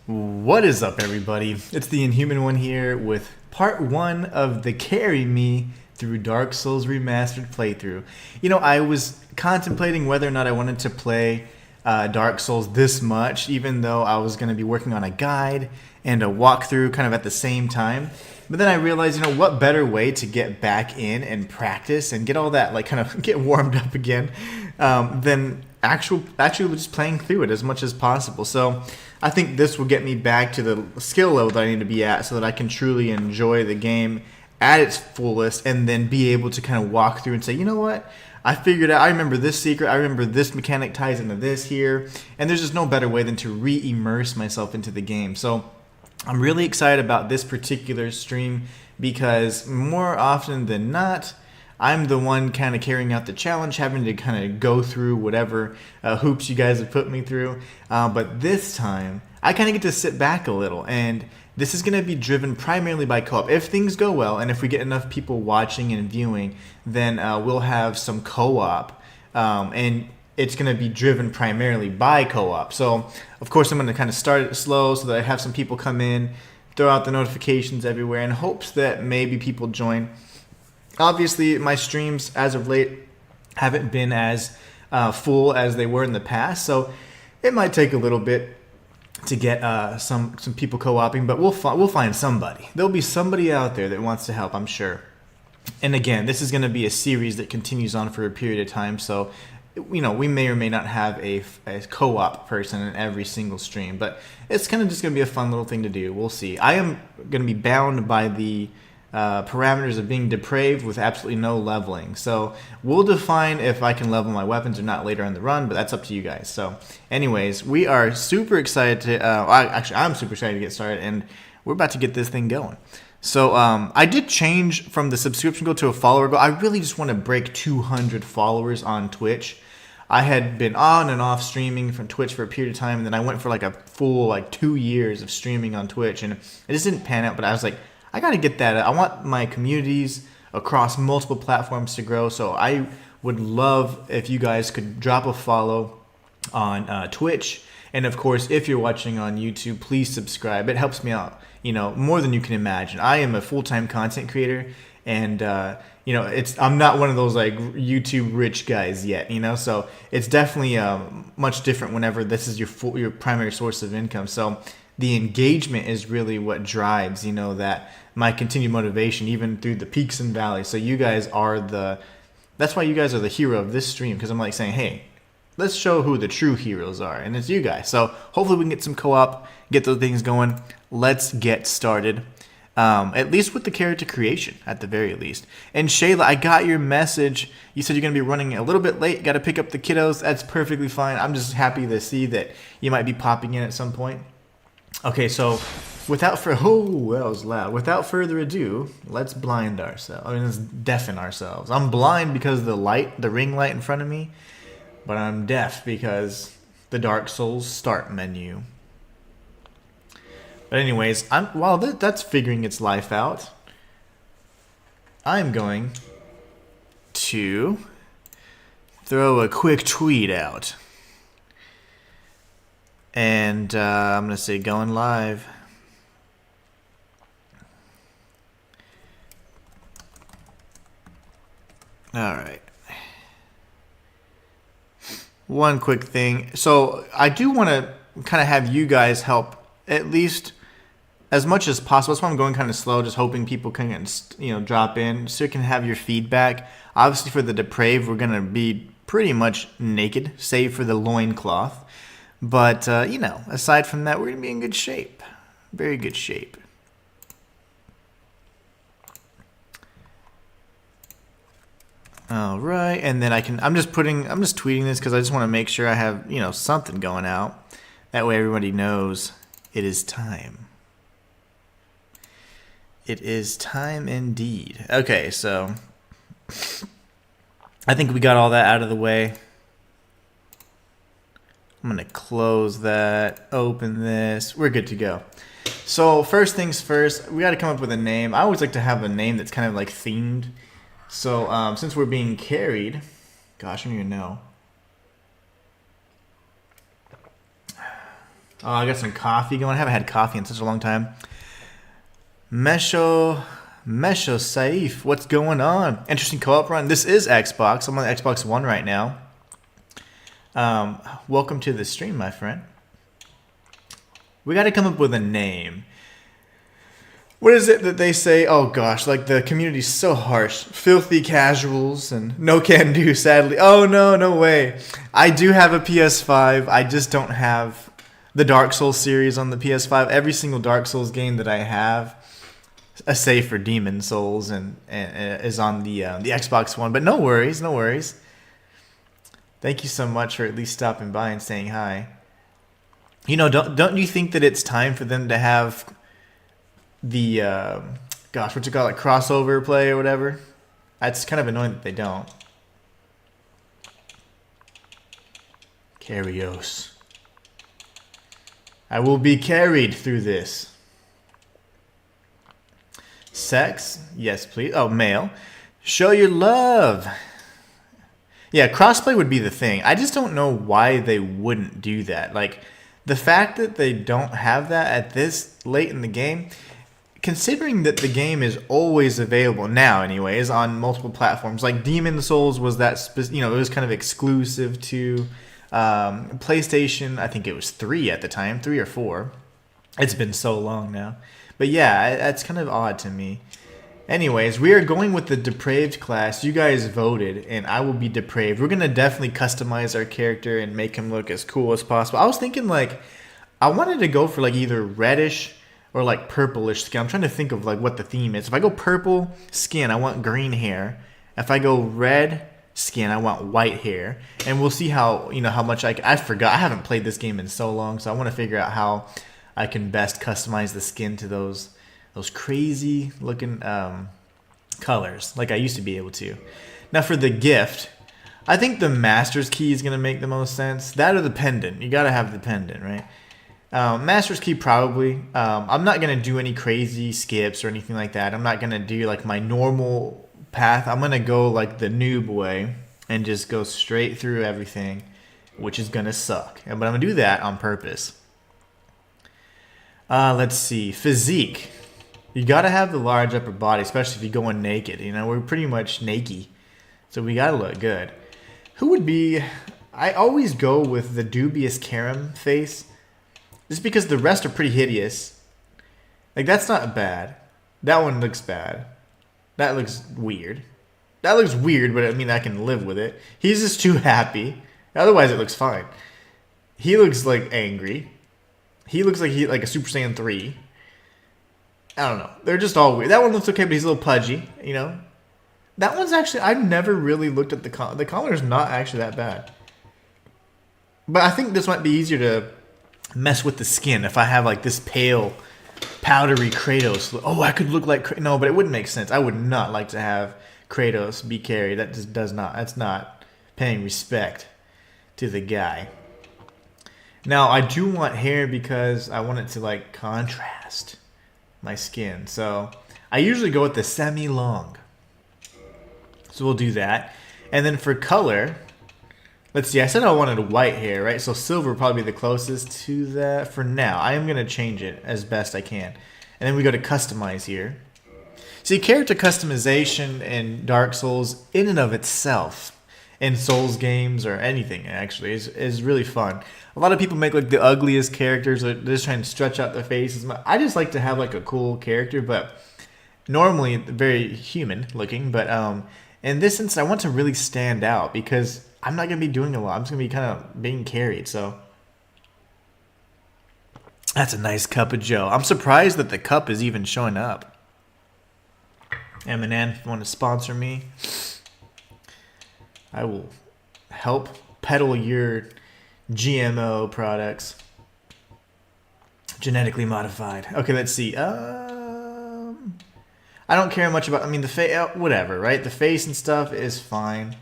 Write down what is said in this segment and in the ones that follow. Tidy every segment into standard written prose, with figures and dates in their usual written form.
What is up, everybody? It's the Inhuman one here with part one of the Carry Me through Dark Souls Remastered playthrough. You know, I was contemplating whether or not I wanted to play Dark Souls this much, even though I was going to be working on a guide and a walkthrough kind of at the same time. But then I realized, what better way to get back in and practice and get all that, like, kind of get warmed up again than actually just playing through it as much as possible. So I think this will get me back to the skill level that I need to be at so that I can truly enjoy the game at its fullest and then be able to kind of walk through and say, you know what? I figured out, I remember this secret, I remember this mechanic ties into this here, and there's just no better way than to re-immerse myself into the game. So I'm really excited about this particular stream because more often than not, I'm the one kind of carrying out the challenge, having to kind of go through whatever hoops you guys have put me through. But this time, I kind of get to sit back a little, and this is going to be driven primarily by co-op. If things go well, and if we get enough people watching and viewing, then we'll have some co-op, and it's going to be driven primarily by co-op. So, of course, I'm going to kind of start it slow so that I have some people come in, throw out the notifications everywhere, in hopes that maybe people join. Obviously, my streams as of late haven't been as full as they were in the past, so it might take a little bit to get some people co-oping, but we'll find somebody. There'll be somebody out there that wants to help, I'm sure. And again, this is going to be a series that continues on for a period of time, so we may or may not have a co-op person in every single stream, but it's kind of just going to be a fun little thing to do. We'll see. I am going to be bound by the parameters of being depraved with absolutely no leveling. So we'll define if I can level my weapons or not later in the run, but that's up to you guys. So anyways, we are super excited to, actually I'm super excited to get started, and we're about to get this thing going. So I did change from the subscription goal to a follower goal. I really just want to break 200 followers on Twitch. I had been on and off streaming from Twitch for a period of time, and then I went for like a full 2 years of streaming on Twitch, and it just didn't pan out, but I was like, I got to get that. I want my communities across multiple platforms to grow, so I would love if you guys could drop a follow on Twitch. And of course, if you're watching on YouTube, please subscribe. It helps me out, more than you can imagine. I am a full-time content creator, and I'm not one of those YouTube rich guys yet, so it's definitely much different whenever this is your primary source of income. So the engagement is really what drives, that my continued motivation, even through the peaks and valleys. So you guys are that's why you guys are the hero of this stream, because I'm saying, hey, let's show who the true heroes are, and it's you guys. So hopefully we can get some co-op, get those things going. Let's get started, at least with the character creation, at the very least. And Shayla, I got your message. You said you're going to be running a little bit late, got to pick up the kiddos. That's perfectly fine. I'm just happy to see that you might be popping in at some point. Okay, so without further ado, let's blind ourselves. Let's deafen ourselves. I'm blind because of the ring light in front of me, but I'm deaf because the Dark Souls start menu. But anyways, while that's figuring its life out, I'm going to throw a quick tweet out. And I'm going to say going live. Alright. One quick thing. So I do want to kind of have you guys help at least as much as possible. That's why I'm going kind of slow, just hoping people can drop in so you can have your feedback. Obviously for the depraved, we're going to be pretty much naked, save for the loincloth. But, aside from that, we're going to be in good shape. Very good shape. All right, and then I'm just tweeting this because I just want to make sure I have, something going out. That way everybody knows it is time. It is time indeed. Okay, so I think we got all that out of the way. I'm going to close that, open this. We're good to go. So first things first, we got to come up with a name. I always like to have a name that's kind of themed. So since we're being carried, gosh, I don't even know. Oh, I got some coffee going. I haven't had coffee in such a long time. Mesho Saif, what's going on? Interesting co-op run. This is Xbox. I'm on Xbox One right now. Welcome to the stream, my friend. We got to come up with a name. What is it that they say? Oh gosh, like the community's so harsh. Filthy casuals and no can do, sadly. Oh no, no way. I do have a PS5. I just don't have the Dark Souls series on the PS5. Every single Dark Souls game that I have, save for Demon Souls, and is on the Xbox One. But no worries, no worries. Thank you so much for at least stopping by and saying hi. You know, don't you think that it's time for them to have the gosh, what you call it, crossover play or whatever? It's kind of annoying that they don't. Carrios. I will be carried through this. Sex? Yes, please. Oh, male. Show your love. Yeah, crossplay would be the thing. I just don't know why they wouldn't do that. Like, the fact that they don't have that at this late in the game, considering that the game is always available now anyways on multiple platforms. Like Demon Souls was that, it was kind of exclusive to PlayStation. I think it was 3 at the time, 3 or 4. It's been so long now. But yeah, that's kind of odd to me. Anyways, we are going with the Depraved class. You guys voted, and I will be Depraved. We're going to definitely customize our character and make him look as cool as possible. I was thinking, like, I wanted to go for, like, either reddish or, like, purplish skin. I'm trying to think of, like, what the theme is. If I go purple skin, I want green hair. If I go red skin, I want white hair. And we'll see how, how much I forgot. I haven't played this game in so long, so I want to figure out how I can best customize the skin to those crazy looking colors like I used to be able to. Now for the gift, I think the Master's Key is going to make the most sense. That or the pendant. You got to have the pendant, right? Master's Key probably. I'm not going to do any crazy skips or anything like that. I'm not going to do like my normal path. I'm going to go like the noob way and just go straight through everything, which is going to suck. But I'm going to do that on purpose. Let's see. Physique. You gotta have the large upper body, especially if you're going naked. We're pretty much naked, so we gotta look good. Who would be? I always go with the dubious Karam face, just because the rest are pretty hideous. Like that's not bad. That one looks bad. That looks weird. That looks weird, but I mean I can live with it. He's just too happy. Otherwise, it looks fine. He looks like angry. He looks like a Super Saiyan 3. I don't know. They're just all weird. That one looks okay, but he's a little pudgy, That one's actually, I've never really looked at the color. The color's not actually that bad. But I think this might be easier to mess with the skin if I have like this pale, powdery Kratos. Oh, I could look like, no, but it wouldn't make sense. I would not like to have Kratos be carried. That just does not, that's not paying respect to the guy. Now, I do want hair because I want it to like contrast my skin. So I usually go with the semi-long. So we'll do that. And then for color, let's see, I said I wanted white hair, right? So silver would probably be the closest to that for now. I am going to change it as best I can. And then we go to customize here. See, character customization in Dark Souls in and of itself, in Souls games or anything actually, is really fun. A lot of people make like the ugliest characters, or they're just trying to stretch out their faces. I just like to have like a cool character, but normally very human looking. But in this instance, I want to really stand out because I'm not going to be doing a lot. I'm just going to be kind of being carried. So that's a nice cup of Joe. I'm surprised that the cup is even showing up. M&N, if you want to sponsor me, I will help peddle your GMO products. Genetically modified. Okay, let's see. I don't care much about, the face, whatever, right? The face and stuff is fine.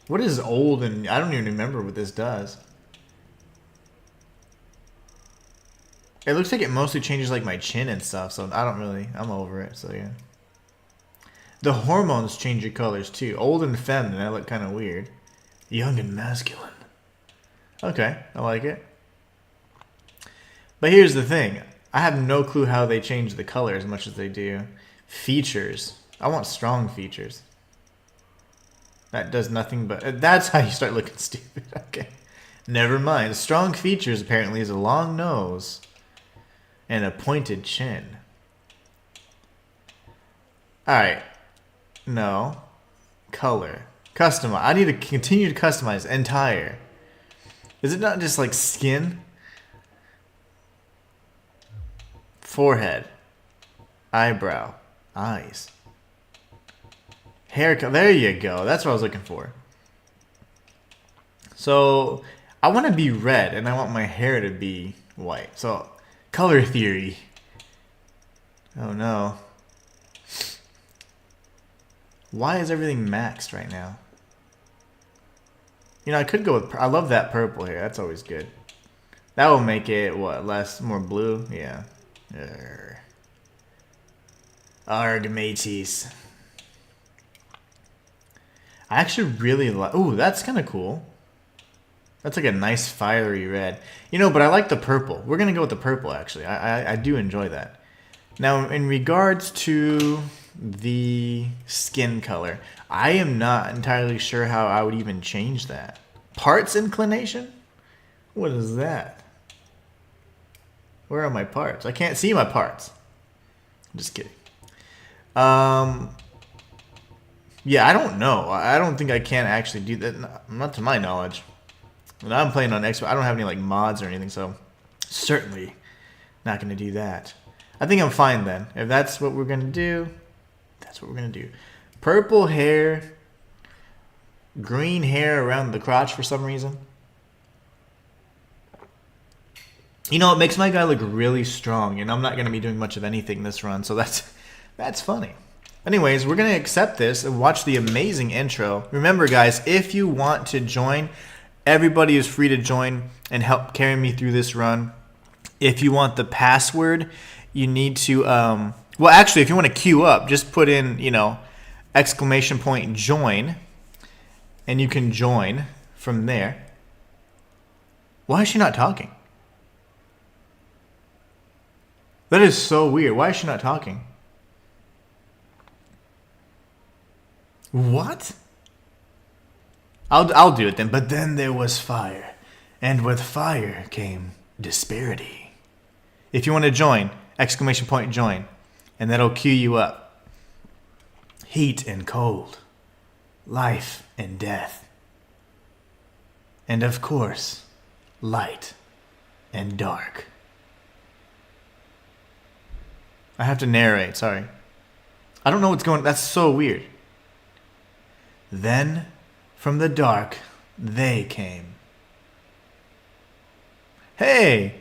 What is old and I don't even remember what this does. It looks like it mostly changes like my chin and stuff, so I'm over it, so yeah. The hormones change your colors too. Old and feminine, that look kind of weird. Young and masculine. Okay, I like it. But here's the thing. I have no clue how they change the color as much as they do. Features. I want strong features. That does nothing but... That's how you start looking stupid. Okay. Never mind. Strong features apparently is a long nose and a pointed chin. Alright. No. Color. Customize. I need to continue to customize. Entire. Is it not just like skin? Forehead. Eyebrow. Eyes. Hair. There you go. That's what I was looking for. So, I want to be red and I want my hair to be white. So, color theory. Oh no. Why is everything maxed right now? You know, I could go with... I love that purple here. That's always good. That will make it, what, more blue? Yeah. Arg, mateys. I actually really like... Ooh, that's kind of cool. That's like a nice fiery red. You know, but I like the purple. We're going to go with the purple, actually. I do enjoy that. Now, in regards to the skin color, I am not entirely sure how I would even change that. Parts inclination? What is that? Where are my parts? I can't see my parts. I'm just kidding. Yeah, I don't know. I don't think I can actually do that. Not to my knowledge. When I'm playing on Xbox, I don't have any like mods or anything, so certainly not going to do that. I think I'm fine then. If that's what we're going to do, that's what we're going to do. Purple hair, green hair around the crotch for some reason. You know, it makes my guy look really strong, and I'm not going to be doing much of anything this run, so that's funny. Anyways, we're going to accept this and watch the amazing intro. Remember, guys, if you want to join, everybody is free to join and help carry me through this run. If you want the password, you need to, well, actually, if you want to queue up, just put in, you know, !join, and you can join from there. Why is she not talking? That is so weird. Why is she not talking? What? I'll do it then. But then there was fire, and with fire came disparity. If you want to join, !join, and that'll queue you up. Heat and cold, life and death, and of course, light and dark. I have to narrate, sorry. I don't know what's going on. That's so weird. Then, from the dark, they came. Hey!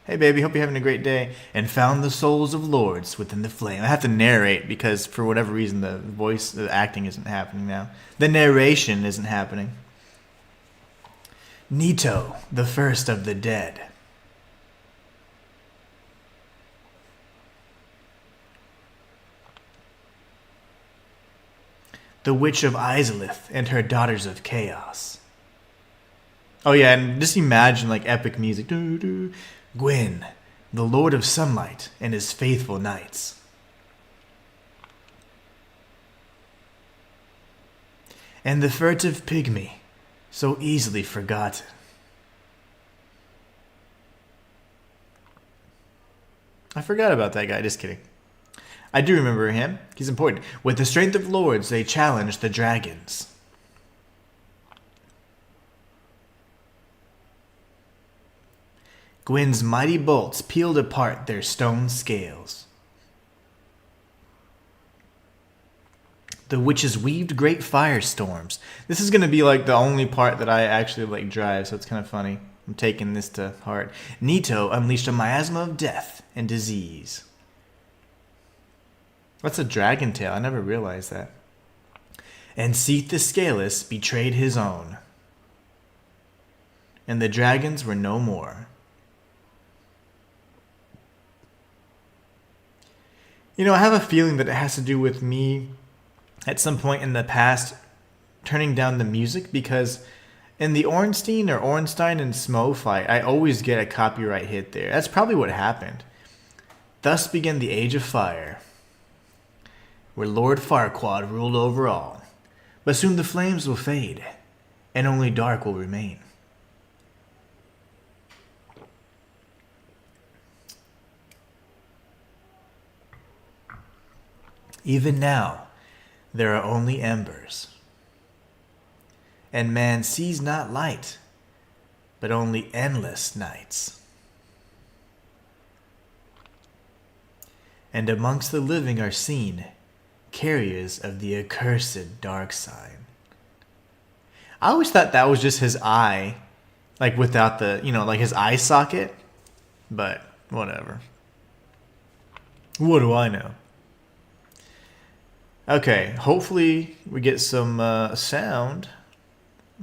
Hey, baby, hope you're having a great day. And found the souls of lords within the flame. I have to narrate because, for whatever reason, the acting isn't happening now. The narration isn't happening. Nito, the first of the dead. The Witch of Izalith and her Daughters of Chaos. Oh yeah, and just imagine like epic music. Gwyn, the Lord of Sunlight and his faithful knights. And the furtive pygmy, so easily forgotten. I forgot about that guy, just kidding. I do remember him. He's important. With the strength of lords, they challenged the dragons. Gwyn's mighty bolts peeled apart their stone scales. The witches weaved great firestorms. This is going to be like the only part that I actually like drive, so it's kind of funny. I'm taking this to heart. Nito unleashed a miasma of death and disease. What's a dragon tail? I never realized that. And Seath the Scaleless betrayed his own. And the dragons were no more. You know, I have a feeling that it has to do with me at some point in the past turning down the music because In the Ornstein or Ornstein and Smo fight, I always get a copyright hit there. That's probably what happened. Thus began the Age of Fire, where Lord Farquaad ruled over all. But soon the flames will fade, and only dark will remain. Even now, there are only embers, and man sees not light, but only endless nights. And amongst the living are seen carriers of the accursed dark sign. I always thought that was just his eye, like without the, like his eye socket, but whatever. What do I know? Okay, hopefully we get some sound.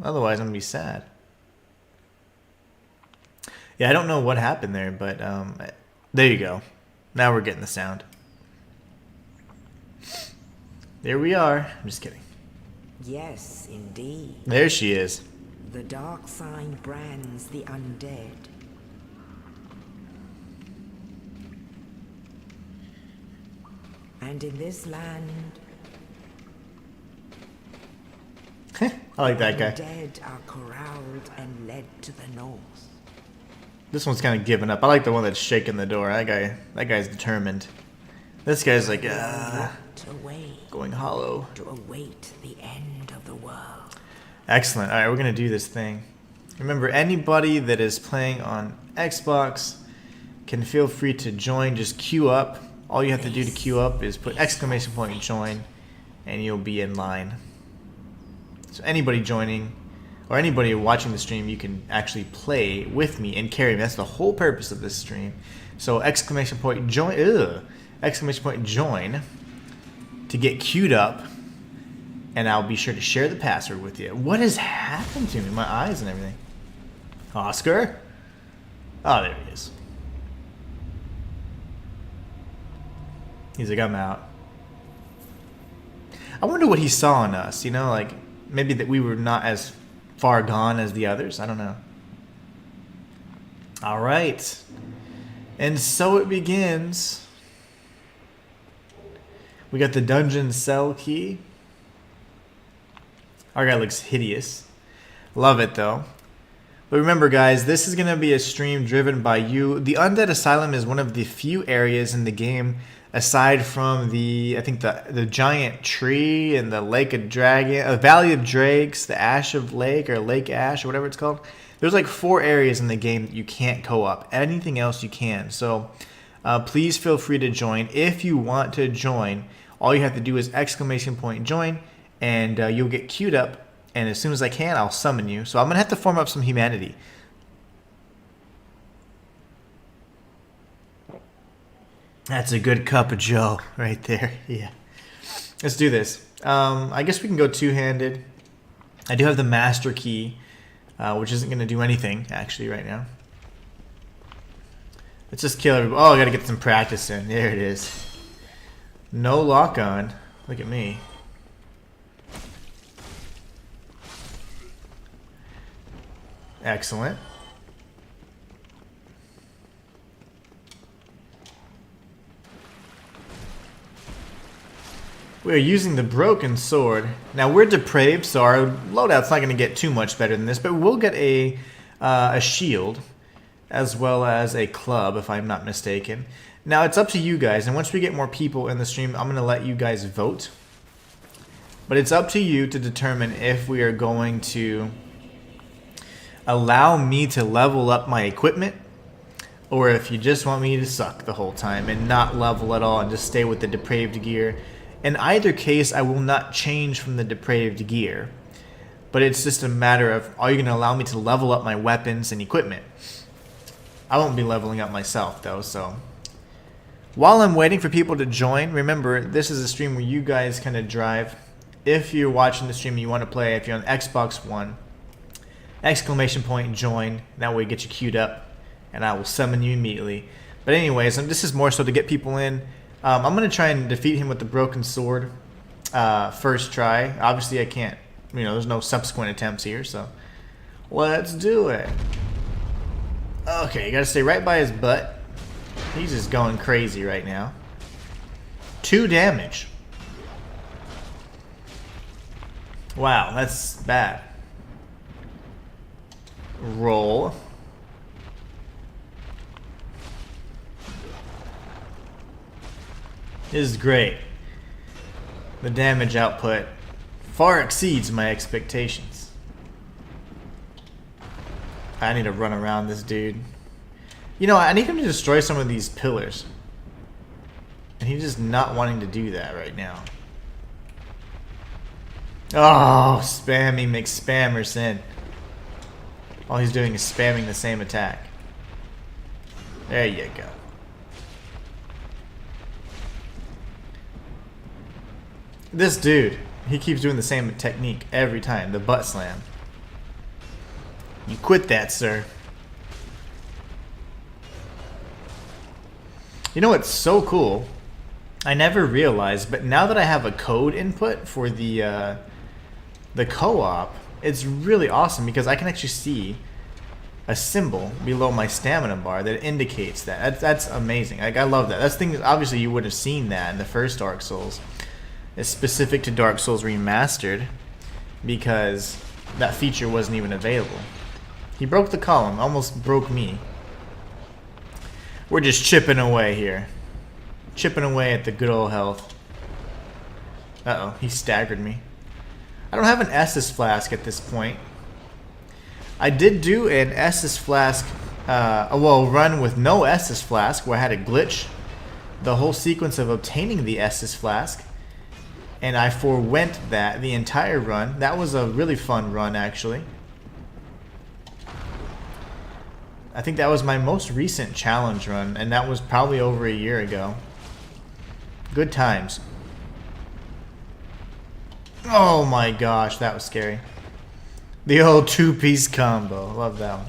Otherwise, I'm going to be sad. Yeah, I don't know what happened there, but there you go. Now we're getting the sound. There we are. I'm just kidding. Yes, indeed. There she is. The dark sign brands the undead. And in this land, I like that guy. dead are corralled and led to the north. This one's kind of giving up. I like the one that's shaking the door. That guy's determined. This guy's like, Away going hollow. to await the end of the world. Excellent. All right, we're going to do this thing. Remember, anybody that is playing on Xbox can feel free to join. Just queue up. All you have to do to queue up is put ! join, and you'll be in line. So anybody joining, or anybody watching the stream, you can actually play with me and carry me. That's the whole purpose of this stream. So ! join, join to get queued up, and I'll be sure to share the password with you. What has happened to me? My eyes and everything. Oscar? Oh, there he is. He's like, I'm out. I wonder what he saw in us, like maybe that we were not as far gone as the others. I don't know. All right. And so it begins. We got the dungeon cell key. Our guy looks hideous. Love it though. But remember guys, this is going to be a stream driven by you. The Undead Asylum is one of the few areas in the game, aside from I think the giant tree and the Lake of Dragon, Valley of Drakes, the Ash of Lake or Lake Ash or whatever it's called. There's like 4 areas in the game that you can't co-op. Anything else you can. So please feel free to join. If you want to join, all you have to do is ! join, and you'll get queued up. And as soon as I can, I'll summon you. So I'm going to have to form up some humanity. That's a good cup of joe right there. Yeah. Let's do this. I guess we can go two-handed. I do have the master key, which isn't going to do anything, actually, right now. Let's just kill everybody. Oh, I got to get some practice in. There it is. No lock on. Look at me. Excellent. We are using the broken sword. Now we're depraved, so our loadout's not going to get too much better than this, but we'll get a shield as well as a club, if I'm not mistaken. Now it's up to you guys, and once we get more people in the stream, I'm going to let you guys vote. But it's up to you to determine if we are going to allow me to level up my equipment, or if you just want me to suck the whole time and not level at all and just stay with the depraved gear. In either case, I will not change from the depraved gear, but it's just a matter of, are you going to allow me to level up my weapons and equipment? I won't be leveling up myself though, so while I'm waiting for people to join, remember this is a stream where you guys kind of drive. If you're watching the stream and you want to play, if you're on Xbox One, ! join. That way get you queued up, and I will summon you immediately. But anyways, this is more so to get people in. I'm going to try and defeat him with the broken sword first try. Obviously I can't, there's no subsequent attempts here, so Let's do it. Okay, you gotta stay right by his butt. He's just going crazy right now. 2 damage. Wow, that's bad. Roll. This is great. The damage output far exceeds my expectations. I need to run around this dude. You know, I need him to destroy some of these pillars. And he's just not wanting to do that right now. Oh, spammy McSpammerson. All he's doing is spamming the same attack. There you go. This dude, he keeps doing the same technique every time, the butt slam. You quit that, sir. You know what's so cool? I never realized, but now that I have a code input for the co-op, it's really awesome because I can actually see a symbol below my stamina bar that indicates that. That's amazing. Like, I love that. That's things obviously you would have seen that in the first Dark Souls. It's specific to Dark Souls Remastered because that feature wasn't even available. He broke the column, almost broke me. We're just chipping away here. Chipping away at the good old health. Uh-oh, he staggered me. I don't have an Estus Flask at this point. I did do an Estus Flask, run with no Estus Flask where I had a glitch the whole sequence of obtaining the Estus Flask. And I forwent that the entire run. That was a really fun run, actually. I think that was my most recent challenge run, and that was probably over a year ago. Good times. Oh my gosh, that was scary. The old 2-piece combo. Love that one.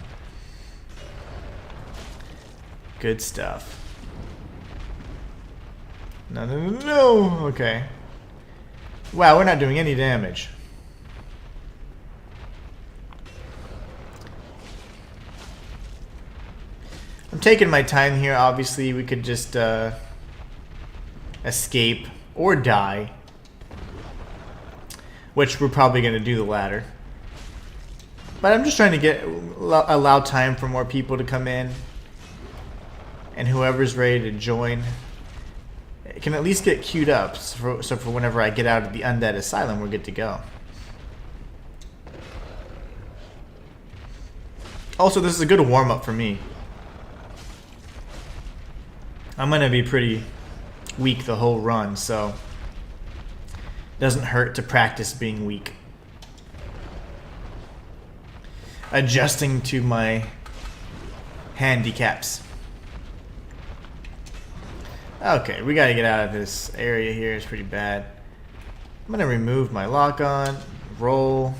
Good stuff. No, no, no, no. Okay. Wow, we're not doing any damage. I'm taking my time here. Obviously, we could just escape or die. Which we're probably going to do the latter. But I'm just trying to allow time for more people to come in. And whoever's ready to join can at least get queued up. So for whenever I get out of the Undead Asylum, we're good to go. Also, this is a good warm-up for me. I'm going to be pretty weak the whole run, so it doesn't hurt to practice being weak. Adjusting to my handicaps. Okay, we gotta get out of this area here. It's pretty bad. I'm gonna remove my lock-on, roll.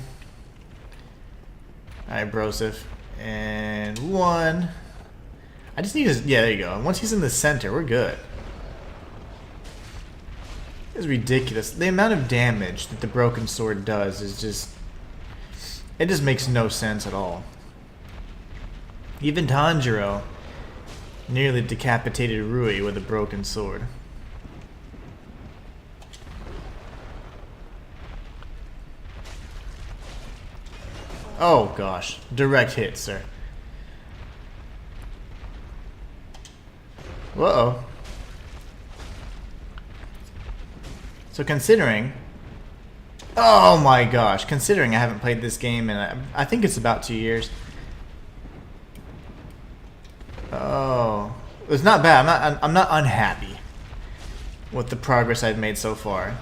Alright, Broseph. And 1. I just need to... Yeah, there you go. Once he's in the center, we're good. It's ridiculous. The amount of damage that the Broken Sword does is just... It just makes no sense at all. Even Tanjiro nearly decapitated Rui with a broken sword. Oh gosh. Direct hit, sir. Uh-oh. So considering... Oh my gosh. Considering I haven't played this game in I think it's about 2 years. Oh. It's not bad. I'm not unhappy with the progress I've made so far.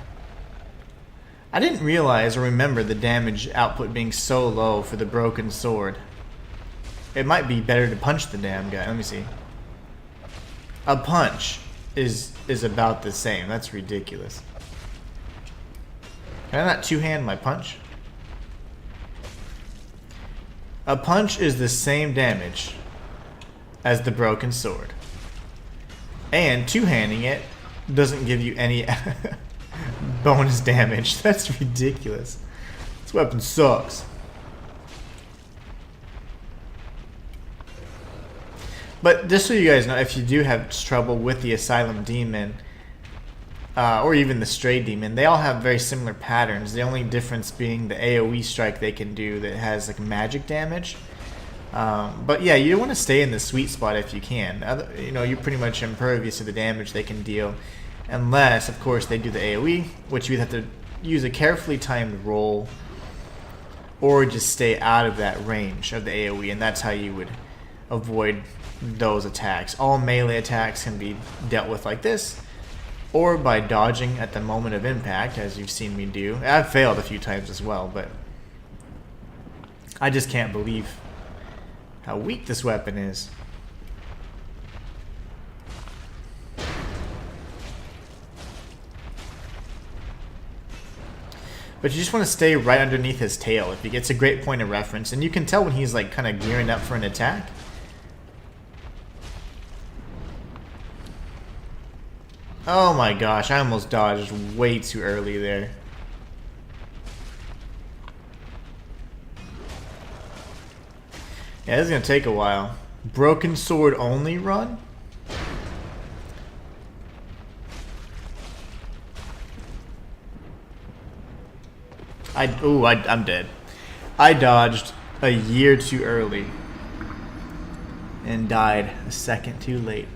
I didn't realize or remember the damage output being so low for the broken sword. It might be better to punch the damn guy. Let me see. A punch is about the same. That's ridiculous. Can I not two-hand my punch? A punch is the same damage as the broken sword. And two-handing it doesn't give you any bonus damage. That's ridiculous. This weapon sucks. But just so you guys know, if you do have trouble with the Asylum Demon, or even the Stray Demon, they all have very similar patterns. The only difference being the AoE strike they can do that has like magic damage. But yeah, you want to stay in the sweet spot if you can. You know, you're pretty much impervious to the damage they can deal. Unless, of course, they do the AoE, which you'd have to use a carefully timed roll. Or just stay out of that range of the AoE, and that's how you would avoid those attacks. All melee attacks can be dealt with like this, or by dodging at the moment of impact, as you've seen me do. I've failed a few times as well, but I just can't believe how weak this weapon is. But you just want to stay right underneath his tail. It's a great point of reference, and you can tell when he's like kind of gearing up for an attack. Oh my gosh, I almost dodged way too early there. Yeah, this is going to take a while. Broken sword only run? I'm dead. I dodged a year too early and died a second too late.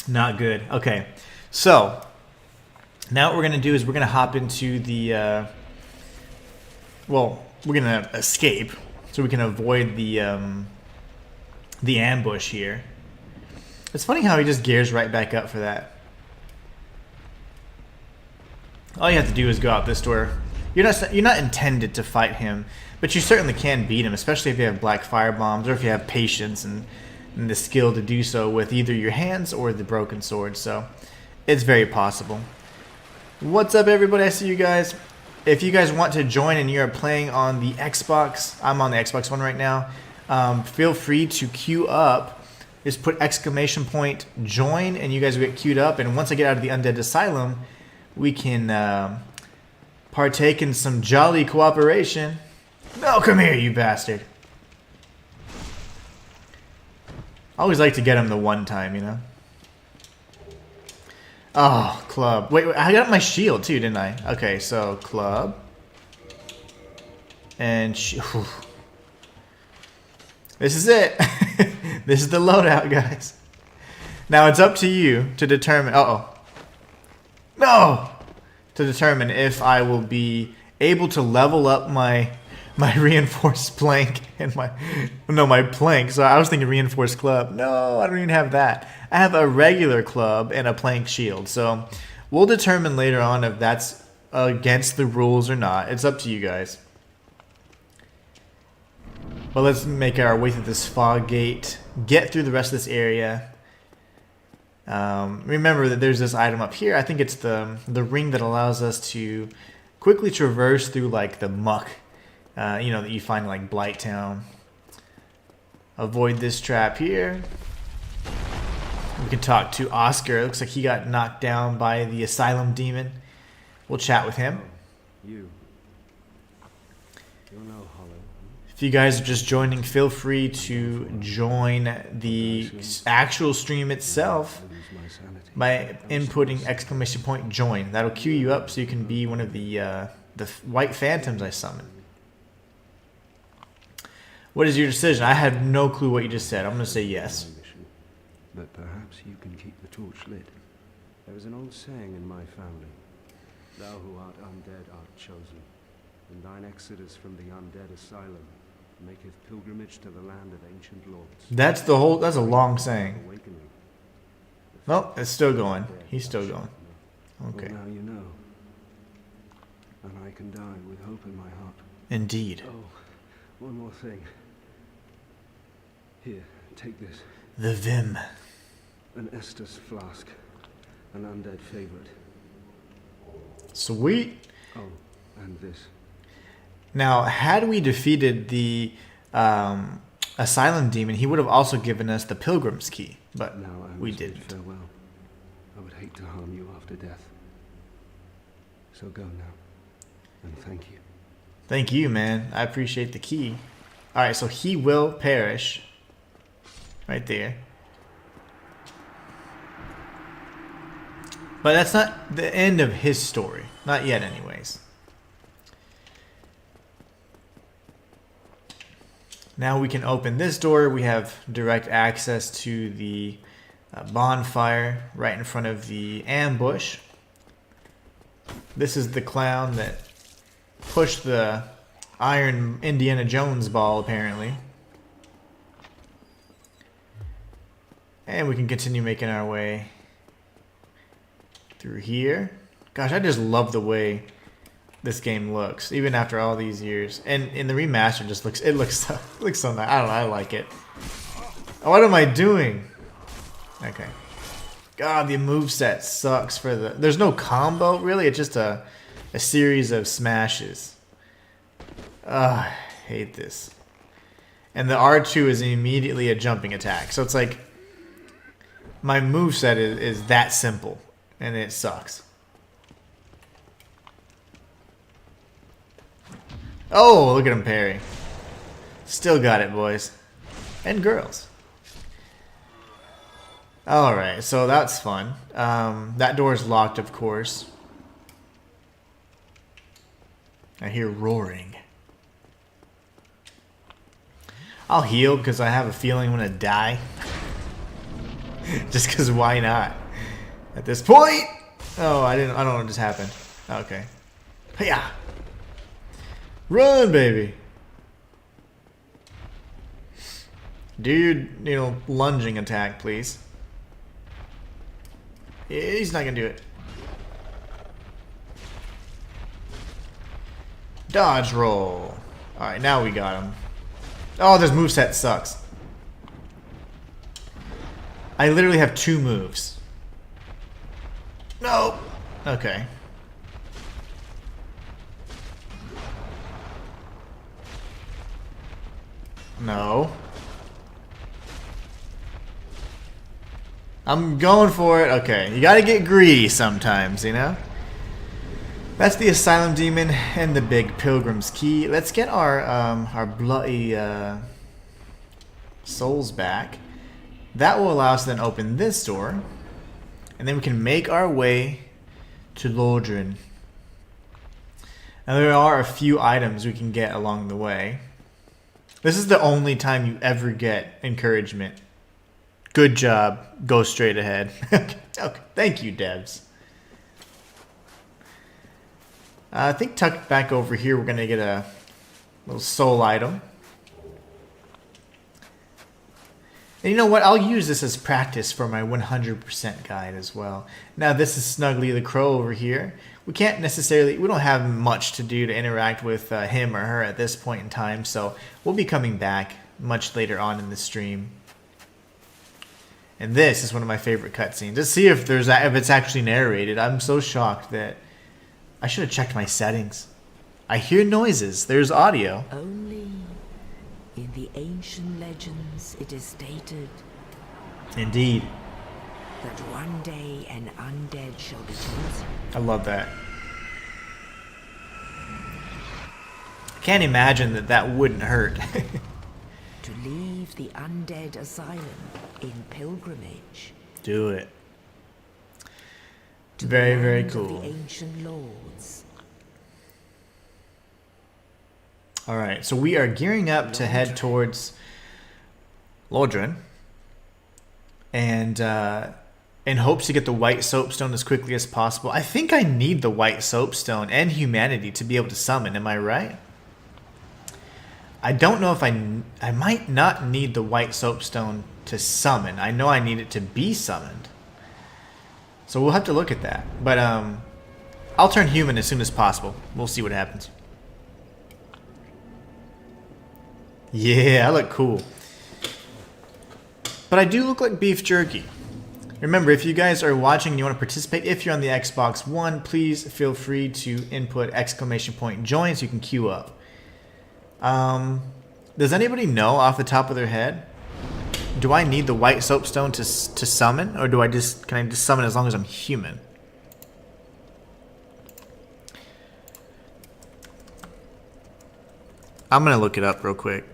Not good. Okay, so now what we're gonna do is we're gonna hop into the well, we're gonna escape so we can avoid the ambush here. It's funny how he just gears right back up for that. All you have to do is go out this door. You're not intended to fight him, but you certainly can beat him, especially if you have black fire bombs or if you have patience and the skill to do so with either your hands or the broken sword. So it's very possible. What's up, everybody? I see you guys. If you guys want to join and you're playing on the Xbox, I'm on the Xbox One right now. Feel free to queue up. Just put ! join, and you guys will get queued up. And once I get out of the Undead Asylum, we can partake in some jolly cooperation. No, come here, you bastard. I always like to get him the one time, you know? Oh, club. Wait, I got my shield too, didn't I? Okay, so club. And this is it. This is the loadout, guys. Now it's up to you to determine... No! To determine if I will be able to level up my reinforced plank and my plank. So I was thinking reinforced club. No, I don't even have that. I have a regular club and a plank shield. So we'll determine later on if that's against the rules or not. It's up to you guys. But let's make our way through this fog gate, get through the rest of this area. Remember that there's this item up here. I think it's the ring that allows us to quickly traverse through like the muck, you know, that you find in like Blighttown. Avoid this trap here. We can talk to Oscar. It looks like he got knocked down by the Asylum Demon. We'll chat with him. You're no hollow. If you guys are just joining, feel free to join the actual stream itself by inputting ! join. That'll queue you up so you can be one of the white phantoms I summon. What is your decision? I have no clue what you just said. I'm going to say yes. But perhaps you can keep the torch lit. There is an old saying in my family. Thou who art undead art chosen, and thine exodus from the undead asylum maketh pilgrimage to the land of ancient lords. That's a long saying. Well, it's still going. He's still going. Okay. Well, now you know. And I can die with hope in my heart. Indeed. Oh, one more thing. Here, take this. The Vim. An Estus flask. An undead favorite. Sweet. Oh, and this. Now, had we defeated the Asylum Demon, he would have also given us the Pilgrim's Key, but now we didn't. Farewell. I would hate to harm you after death. So go now, and thank you. Thank you, man. I appreciate the key. Alright, so he will perish. Right there. But that's not the end of his story. Not yet, anyways. Now we can open this door. We have direct access to the bonfire right in front of the ambush. This is the clown that pushed the iron Indiana Jones ball, apparently. And we can continue making our way through here. Gosh, I just love the way this game looks, even after all these years. And in the remaster, just looks so nice. I don't know, I like it. What am I doing? Okay. God, the moveset sucks for the... There's no combo, really. It's just a series of smashes. I hate this. And the R2 is immediately a jumping attack. So it's like... My moveset is that simple. And it sucks. Oh, look at him parry. Still got it, boys. And girls. Alright, so that's fun. That door's locked, of course. I hear roaring. I'll heal because I have a feeling I'm going to die. Just because why not? At this point... Oh, I don't know what just happened. Okay. Yeah. Run, baby. Do your, lunging attack, please. He's not gonna do it. Dodge roll. Alright, now we got him. Oh, this moveset sucks. I literally have 2 moves. No. Okay. No. I'm going for it. Okay, you gotta get greedy sometimes, you know? That's the Asylum Demon and the Big Pilgrim's Key. Let's get our bloody souls back. That will allow us to then open this door. And then we can make our way to Lordran. Now there are a few items we can get along the way. This is the only time you ever get encouragement. Good job. Go straight ahead. Okay. Thank you, devs. I think tucked back over here we're going to get a little soul item. And you know what? I'll use this as practice for my 100% guide as well. Now this is Snuggly the Crow over here. We don't have much to do to interact with him or her at this point in time, so we'll be coming back much later on in the stream. And this is one of my favorite cutscenes. Let's see if it's actually narrated. I'm so shocked that I should have checked my settings. I hear noises. There's audio. Only in the ancient legends it is stated Indeed. that one day an undead shall be chosen. I love that. I can't imagine that wouldn't hurt. To leave the undead asylum in pilgrimage. Do it. To Very, the very land of cool. the ancient lords. Alright, so we are gearing up to head towards Lordran. And in hopes to get the white soapstone as quickly as possible. I think I need the white soapstone and humanity to be able to summon, am I right? I don't know if I might not need the white soapstone to summon. I know I need it to be summoned. So we'll have to look at that. But I'll turn human as soon as possible. We'll see what happens. Yeah, I look cool. But I do look like beef jerky. Remember, if you guys are watching and you want to participate, if you're on the Xbox One, please feel free to input !join so you can queue up. Does anybody know off the top of their head? Do I need the white soapstone to summon, or can I just summon as long as I'm human? I'm gonna look it up real quick.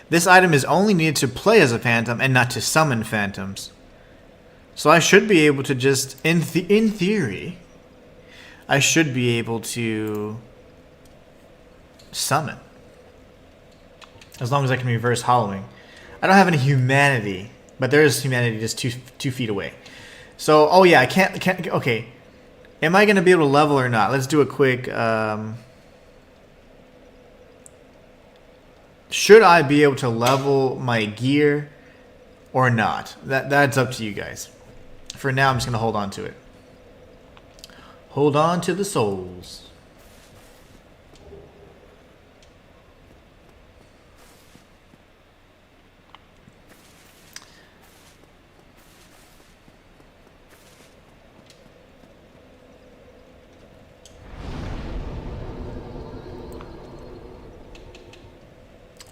This item is only needed to play as a phantom and not to summon phantoms. So I should be able to just, in theory, I should be able to summon. As long as I can reverse hollowing. I don't have any humanity, but there is humanity just two feet away. So, oh yeah, I can't, okay. Am I going to be able to level or not? Let's do a quick, should I be able to level my gear or not? That's up to you guys. For now, I'm just going to hold on to it. Hold on to the souls.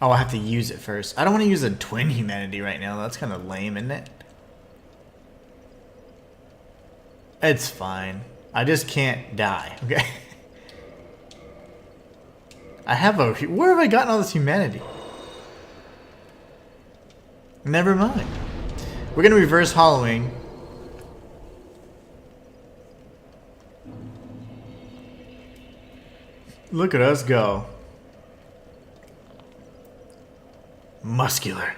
Oh, I have to use it first. I don't want to use a twin humanity right now. That's kind of lame, isn't it? It's fine. I just can't die, okay? I have a... Where have I gotten all this humanity? Never mind. We're going to reverse hollowing. Look at us go. Muscular.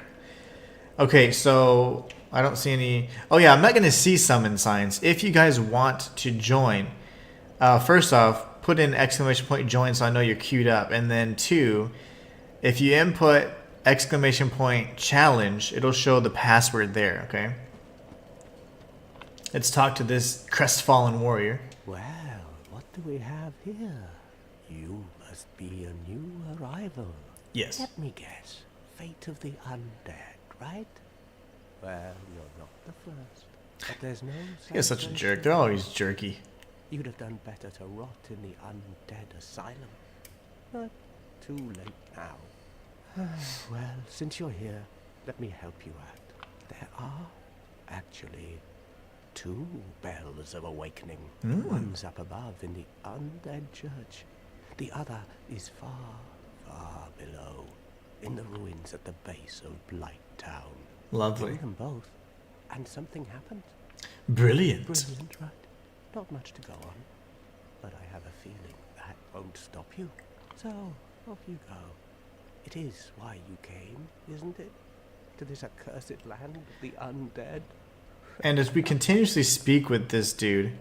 Okay, so I don't see any... Oh yeah, I'm not going to see summon signs. If you guys want to join, first off, put in exclamation point join so I know you're queued up. And then 2, if you input exclamation point challenge, it'll show the password there, okay? Let's talk to this crestfallen warrior. Well, what do we have here? You must be a new arrival. Yes. Let me guess. Fate of the undead, right? Well, you're not the first. But there's no... You're such a jerk. They're always jerky. You'd have done better to rot in the undead asylum. But too late now. Well, since you're here, let me help you out. There are actually 2 bells of awakening. One's up above in the undead church. The other is far, far below, in the ruins at the base of Blight Town. Lovely. Do them both, and something happens. Brilliant. Brilliant, right? Not much to go on, but I have a feeling that won't stop you. So, off you go. It is why you came, isn't it? To this accursed land of the undead. And as we continuously speak with this dude,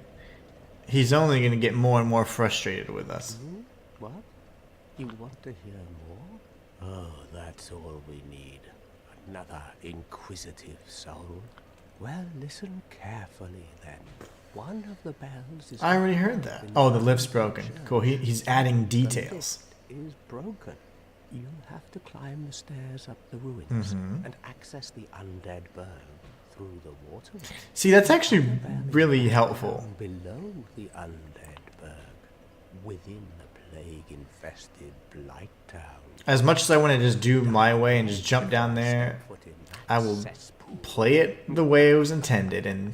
he's only going to get more and more frustrated with us. What? You want to hear more? Oh, that's all we need. Another inquisitive soul. Well, listen carefully then. One of the bells is... I already heard that. Oh, the lift's broken. Cool, he's adding details. The lift is broken. You'll have to climb the stairs up the ruins and access the undead burn through the waterway. See, that's actually really helpful. Below the undead berg, within the plague-infested Blight Town. As much as I want to just do my way and just jump down there, I will play it the way it was intended and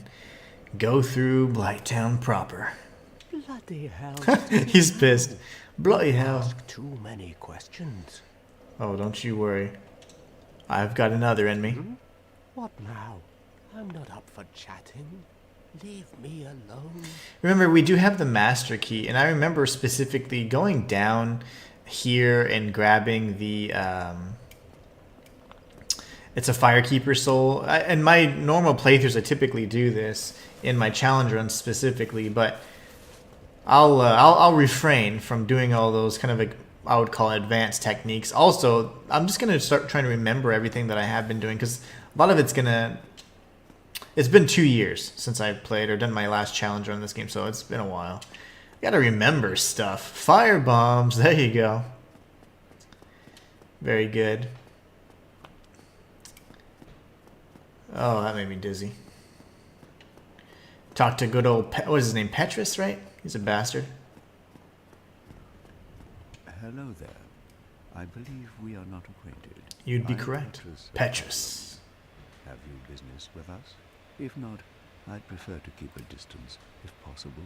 go through Blight Town proper. Bloody hell. He's pissed. Bloody hell. Ask too many questions. Oh, don't you worry. I've got another in me. What now? I'm not up for chatting. Leave me alone. Remember, we do have the master key, and I remember specifically going down here and grabbing the it's a firekeeper soul. In my normal playthroughs I typically do this in my challenge runs specifically, but I'll refrain from doing all those kind of like, I would call advanced techniques. Also, I'm just gonna start trying to remember everything that I have been doing, because a lot of it's been 2 years since I played or done my last challenge run in this game, so it's been a while. Gotta remember stuff. Fire bombs, there you go. Very good. Oh, that made me dizzy. Talk to good old, what is his name, Petrus, right? He's a bastard. Hello there. I believe we are not acquainted. You'd be I'm correct. Petrus. Have you business with us? If not, I'd prefer to keep a distance, if possible.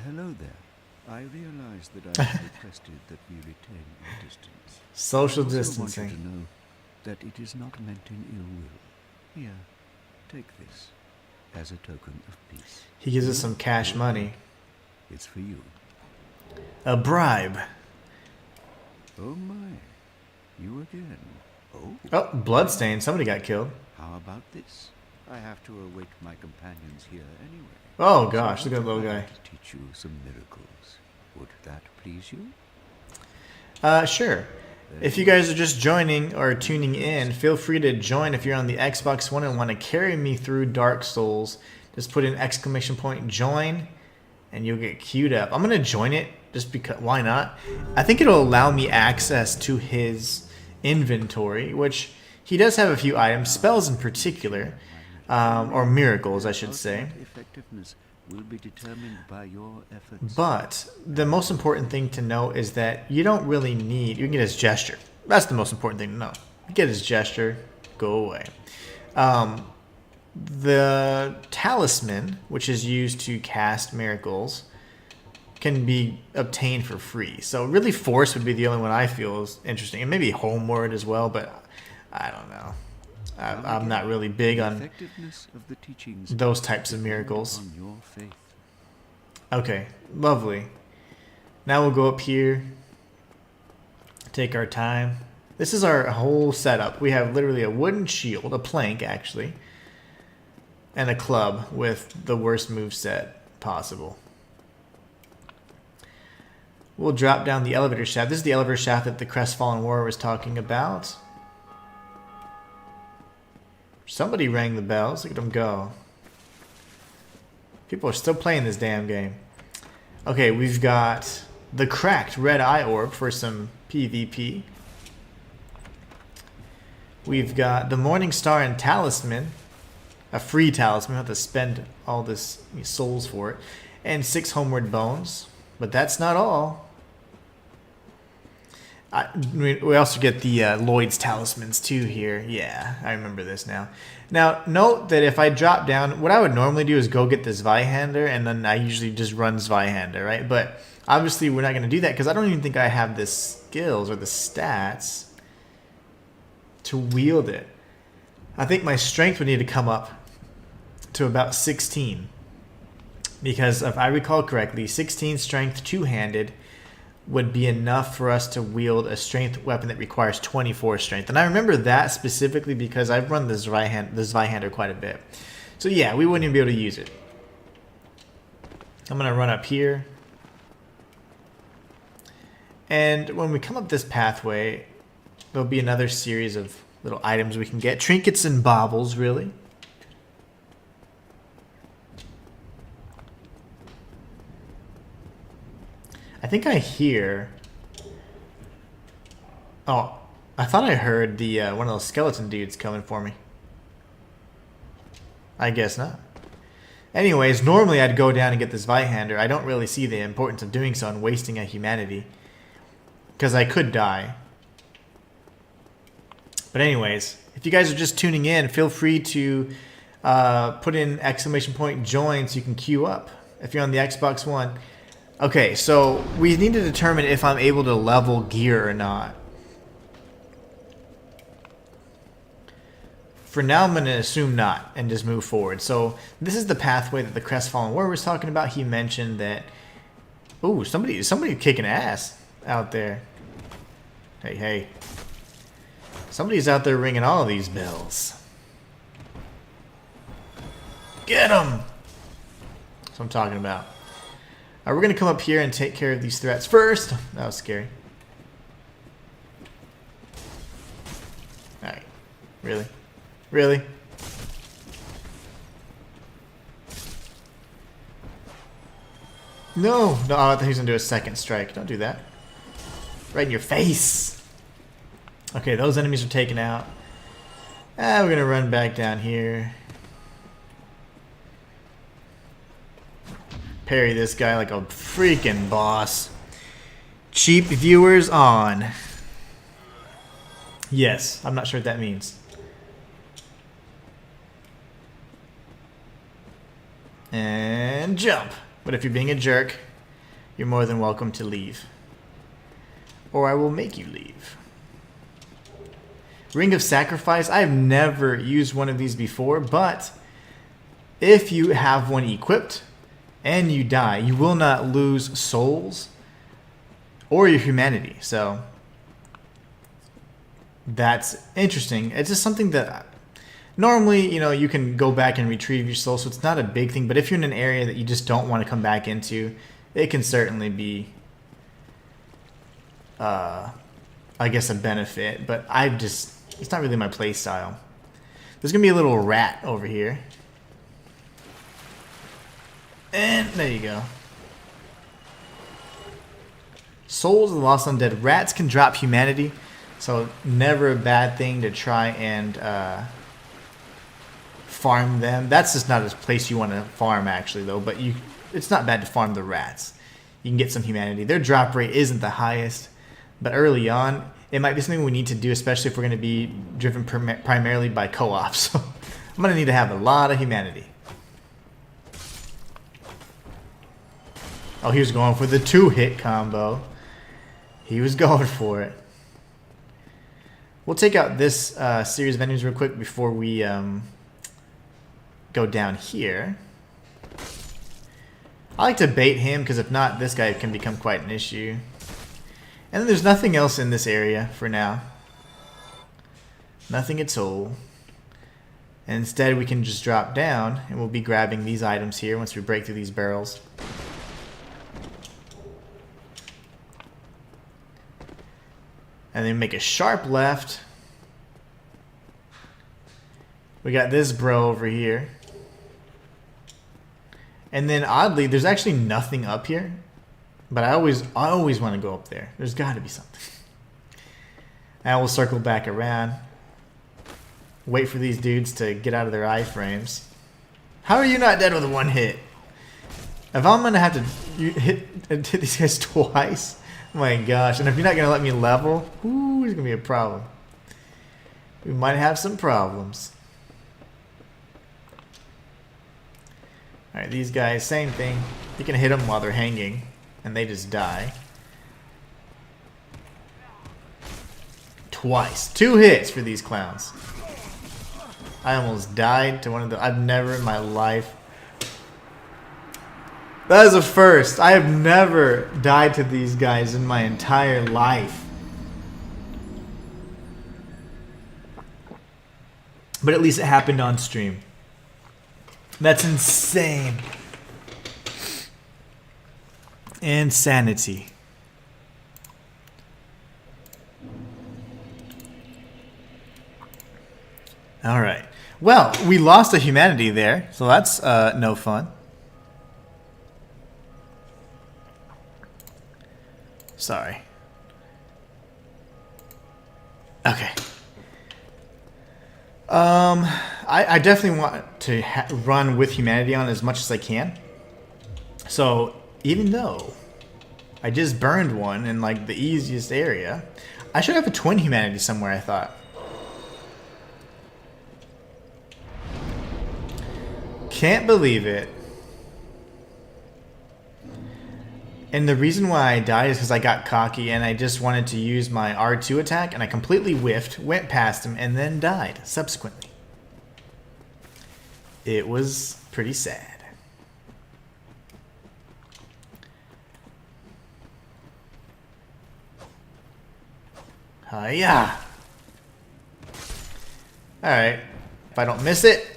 Hello there. I realize that I have requested that we retain our distance. Social I also distancing. want you to know that it is not meant in ill will. Here, take this as a token of peace. He gives us some cash money. It's for you. A bribe. Oh my, you again. Oh, Oh, bloodstain. Somebody got killed. how about this? I have to await my companions here anyway. Oh gosh, So look at that little I guy. want to teach you some miracles. Would that please you? Sure. If you guys are just joining or tuning in, feel free to join if you're on the Xbox One and want to carry me through Dark Souls. Just put in exclamation point join and you'll get queued up. I'm going to join it just because, why not? I think it'll allow me access to his inventory, which he does have a few items, spells in particular, or miracles, I should say. Ultimate effectiveness will be determined by your efforts. But the most important thing to know is that you don't really need, you can get his gesture. That's the most important thing to know. You get his gesture, go away. The talisman, which is used to cast miracles, can be obtained for free. So really Force would be the only one I feel is interesting. And maybe Homeward as well, but I don't know. I'm not really big on Effectiveness of the teachings those types of miracles. on your faith. Okay, lovely. Now we'll go up here, take our time. This is our whole setup. We have literally a wooden shield, a plank actually, and a club with the worst moveset possible. We'll drop down the elevator shaft. This is the elevator shaft that the Crestfallen Warrior was talking about. Somebody rang the bells. Look at them go. People are still playing this damn game. Okay, we've got the cracked red eye orb for some PvP. We've got the Morning Star and Talisman. A free talisman. We have to spend all this souls for it. And 6 Homeward Bones. But that's not all. We also get the Lloyd's talismans too here. Yeah, I remember this now. Now, note that if I drop down, what I would normally do is go get the Zweihander, and then I usually just run Zweihander, right? But obviously we're not going to do that because I don't even think I have the skills or the stats to wield it. I think my strength would need to come up to about 16. Because if I recall correctly, 16 strength two-handed would be enough for us to wield a strength weapon that requires 24 strength. And I remember that specifically because I've run the Zweihander quite a bit. So yeah, we wouldn't even be able to use it. I'm going to run up here. And when we come up this pathway, there'll be another series of little items we can get. Trinkets and baubles, really. I think I hear... Oh, I thought I heard the one of those skeleton dudes coming for me. I guess not. Anyways, normally I'd go down and get this Zweihander. I don't really see the importance of doing so and wasting a humanity. Because I could die. But anyways, if you guys are just tuning in, feel free to put in exclamation point join so you can queue up if you're on the Xbox One. Okay, so we need to determine if I'm able to level gear or not. For now, I'm going to assume not and just move forward. So this is the pathway that the Crestfallen Warrior was talking about. He mentioned that... Ooh, somebody kicking ass out there. Hey, hey. Somebody's out there ringing all of these bells. Get him! That's what I'm talking about. We're going to come up here and take care of these threats first. That was scary. Alright. Really? Really? No! No, I thought he was going to do a second strike. Don't do that. Right in your face! Okay, those enemies are taken out. We're going to run back down here. Parry this guy like a freaking boss. Cheap viewers on. Yes, I'm not sure what that means. And jump. But if you're being a jerk, you're more than welcome to leave. Or I will make you leave. Ring of Sacrifice. I've never used one of these before, but if you have one equipped and you die, you will not lose souls or your humanity. So that's interesting. It's just something that normally, you know, you can go back and retrieve your soul, so it's not a big thing. But if you're in an area that you just don't want to come back into, it can certainly be, I guess, a benefit. But it's not really my play style. There's going to be a little rat over here. And there you go. Souls of the Lost Undead. Rats can drop humanity, so never a bad thing to try and farm them. That's just not a place you want to farm, actually, though. But it's not bad to farm the rats. You can get some humanity. Their drop rate isn't the highest, but early on, it might be something we need to do, especially if we're going to be driven primarily by co-op. So I'm going to need to have a lot of humanity. Oh, he was going for the 2-hit combo. He was going for it. We'll take out this series of enemies real quick before we go down here. I like to bait him, because if not, this guy can become quite an issue. And then there's nothing else in this area for now. Nothing at all. And instead, we can just drop down, and we'll be grabbing these items here once we break through these barrels. And then make a sharp left. We got this bro over here. And then oddly, there's actually nothing up here. But I always want to go up there. There's got to be something. And we'll circle back around. Wait for these dudes to get out of their iframes. How are you not dead with one hit? If I'm going to have to hit these guys twice... Oh my gosh, and if you're not going to let me level, ooh, it's going to be a problem. We might have some problems. Alright, these guys, same thing. You can hit them while they're hanging, and they just die. Twice. 2 hits for these clowns. I almost died to one of the... I've never in my life... That is a first. I have never died to these guys in my entire life. But at least it happened on stream. That's insane. Insanity. Alright. Well, we lost a humanity there, so that's no fun. Sorry. Okay. I definitely want to run with humanity on as much as I can. So even though I just burned one in like the easiest area, I should have a twin humanity somewhere, I thought. Can't believe it. And the reason why I died is because I got cocky and I just wanted to use my R2 attack and I completely whiffed, went past him, and then died subsequently. It was pretty sad. Hiya! Alright. If I don't miss it...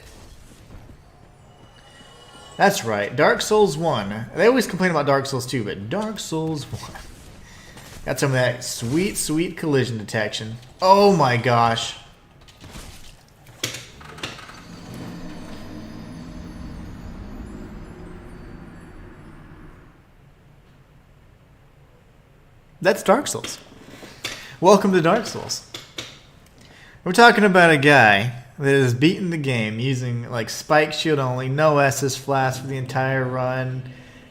That's right, Dark Souls 1. They always complain about Dark Souls 2, but Dark Souls 1. Got some of that sweet, sweet collision detection. Oh my gosh. That's Dark Souls. Welcome to Dark Souls. We're talking about a guy that has beaten the game using like spike shield only, no SS flask for the entire run,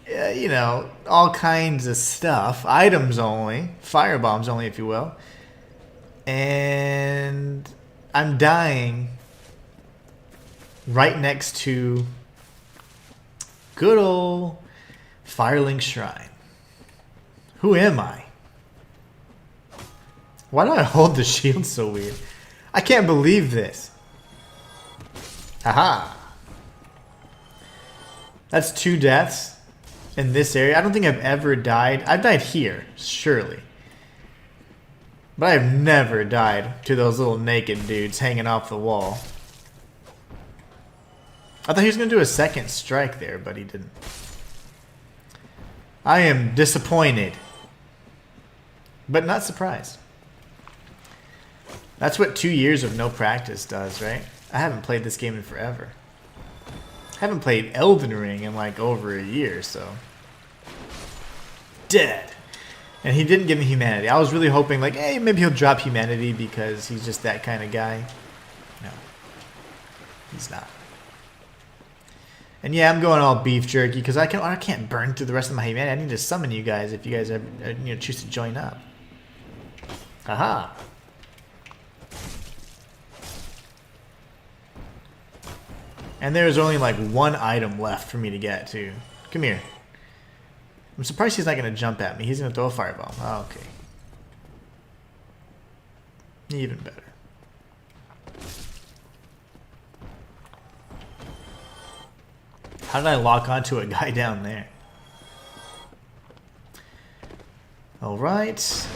you know, all kinds of stuff, items only, firebombs only, if you will. And I'm dying right next to good old Firelink Shrine. Who am I? Why do I hold the shield so weird? I can't believe this. Aha. That's 2 deaths in this area. I don't think I've ever died. I've died here, surely. But I've never died to those little naked dudes hanging off the wall. I thought he was going to do a second strike there, but he didn't. I am disappointed. But not surprised. That's what 2 years of no practice does, right? I haven't played this game in forever. I haven't played Elden Ring in like over a year, so. Dead. And he didn't give me humanity. I was really hoping like, hey, maybe he'll drop humanity because he's just that kind of guy. No. He's not. And yeah, I'm going all beef jerky because I can't burn through the rest of my humanity. I need to summon you guys if you guys ever, choose to join up. Aha. And there's only like 1 item left for me to get to. Come here. I'm surprised he's not going to jump at me. He's going to throw a fireball. Oh, okay. Even better. How did I lock onto a guy down there? Alright.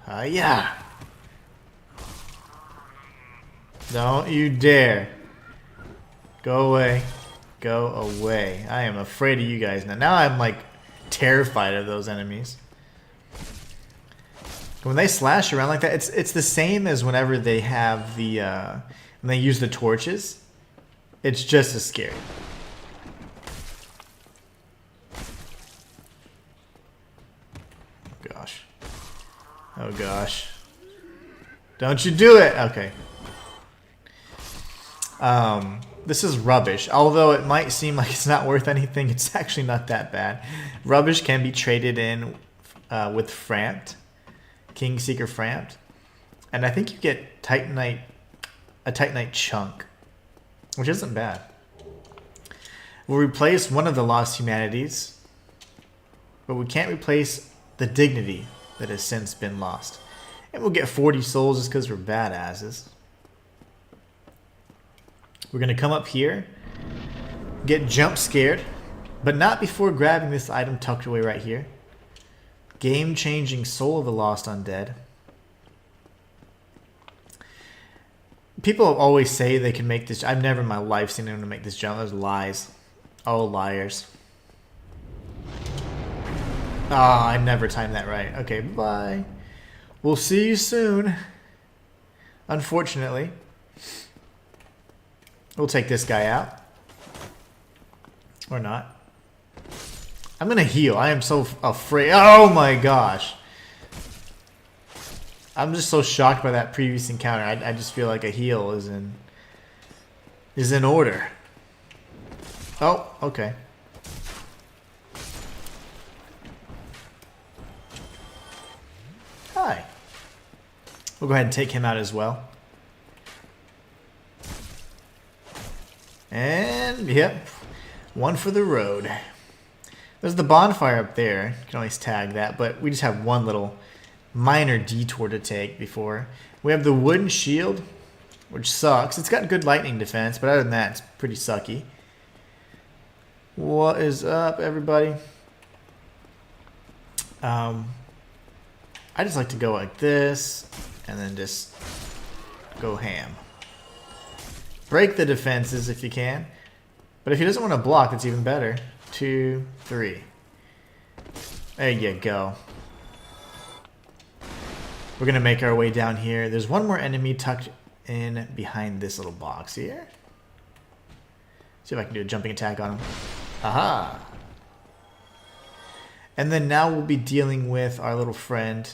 Yeah. Don't you dare. Go away. Go away. I am afraid of you guys now. Now I'm like terrified of those enemies. When they slash around like that, it's the same as whenever they have the when they use the torches. It's just as scary. Gosh. Oh gosh. Don't you do it! Okay. This is rubbish. Although it might seem like it's not worth anything, it's actually not that bad. Rubbish can be traded in with Framped. Kingseeker Framped. And I think you get a Titanite chunk, which isn't bad. We'll replace one of the lost humanities, but we can't replace the dignity that has since been lost. And we'll get 40 souls just because we're badasses. We're going to come up here, get jump scared, but not before grabbing this item tucked away right here. Game-changing Soul of the Lost Undead. People always say they can make this. I've never in my life seen anyone make this jump. Those lies. Oh, liars. Ah, I never timed that right. Okay, bye. We'll see you soon. Unfortunately. We'll take this guy out. Or not. I'm gonna heal. I am so afraid. Oh my gosh. I'm just so shocked by that previous encounter. I just feel like a heal is in order. Oh, okay. Hi. We'll go ahead and take him out as well. And, yep. One for the road. There's the bonfire up there. You can always tag that, but we just have one little minor detour to take before. We have the wooden shield, which sucks. It's got good lightning defense, but other than that, it's pretty sucky. What is up, everybody? I just like to go like this, and then just go ham. Break the defenses if you can. But if he doesn't want to block, it's even better. 2, 3. There you go. We're going to make our way down here. There's one more enemy tucked in behind this little box here. See if I can do a jumping attack on him. Aha! And then now we'll be dealing with our little friend.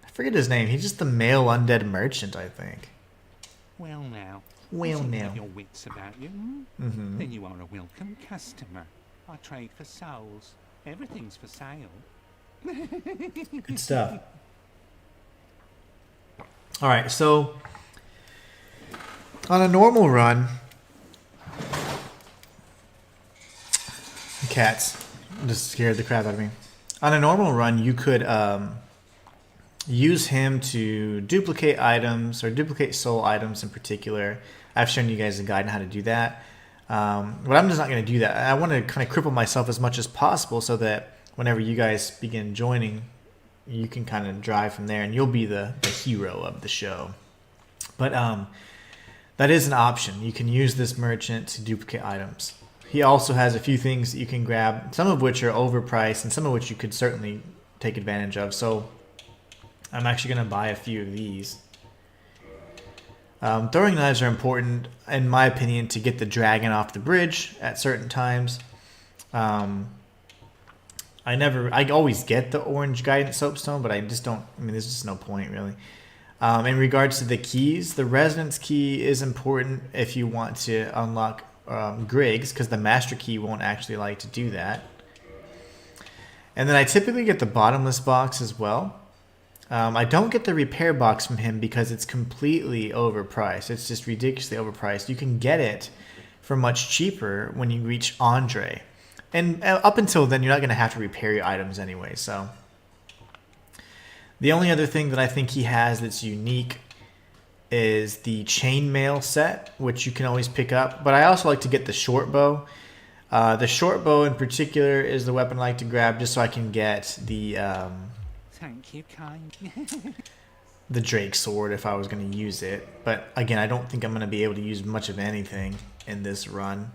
I forget his name. He's just the male undead merchant, I think. Well now, Well you now. have your wits about you, then you are a welcome customer. I trade for souls. Everything's for sale. Good stuff. Alright, so on a normal run, cats just scared the crap out of me. on a normal run, you could use him to duplicate items or duplicate soul items in particular. I've shown you guys a guide on how to do that. But I'm just not going to do that. I want to kind of cripple myself as much as possible so that whenever you guys begin joining, you can kind of drive from there and you'll be the hero of the show. But that is an option. You can use this merchant to duplicate items. He also has a few things that you can grab, some of which are overpriced and some of which you could certainly take advantage of. So I'm actually going to buy a few of these. Throwing knives are important, in my opinion, to get the dragon off the bridge at certain times. I always get the orange guidance soapstone, but I just don't, there's just no point really. In regards to the keys, the resonance key is important if you want to unlock Griggs, because the master key won't actually like to do that. And then I typically get the bottomless box as well. I don't get the repair box from him because it's completely overpriced. It's just ridiculously overpriced. You can get it for much cheaper when you reach Andre. And up until then, you're not going to have to repair your items anyway. So the only other thing that I think he has that's unique is the chainmail set, which you can always pick up. But I also like to get the short bow. The short bow in particular is the weapon I like to grab just so I can get the Thank you, kind. the Drake sword if I was going to use it. But again, I don't think I'm going to be able to use much of anything in this run.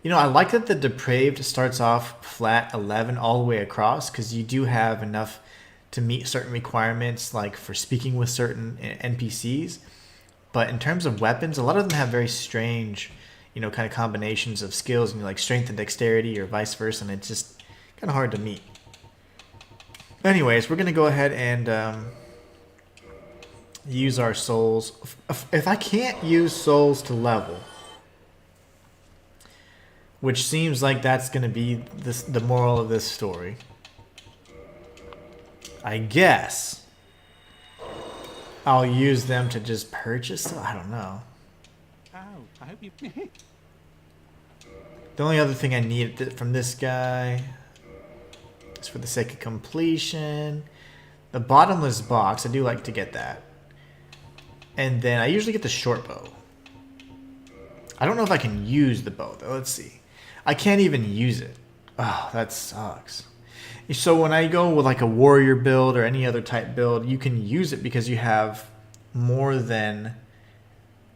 You know, I like that the Depraved starts off flat 11 all the way across, because you do have enough to meet certain requirements, like for speaking with certain NPCs. But in terms of weapons, a lot of them have very strange, you know, kind of combinations of skills, and like strength and dexterity or vice versa, and it's just kind of hard to meet. Anyways, we're going to go ahead and use our souls. If I can't use souls to level, which seems like that's going to be the moral of this story, I guess I'll use them to just purchase. I don't know. Oh, I hope you... The only other thing I need from this guy is for the sake of completion. The bottomless box, I do like to get that. And then I usually get the short bow. I don't know if I can use the bow though. Let's see. I can't even use it. Oh, that sucks. So when I go with like a warrior build or any other type build, you can use it because you have more than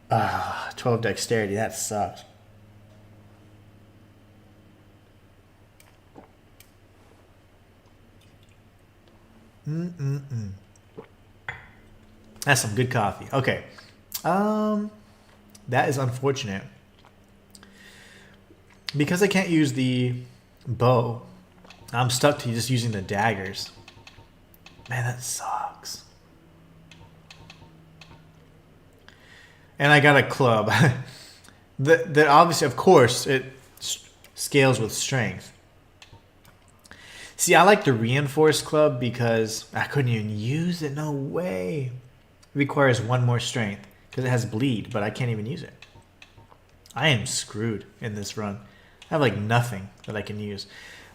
12 dexterity. That sucks. That's some good coffee. Okay. That is unfortunate. Because I can't use the bow, I'm stuck to just using the daggers. Man, that sucks. And I got a club. that obviously, of course, it scales with strength. See, I like the reinforced club because I couldn't even use it. No way. It requires 1 more strength because it has bleed, but I can't even use it. I am screwed in this run. I have like nothing that I can use.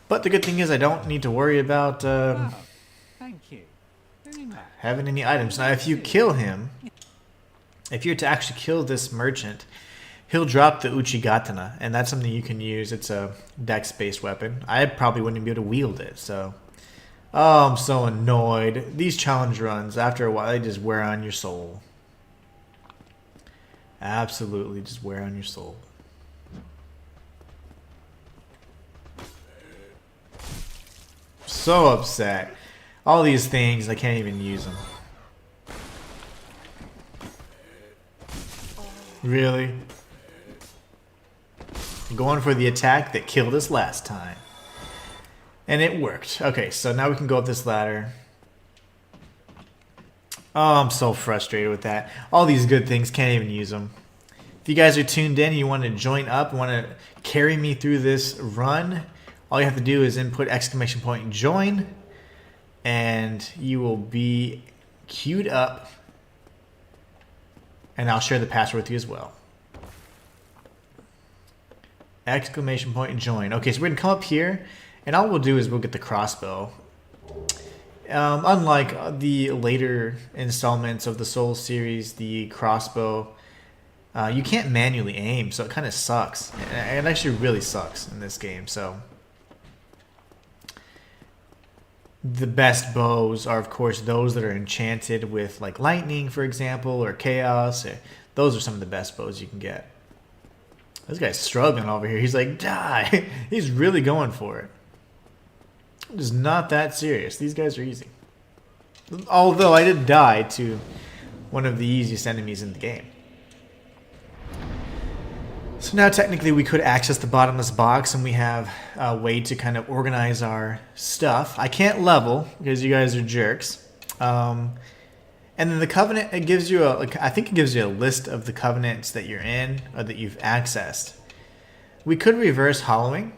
But the good thing is I don't need to worry about Oh, thank you. Very much. having any items. Now, if you kill him, if you're to actually kill this merchant, he'll drop the Uchigatana, and that's something you can use. It's a dex-based weapon. I probably wouldn't be able to wield it, so... Oh, I'm so annoyed. These challenge runs, after a while, they just wear on your soul. Absolutely just wear on your soul. So upset. All these things, I can't even use them. Really? Going for the attack that killed us last time. And it worked. Okay, so now we can go up this ladder. Oh, I'm so frustrated with that. All these good things, can't even use them. If you guys are tuned in and you want to join up, want to carry me through this run, all you have to do is input !join, and you will be queued up. And I'll share the password with you as well. !join. Okay, so we're going to come up here, And all we'll do is we'll get the crossbow. Unlike the later installments of the Souls series, the crossbow, you can't manually aim, so it kind of sucks. It actually really sucks in this game. So the best bows are, of course, those that are enchanted with like lightning, for example, or chaos. Those are some of the best bows you can get. This guy's struggling over here. He's like, die! He's really going for it. It's not that serious. These guys are easy. Although I did die to one of the easiest enemies in the game. So now technically we could access the bottomless box and we have a way to kind of organize our stuff. I can't level because you guys are jerks. And then the covenant, it gives you I think it gives you a list of the covenants that you're in or that you've accessed. We could reverse hollowing.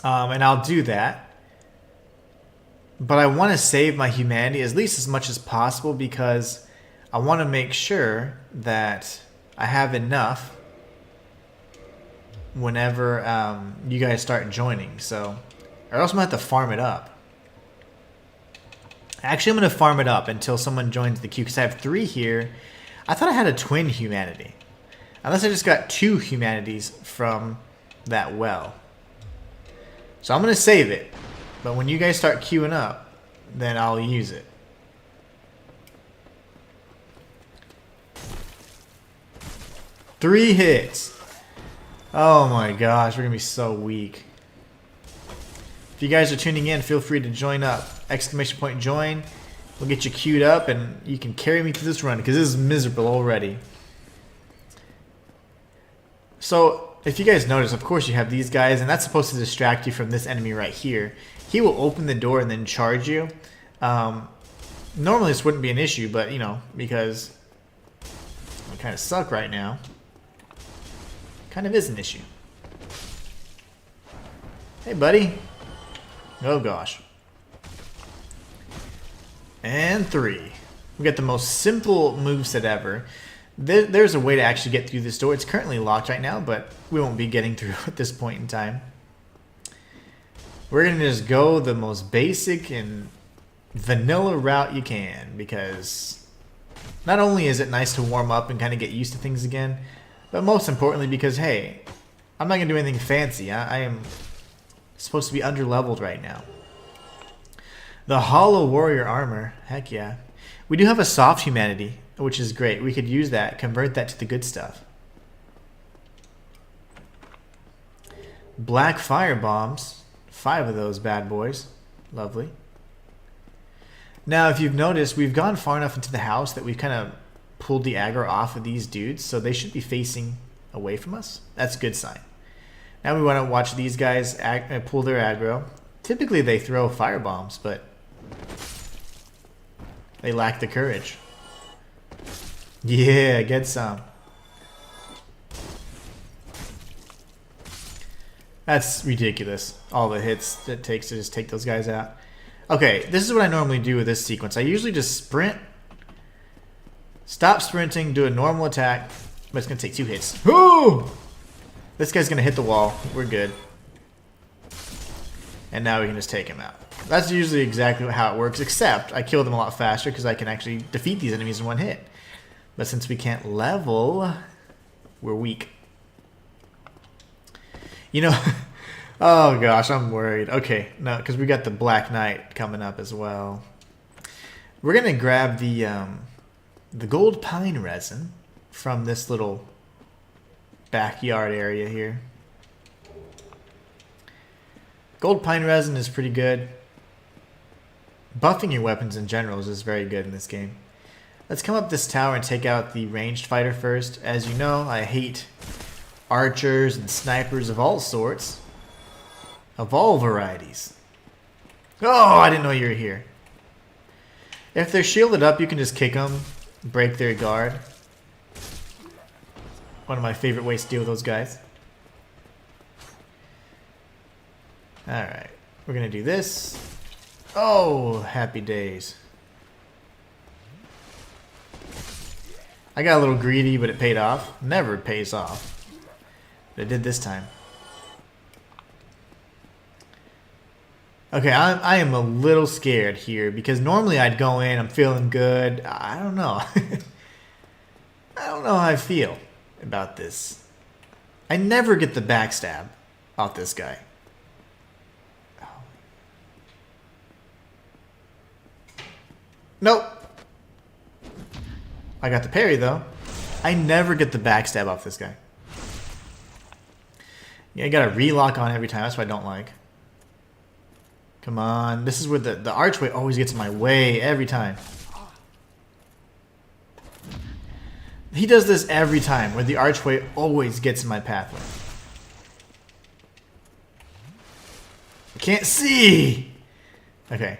And I'll do that. But I want to save my humanity at least as much as possible because I want to make sure that I have enough whenever you guys start joining. So, or else I'm going to have to farm it up. Actually, I'm going to farm it up until someone joins the queue because I have 3 here. I thought I had a twin humanity. Unless I just got 2 humanities from that well. So I'm going to save it. But when you guys start queuing up, then I'll use it. Three hits. Oh my gosh, we're going to be so weak. If you guys are tuning in, feel free to join up. Exclamation point join. We'll get you queued up and you can carry me through this run because this is miserable already. So if you guys notice, of course you have these guys, and that's supposed to distract you from this enemy right here. He will open the door and then charge you. Normally this wouldn't be an issue, but you know, because I kind of suck right now, kind of is an issue. Hey buddy. Oh gosh. And 3. We got the most simple moveset ever. There's a way to actually get through this door. It's currently locked right now, but we won't be getting through at this point in time. We're going to just go the most basic and vanilla route you can, because not only is it nice to warm up and kind of get used to things again, but most importantly because, hey, I'm not going to do anything fancy. I am supposed to be under-leveled right now. The Hollow Warrior Armor, heck yeah. We do have a soft humanity, which is great. We could use that, convert that to the good stuff. Black fire bombs. 5 of those bad boys. Lovely. Now, if you've noticed, we've gone far enough into the house that we've kind of pulled the aggro off of these dudes, so they should be facing away from us. That's a good sign. Now we want to watch these guys pull their aggro. Typically they throw fire bombs, but they lack the courage. Yeah, get some. That's ridiculous. All the hits it takes to just take those guys out. Okay, this is what I normally do with this sequence. I usually just sprint, stop sprinting, do a normal attack, but it's going to take 2 hits. Ooh! This guy's going to hit the wall. We're good. And now we can just take him out. That's usually exactly how it works, except I kill them a lot faster because I can actually defeat these enemies in 1 hit. But since we can't level, we're weak. You know, oh gosh, I'm worried. Okay, no, because we got the Black Knight coming up as well. We're gonna grab the gold pine resin from this little backyard area here. Gold pine resin is pretty good. Buffing your weapons in general is very good in this game. Let's come up this tower and take out the ranged fighter first. As you know, I hate archers and snipers of all sorts. Of all varieties. Oh, I didn't know you were here. If they're shielded up, you can just kick them, break their guard. One of my favorite ways to deal with those guys. Alright, we're going to do this. Oh, happy days. I got a little greedy, but it paid off. Never pays off. But it did this time. Okay, I am a little scared here because normally I'd go in, I'm feeling good. I don't know. I don't know how I feel about this. I never get the backstab off this guy. Nope. I got the parry though. I never get the backstab off this guy. Yeah, I got a relock on every time. That's what I don't like. Come on. This is where the archway always gets in my way every time. He does this every time, where the archway always gets in my pathway. I can't see! Okay.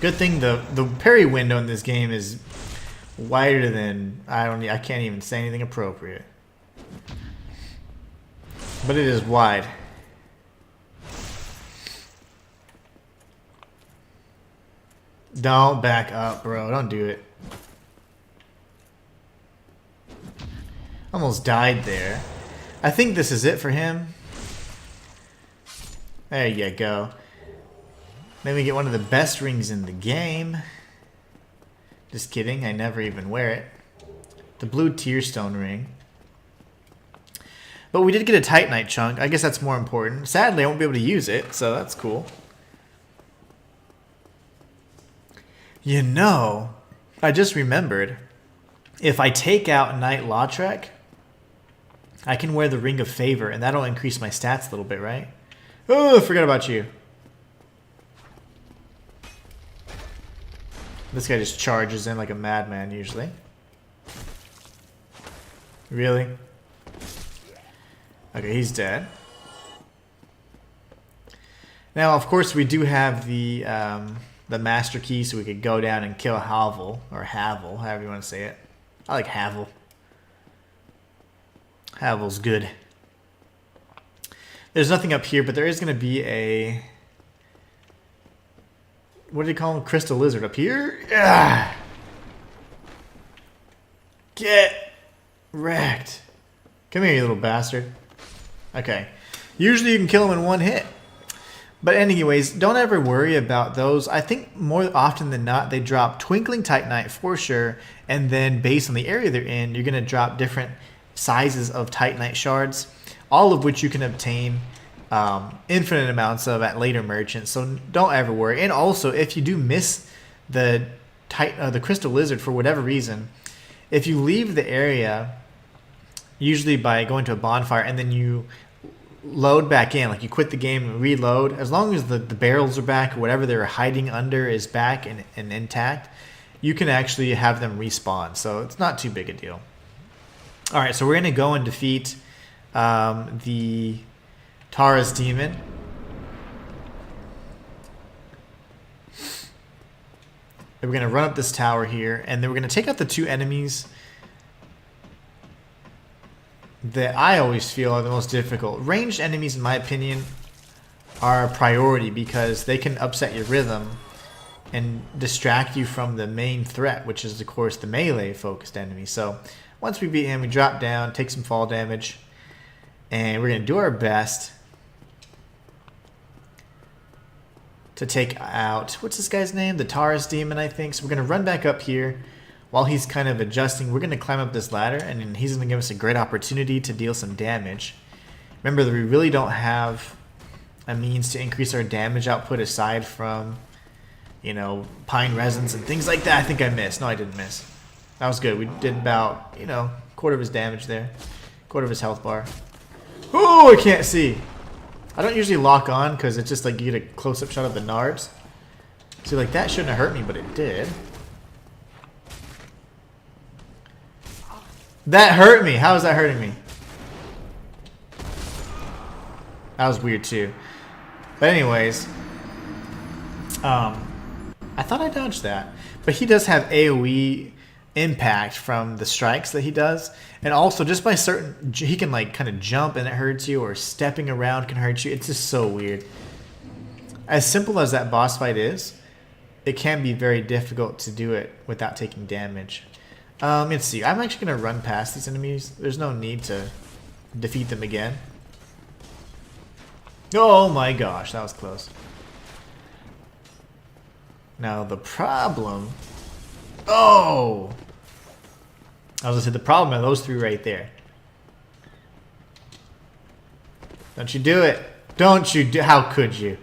Good thing the parry window in this game is wider than I can't even say anything appropriate. But it is wide. Don't back up, bro. Don't do it. Almost died there. I think this is it for him. There you go. Then we get one of the best rings in the game. Just kidding, I never even wear it. The blue Tearstone ring. But we did get a Titanite chunk. I guess that's more important. Sadly, I won't be able to use it, so that's cool. You know, I just remembered. If I take out Knight Lautrec, I can wear the Ring of Favor, and that'll increase my stats a little bit, right? Oh, I forgot about you. This guy just charges in like a madman, usually. Really? Okay, he's dead. Now, of course, we do have the master key, so we could go down and kill Havel, or Havel, however you want to say it. I like Havel. Havel's good. There's nothing up here, but there is going to be a... What do you call him? Crystal Lizard up here? Ah! Get wrecked. Come here, you little bastard. Okay. Usually you can kill him in one hit. But anyways, don't ever worry about those. I think more often than not, they drop Twinkling Titanite for sure. And then based on the area they're in, you're going to drop different sizes of Titanite shards. All of which you can obtain infinite amounts of at later merchants, so don't ever worry. And also, if you do miss the Crystal Lizard for whatever reason, if you leave the area, usually by going to a bonfire, and then you load back in, like you quit the game and reload, as long as the barrels are back, or whatever they're hiding under is back and intact, you can actually have them respawn, so it's not too big a deal. Alright, so we're going to go and defeat the Tara's Demon. And we're going to run up this tower here, and then we're going to take out the two enemies that I always feel are the most difficult. Ranged enemies, in my opinion, are a priority because they can upset your rhythm and distract you from the main threat, which is, of course, the melee-focused enemy. So once we beat him, we drop down, take some fall damage, and we're going to do our best to take out, what's this guy's name? The Tara's Demon, I think. So we're going to run back up here while he's kind of adjusting. We're going to climb up this ladder, and then he's going to give us a great opportunity to deal some damage. Remember that we really don't have a means to increase our damage output aside from, you know, pine resins and things like that. I think I missed. No, I didn't miss. That was good. We did about, you know, quarter of his damage there. Quarter of his health bar. Oh, I can't see. I don't usually lock on because it's just like you get a close-up shot of the Narbs. See, like that shouldn't have hurt me, but it did. That hurt me. How is that hurting me? That was weird too. But anyways, I thought I dodged that. But he does have AoE impact from the strikes that he does, and also just by certain, he can like kind of jump and it hurts you, or stepping around can hurt you. It's just so weird. As simple as that boss fight is, it can be very difficult to do it without taking damage. Let's see. I'm actually gonna run past these enemies. There's no need to defeat them again. Oh my gosh, that was close. Now the problem... Oh! I was gonna say the problem are those three right there. Don't you do it! Don't you do... How could you?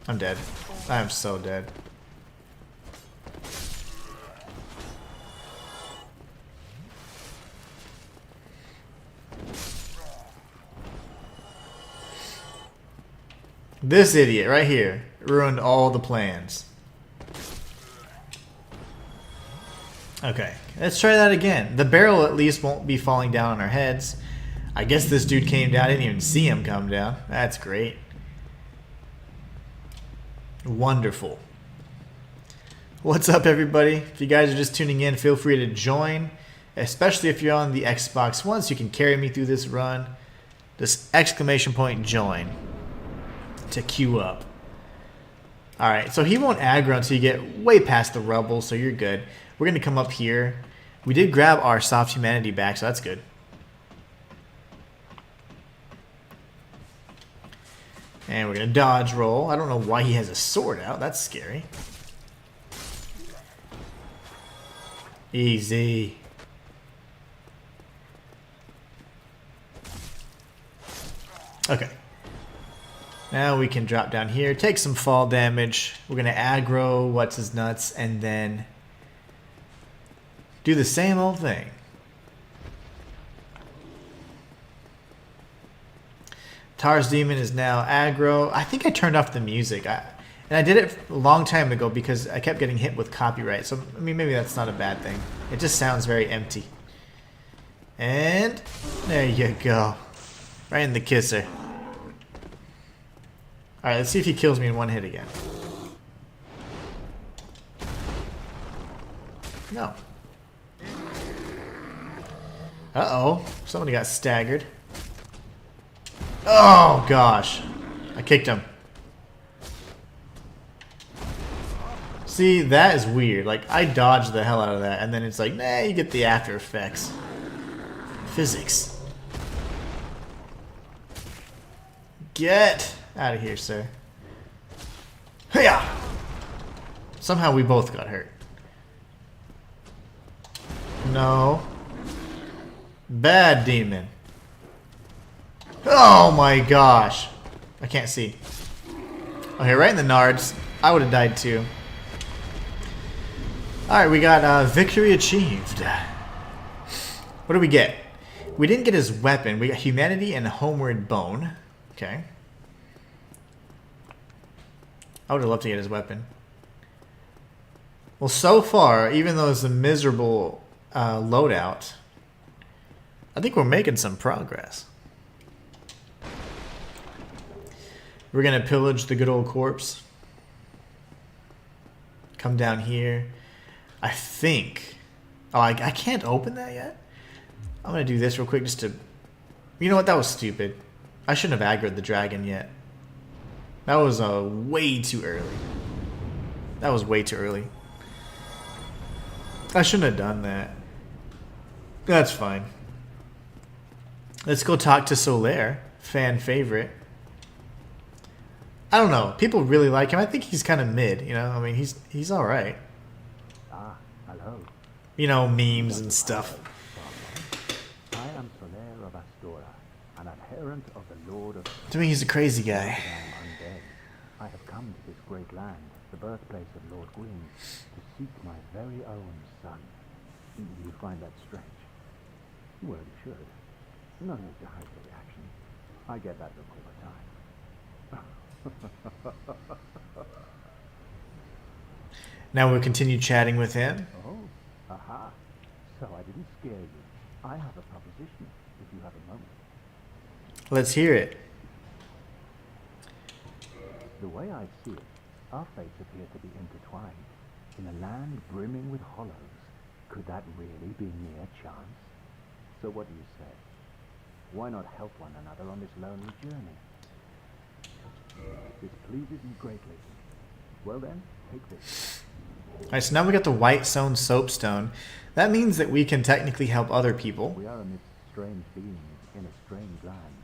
I'm dead. I am so dead. This idiot right here ruined all the plans. Okay, let's try that again. The barrel at least won't be falling down on our heads. I guess this dude came down. I didn't even see him come down. That's great. Wonderful. What's up, everybody? If you guys are just tuning in, feel free to join. Especially if you're on the Xbox One, so you can carry me through this run. Just exclamation point join to queue up. Alright, so he won't aggro until you get way past the rubble, so you're good. We're going to come up here. We did grab our soft humanity back, so that's good. And we're going to dodge roll. I don't know why he has a sword out. That's scary. Easy. Okay. Now we can drop down here, take some fall damage. We're going to aggro what's his nuts, and then do the same old thing. Tar's Demon is now aggro. I think I turned off the music. And I did it a long time ago because I kept getting hit with copyright. So, I mean, maybe that's not a bad thing. It just sounds very empty. And there you go. Right in the kisser. Alright, let's see if he kills me in one hit again. No. Uh-oh. Somebody got staggered. Oh, gosh. I kicked him. See, that is weird. Like, I dodged the hell out of that, and then it's like, nah, you get the after effects. Physics. Get out of here, sir. Hiya! Somehow we both got hurt. No. Bad demon. Oh my gosh. I can't see. Okay, right in the nards. I would have died too. Alright, we got victory achieved. What do we get? We didn't get his weapon. We got humanity and homeward bone. Okay. I would have loved to get his weapon. Well, so far, even though it's a miserable loadout, I think we're making some progress. We're going to pillage the good old corpse. Come down here. I think... Oh, I can't open that yet? I'm going to do this real quick just to... You know what? That was stupid. I shouldn't have aggroed the dragon yet. That was way too early. That was way too early. I shouldn't have done that. That's fine. Let's go talk to Solaire, fan favorite. I don't know. People really like him. I think he's kind of mid, you know? I mean, he's all right. Ah, hello. You know, memes and stuff. I am Solaire of Astora, an adherent of the Lord of... To me, he's a crazy guy. I am undead. I have come to this great land, the birthplace of Lord Gwyn, to seek my very own son. Do you find that strange? Well, you should. No need to hide your reaction. I get that look all the time. Now we'll continue chatting with him. Oh, aha. So I didn't scare you. I have a proposition, if you have a moment. Let's hear it. The way I see it, our fates appear to be intertwined. In a land brimming with hollows, could that really be mere chance? So what do you say? Why not help one another on this lonely journey? This pleases me greatly. Well then, take this. Alright, so now we got the white soapstone. That means that we can technically help other people. We are amidst strange beings, in a strange land.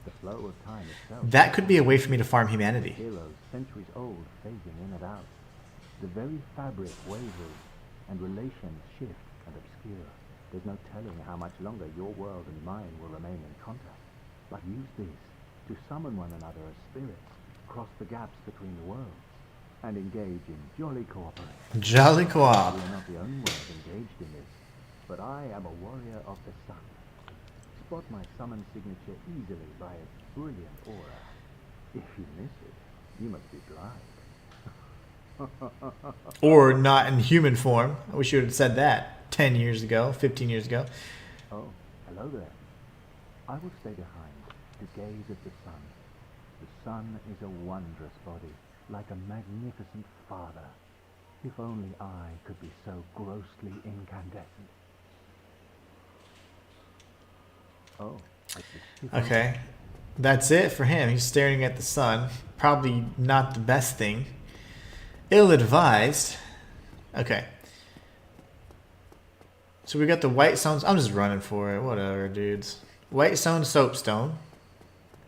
The flow of time itself. That could be a way for me to farm humanity. Heroes centuries old phasing in and out. The very fabric wavers, and relations shift and obscure. There's no telling how much longer your world and mine will remain in contact. But use this to summon one another as spirits, cross the gaps between the worlds, and engage in jolly cooperation. Jolly co-op. We are not the only ones engaged in this, but I am a warrior of the sun. Spot my summon signature easily by its brilliant aura. If you miss it, you must be blind. Or not in human form. I wish you would have said that 10 years ago, 15 years ago. Oh, hello there. I will stay behind to gaze at the sun. The sun is a wondrous body, like a magnificent father. If only I could be so grossly incandescent. Oh, I see. Okay. That's it for him. He's staring at the sun. Probably not the best thing. Ill-advised. Okay. So we got the white stones. I'm just running for it. Whatever, dudes. White stone soapstone.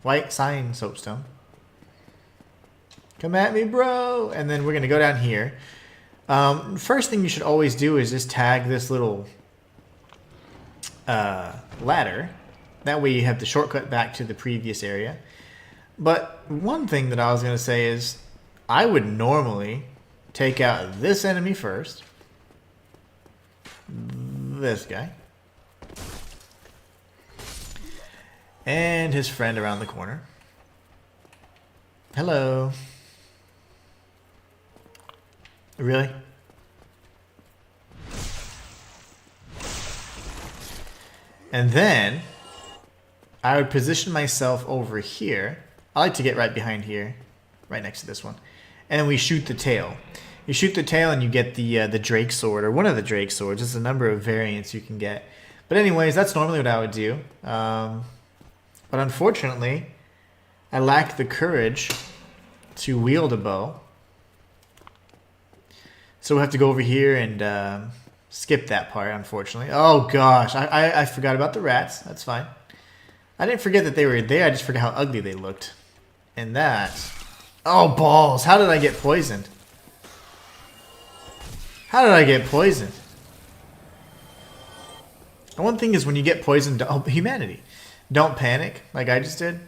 White sign soapstone. Come at me, bro. And then we're going to go down here. First thing you should always do is just tag this little ladder. That way you have the shortcut back to the previous area. But one thing that I was going to say is I would normally take out this enemy first. This guy. And his friend around the corner. Hello. Really? And then I would position myself over here. I like to get right behind here, right next to this one. And we shoot the tail. You shoot the tail and you get the Drake sword, or one of the Drake swords. There's a number of variants you can get. But anyways, that's normally what I would do. But unfortunately, I lack the courage to wield a bow. So we'll have to go over here and skip that part, unfortunately. Oh gosh, I forgot about the rats. That's fine. I didn't forget that they were there. I just forgot how ugly they looked. And that... Oh, balls. How did I get poisoned? How did I get poisoned? And one thing is when you get poisoned... Oh, humanity. Don't panic like I just did.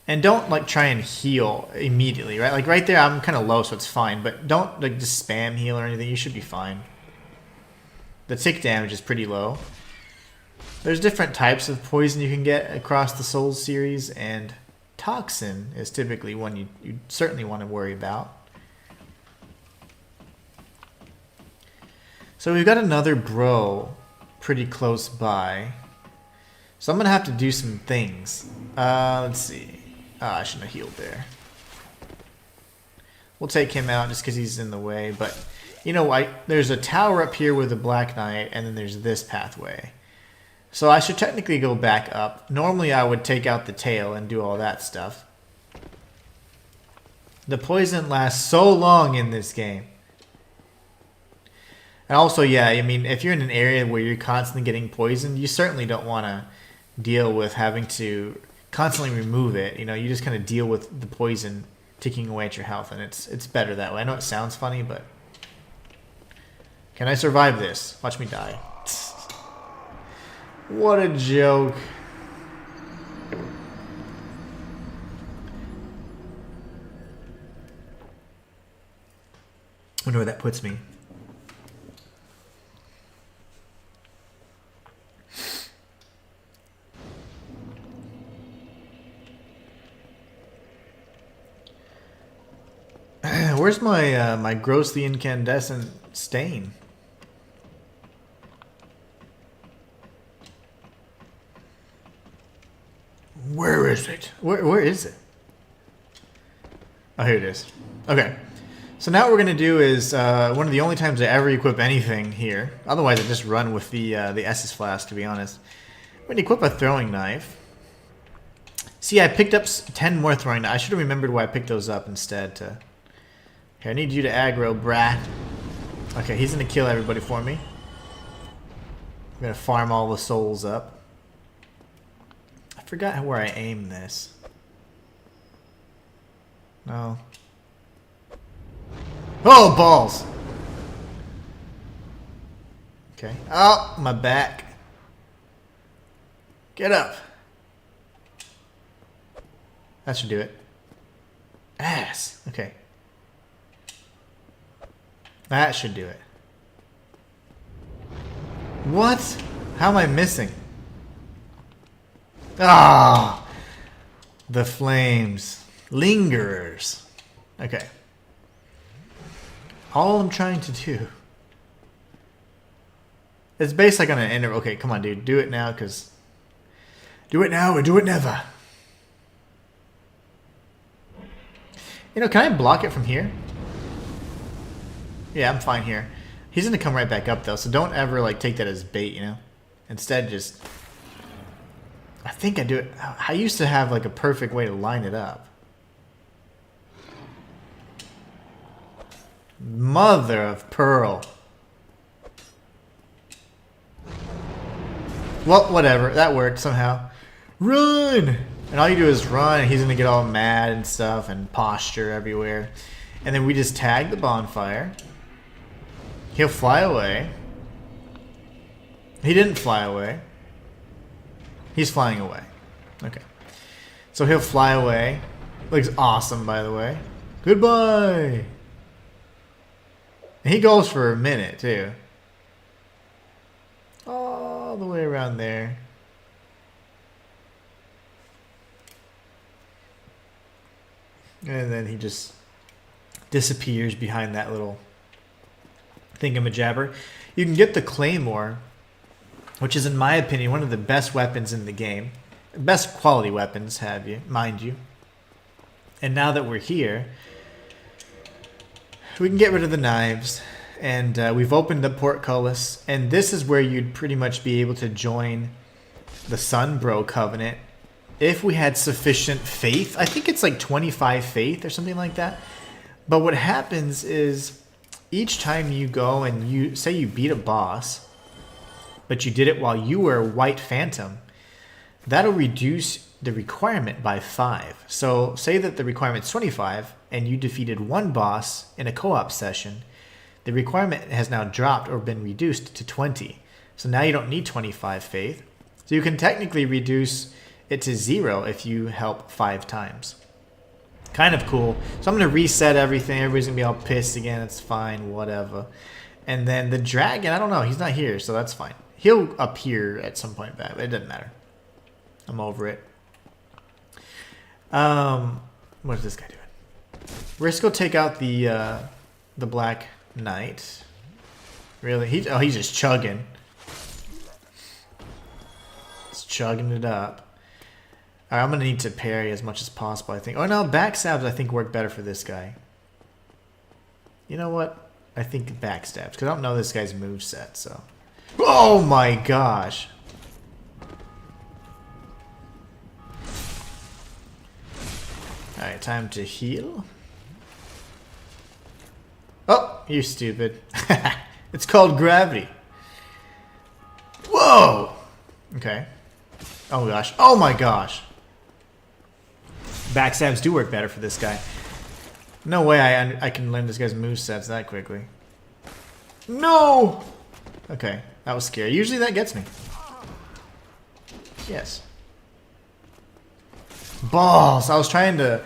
And don't like try and heal immediately, right? Like right there, I'm kind of low, so it's fine. But don't like just spam heal or anything. You should be fine. The tick damage is pretty low. There's different types of poison you can get across the Souls series, and toxin is typically one you certainly want to worry about. So we've got another bro pretty close by. So I'm going to have to do some things. Let's see. I shouldn't have healed there. We'll take him out just because he's in the way. But, you know, there's a tower up here with a Black Knight, and then there's this pathway. So I should technically go back up. Normally I would take out the tail and do all that stuff. The poison lasts so long in this game. And also, yeah, I mean, if you're in an area where you're constantly getting poisoned, you certainly don't want to deal with having to constantly remove it. You know, you just kind of deal with the poison ticking away at your health, and it's better that way. I know it sounds funny, but... Can I survive this? Watch me die. What a joke. Wonder where that puts me. Where's my my grossly incandescent stain? Where is it? Where is it? Oh, here it is. Okay. So now what we're going to do is one of the only times I ever equip anything here. Otherwise, I just run with the Estus Flask, to be honest. We're going to equip a throwing knife. See, I picked up 10 more throwing knives. I should have remembered why I picked those up instead. Here, I need you to aggro, brat. Okay, he's going to kill everybody for me. I'm going to farm all the souls up. forgot where I aim this. No. Oh, balls! Okay. Oh, my back. Get up. That should do it. Ass. Okay. That should do it. What? How am I missing? Ah! The flames. Lingerers. Okay. All I'm trying to do. It's based like on an interval. Okay, come on, dude. Do it now, because... Do it now or do it never. You know, can I block it from here? Yeah, I'm fine here. He's going to come right back up, though, so don't ever, like, take that as bait, you know? Instead, just... I think I do it... I used to have, like, a perfect way to line it up. Mother of pearl. Well, whatever. That worked somehow. Run! And all you do is run, and he's going to get all mad and stuff and posture everywhere. And then we just tag the bonfire. He'll fly away. He didn't fly away. He's flying away. Okay. So he'll fly away. Looks awesome, by the way. Goodbye! And he goes for a minute, too. All the way around there. And then he just disappears behind that little thingamajabber. You can get the Claymore, which is, in my opinion, one of the best weapons in the game. Best quality weapons, mind you. And now that we're here, we can get rid of the knives. And we've opened the portcullis. And this is where you'd pretty much be able to join the Sunbro Covenant. If we had sufficient faith. I think it's like 25 faith or something like that. But what happens is each time you go and you say you beat a boss, but you did it while you were White Phantom, that'll reduce the requirement by 5. So say that the requirement's 25 and you defeated one boss in a co-op session, the requirement has now dropped or been reduced to 20. So now you don't need 25 faith. So you can technically reduce it to 0 if you help 5 times. Kind of cool. So I'm going to reset everything. Everybody's going to be all pissed again. It's fine. Whatever. And then the dragon, I don't know. He's not here, so that's fine. He'll appear at some point back, but it doesn't matter. I'm over it. What is this guy doing? We're just going to take out the Black Knight. Really? He's just chugging. He's chugging it up. Alright, I'm going to need to parry as much as possible, I think. Oh, no, backstabs, I think, work better for this guy. You know what? I think backstabs, because I don't know this guy's moveset, so... Oh, my gosh! Alright, time to heal. Oh, you're stupid. It's called gravity. Whoa! Okay. Oh, gosh. Oh, my gosh. Backstabs do work better for this guy. No way I can learn this guy's movesets that quickly. No! Okay, that was scary. Usually that gets me. Yes. Balls! I was trying to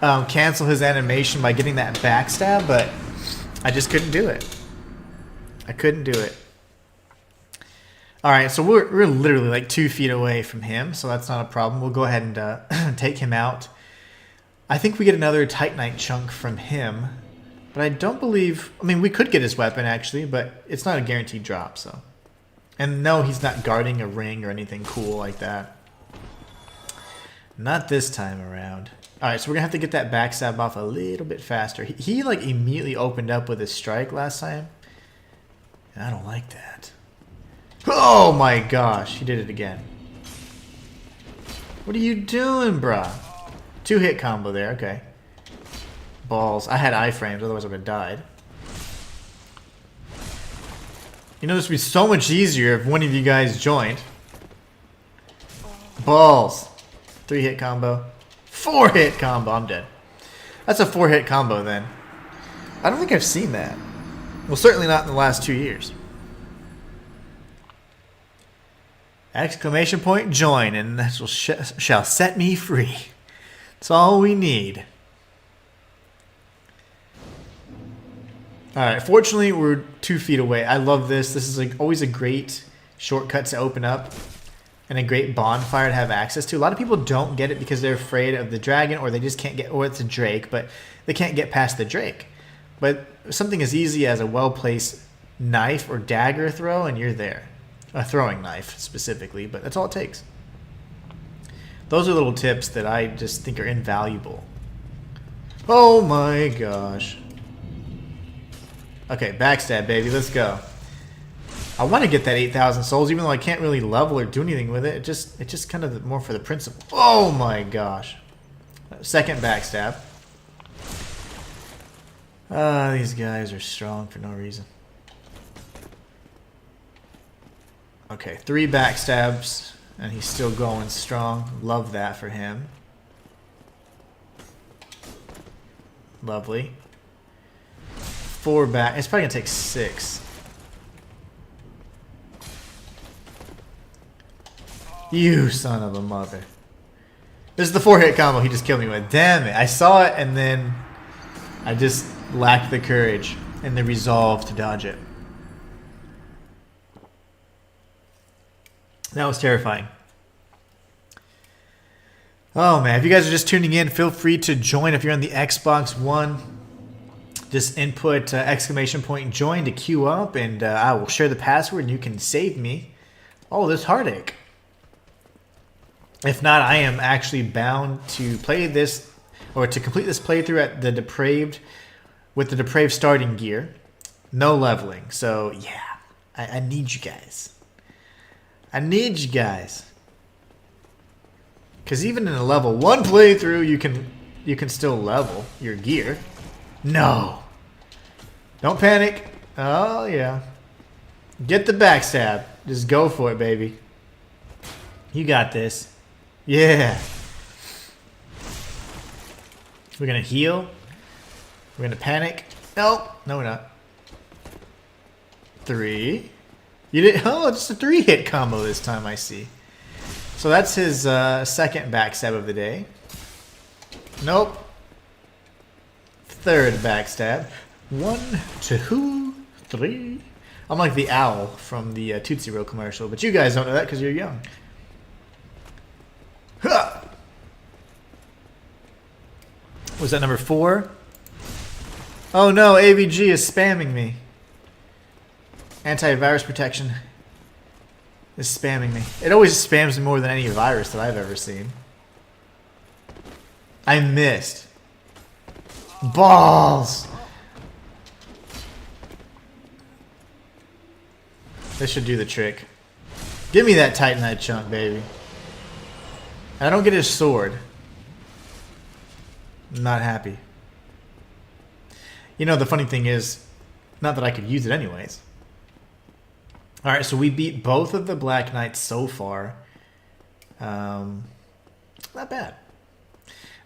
cancel his animation by getting that backstab, but I just couldn't do it. I couldn't do it. Alright, so we're literally like 2 feet away from him, so that's not a problem. We'll go ahead and take him out. I think we get another Titanite chunk from him, but I don't believe... I mean, we could get his weapon, actually, but it's not a guaranteed drop, so... And no, he's not guarding a ring or anything cool like that. Not this time around. Alright, so we're going to have to get that backstab off a little bit faster. He like, immediately opened up with his strike last time, and I don't like that. Oh my gosh, he did it again. What are you doing, bruh? 2-hit combo there, okay. Balls. I had iframes, otherwise I would have died. You know, this would be so much easier if one of you guys joined. Balls. 3-hit combo. 4-hit combo. I'm dead. That's a 4-hit combo then. I don't think I've seen that. Well, certainly not in the last 2 years. Exclamation point join, and that shall set me free. That's all we need. Alright, fortunately we're 2 feet away. I love this. This is like always a great shortcut to open up and a great bonfire to have access to. A lot of people don't get it because they're afraid of the dragon, or they just can't get, or it's a drake, but they can't get past the drake. But something as easy as a well-placed knife or dagger throw, and you're there. A throwing knife, specifically, but that's all it takes. Those are little tips that I just think are invaluable. Oh my gosh. Okay, backstab, baby. Let's go. I want to get that 8,000 souls, even though I can't really level or do anything with it. It's just kind of more for the principle. Oh my gosh. Second backstab. These guys are strong for no reason. Okay, 3 backstabs, and he's still going strong. Love that for him. Lovely. 4 back. It's probably going to take 6. You son of a mother. This is the 4-hit combo he just killed me with. Damn it. I saw it, and then I just lacked the courage and the resolve to dodge it. That was terrifying. Oh man, if you guys are just tuning in, feel free to join if you're on the Xbox One. Just input exclamation point join to queue up, and I will share the password and you can save me all this heartache. If not, I am actually bound to play this, or to complete this playthrough at the Depraved, with the Depraved starting gear. No leveling. So yeah, I need you guys. I need you guys. Because even in a level 1 playthrough, you can still level your gear. No. Don't panic. Oh yeah. Get the backstab. Just go for it, baby. You got this. Yeah. We're gonna heal. We're gonna panic. Nope. No, we're not. 3. You did. Oh, it's a 3-hit combo this time, I see. So that's his second backstab of the day. Nope. 3rd backstab. 1, 2, 3. I'm like the owl from the Tootsie Roll commercial, but you guys don't know that because you're young. Huh. Was that number 4? Oh no, AVG is spamming me. Antivirus protection is spamming me. It always spams me more than any virus that I've ever seen. I missed. Balls! This should do the trick. Give me that Titanite chunk, baby. And I don't get his sword. I'm not happy. You know, the funny thing is, not that I could use it anyways. Alright, so we beat both of the Black Knights so far. Not bad.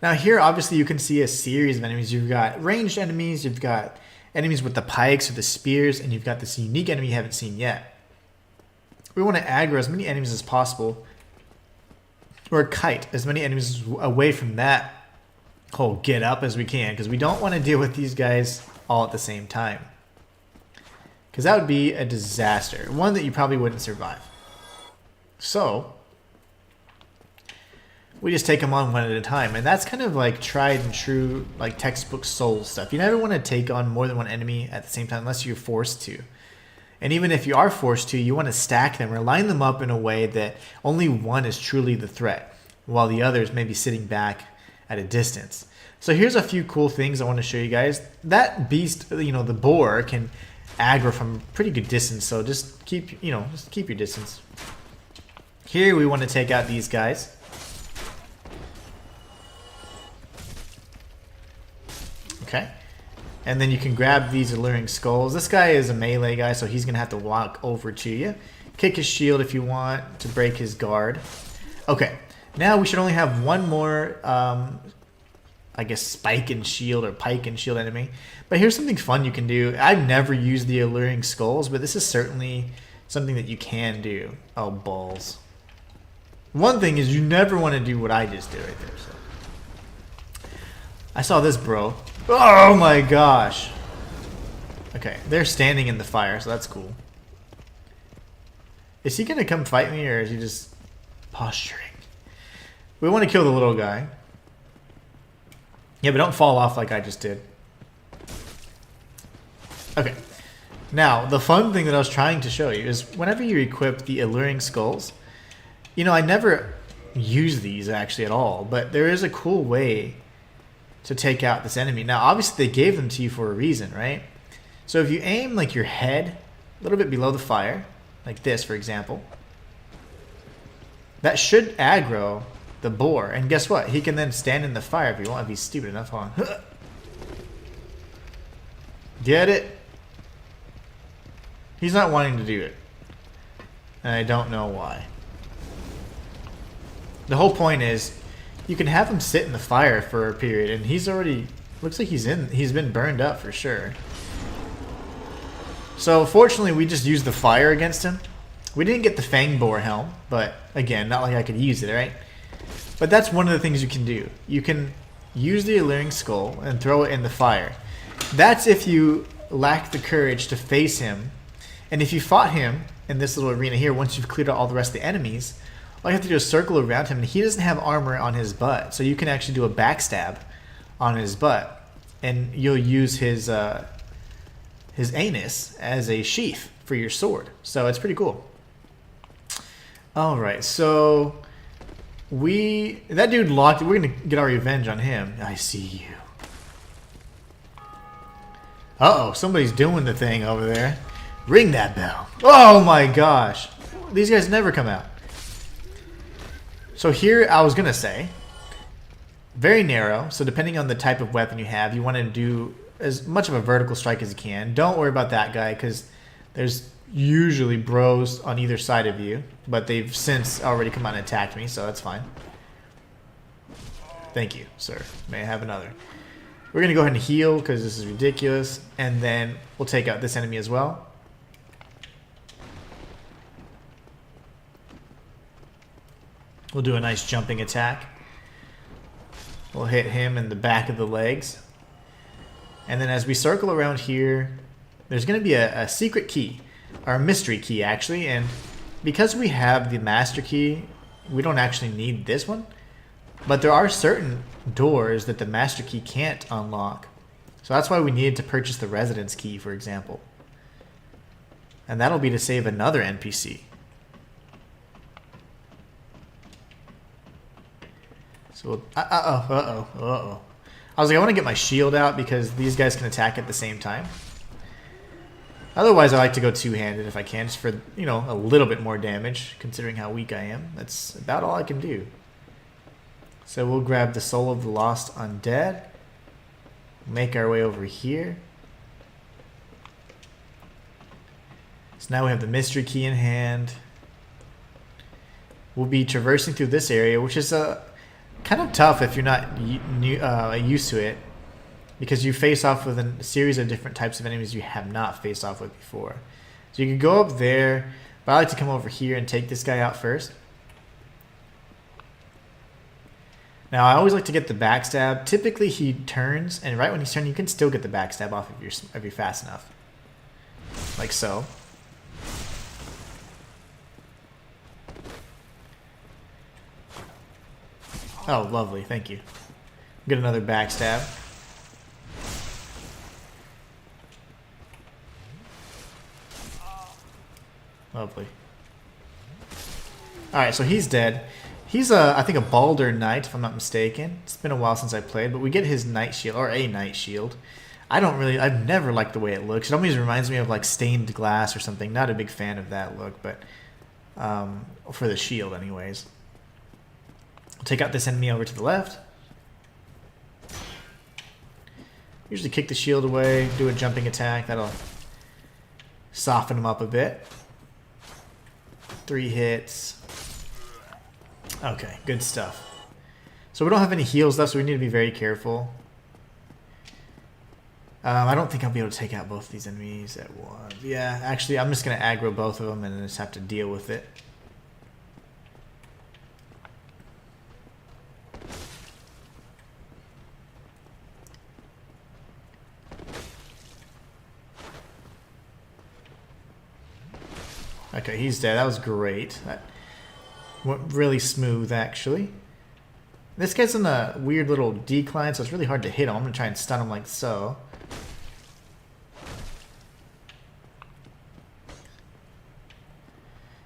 Now here, obviously, you can see a series of enemies. You've got ranged enemies, you've got enemies with the pikes or the spears, and you've got this unique enemy you haven't seen yet. We want to aggro as many enemies as possible, or kite as many enemies away from that whole get up as we can, because we don't want to deal with these guys all at the same time. Because that would be a disaster. One that you probably wouldn't survive. So we just take them on one at a time. And that's kind of like tried and true, like textbook soul stuff. You never want to take on more than one enemy at the same time unless you're forced to. And even if you are forced to, you want to stack them or line them up in a way that only one is truly the threat, while the others may be sitting back at a distance. So here's a few cool things I want to show you guys. That beast, you know, the boar, can aggro from pretty good distance, so just keep your distance. Here we want to take out these guys. Okay. And then you can grab these alluring skulls. This guy is a melee guy, so he's going to have to walk over to you. Kick his shield if you want to break his guard. Okay. Now we should only have one more, I guess, spike and shield or pike and shield enemy. But here's something fun you can do. I've never used the alluring skulls, but this is certainly something that you can do. Oh, balls. One thing is you never want to do what I just did right there. So I saw this, bro. Oh my gosh. Okay, they're standing in the fire, so that's cool. Is he going to come fight me, or is he just posturing? We want to kill the little guy. Yeah, but don't fall off like I just did. Okay. Now, the fun thing that I was trying to show you is whenever you equip the alluring skulls, you know, I never use these actually at all, but there is a cool way to take out this enemy. Now, obviously they gave them to you for a reason, right? So if you aim like your head a little bit below the fire, like this, for example, that should aggro the boar. And guess what? He can then stand in the fire if he wants, if he's stupid enough. Hold on. Get it? He's not wanting to do it. And I don't know why. The whole point is you can have him sit in the fire for a period, and he's already, looks like he's been burned up for sure. So fortunately we just used the fire against him. We didn't get the fang boar helm, but again, not like I could use it, right? But that's one of the things you can do. You can use the alluring skull and throw it in the fire. That's if you lack the courage to face him. And if you fought him in this little arena here, once you've cleared out all the rest of the enemies, all you have to do is circle around him, and he doesn't have armor on his butt. So you can actually do a backstab on his butt, and you'll use his anus as a sheath for your sword. So it's pretty cool. Alright, so that dude locked, we're gonna get our revenge on him. I see you. Uh-oh, somebody's doing the thing over there. Ring that bell. Oh my gosh. These guys never come out. So here, I was gonna say, very narrow, so depending on the type of weapon you have, you want to do as much of a vertical strike as you can. Don't worry about that guy, because there's usually bros on either side of you, but they've since already come out and attacked me, so that's fine. Thank you, sir. May I have another? We're going to go ahead and heal, because this is ridiculous, and then we'll take out this enemy as well. We'll do a nice jumping attack. We'll hit him in the back of the legs. And then as we circle around here, there's going to be a secret key, or a mystery key actually, and because we have the master key, we don't actually need this one, but there are certain doors that the master key can't unlock. So that's why we needed to purchase the residence key, for example. And that'll be to save another NPC. So, uh-oh. I was like, I want to get my shield out because these guys can attack at the same time. Otherwise, I like to go two-handed if I can, just for, you know, a little bit more damage, considering how weak I am. That's about all I can do. So we'll grab the Soul of the Lost Undead. Make our way over here. So now we have the mystery key in hand. We'll be traversing through this area, which is kind of tough if you're not used to it, because you face off with a series of different types of enemies you have not faced off with before. So you can go up there, but I like to come over here and take this guy out first. Now I always like to get the backstab. Typically he turns, and right when he's turning you can still get the backstab off if you're fast enough. Like so. Oh, lovely. Thank you. Get another backstab. Lovely. Alright, so he's dead. He's, I think, a Balder Knight, if I'm not mistaken. It's been a while since I played, but we get his Knight Shield, or a Knight Shield. I've never liked the way it looks. It always reminds me of, like, stained glass or something. Not a big fan of that look, but for the shield, anyways. We'll take out this enemy over to the left. Usually kick the shield away, do a jumping attack. That'll soften him up a bit. 3 hits. Okay, good stuff. So we don't have any heals left, so we need to be very careful. I don't think I'll be able to take out both of these enemies at once. Yeah, actually, I'm just going to aggro both of them and then just have to deal with it. Okay, he's dead. That was great. That went really smooth, actually. This guy's on a weird little decline, so it's really hard to hit him. I'm going to try and stun him like so.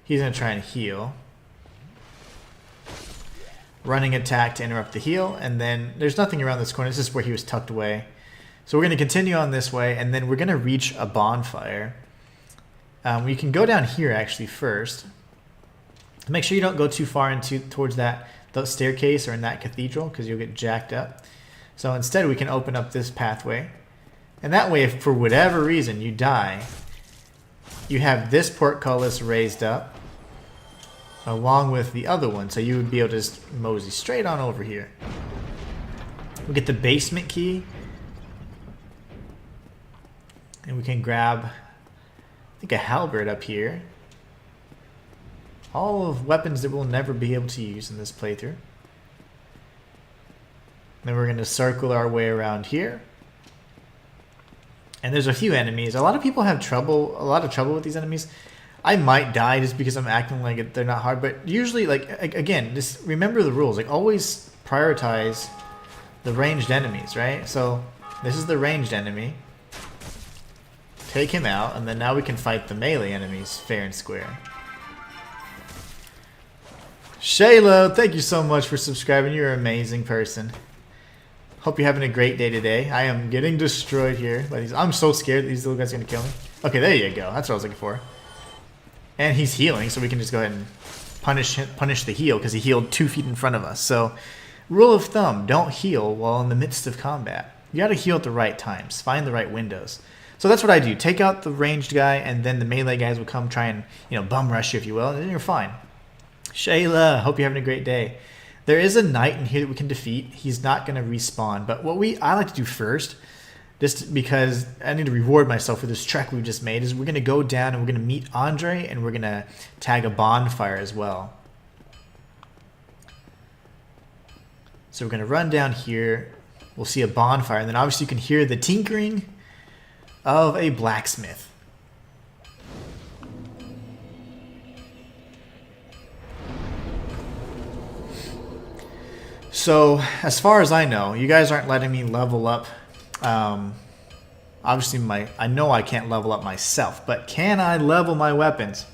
He's going to try and heal. Running attack to interrupt the heal, and then there's nothing around this corner. This is where he was tucked away. So we're going to continue on this way, and then we're going to reach a bonfire. We can go down here actually first. Make sure you don't go too far towards that staircase or in that cathedral, because you'll get jacked up. So instead we can open up this pathway. And that way, if for whatever reason you die, you have this portcullis raised up along with the other one. So you would be able to just mosey straight on over here. We'll get the basement key. And we can grab, I think, a halberd up here. All of weapons that we'll never be able to use in this playthrough. Then we're going to circle our way around here. And there's a few enemies. A lot of people have a lot of trouble with these enemies. I might die just because I'm acting like they're not hard. But usually, like, again, just remember the rules. Like, always prioritize the ranged enemies, right? So this is the ranged enemy. Take him out, and then now we can fight the melee enemies fair and square. Shayla, thank you so much for subscribing. You're an amazing person. Hope you're having a great day today. I am getting destroyed here by these. I'm so scared these little guys are going to kill me. Okay, there you go. That's what I was looking for. And he's healing, so we can just go ahead and punish the heal, because he healed 2 feet in front of us. So, rule of thumb, don't heal while in the midst of combat. You got to heal at the right times. Find the right windows. So that's what I do. Take out the ranged guy, and then the melee guys will come try and, bum rush you, if you will, and then you're fine. Shayla, hope you're having a great day. There is a knight in here that we can defeat. He's not going to respawn. But what I like to do first, just because I need to reward myself for this trek we've just made, is we're going to go down and we're going to meet Andre, and we're going to tag a bonfire as well. So we're going to run down here. We'll see a bonfire, and then obviously you can hear the tinkering of a blacksmith. So, as far as I know, you guys aren't letting me level up. Obviously, I know I can't level up myself, but can I level my weapons?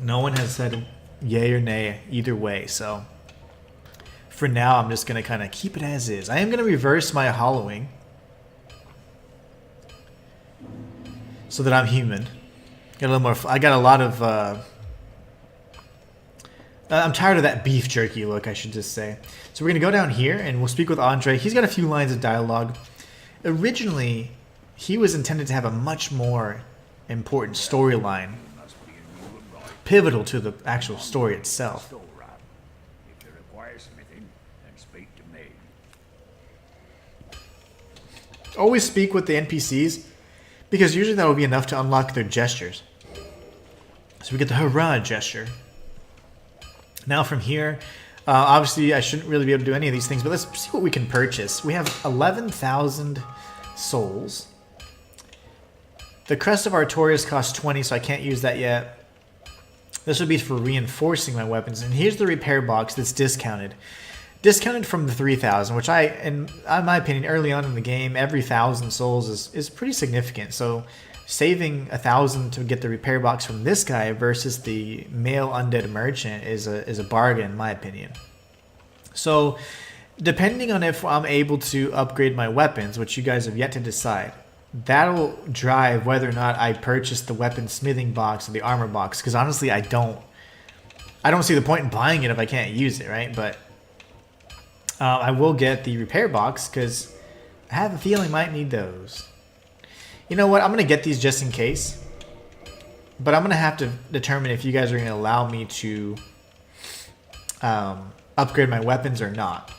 No one has said yay or nay either way, so for now, I'm just going to kind of keep it as is. I am going to reverse my hollowing so that I'm human. Got a little more. I got a lot of. I'm tired of that beef jerky look, I should just say. So we're going to go down here, and we'll speak with Andre. He's got a few lines of dialogue. Originally, he was intended to have a much more important storyline, pivotal to the actual story itself. If you require smithing, then speak to me. Always speak with the NPCs, because usually that will be enough to unlock their gestures. So we get the hurrah gesture. Now from here, obviously I shouldn't really be able to do any of these things, but let's see what we can purchase. We have 11,000 souls. The Crest of Artorias costs 20, so I can't use that yet. This would be for reinforcing my weapons. And here's the repair box that's discounted. Discounted from the 3,000, which in my opinion, early on in the game, every 1,000 souls is pretty significant. So saving 1,000 to get the repair box from this guy versus the male undead merchant is a bargain, in my opinion. So, depending on if I'm able to upgrade my weapons, which you guys have yet to decide, that'll drive whether or not I purchase the weapon smithing box or the armor box. Because honestly, I don't see the point in buying it if I can't use it, right? But I will get the repair box because I have a feeling I might need those. You know what? I'm going to get these just in case. but I'm going to have to determine if you guys are going to allow me to upgrade my weapons or not.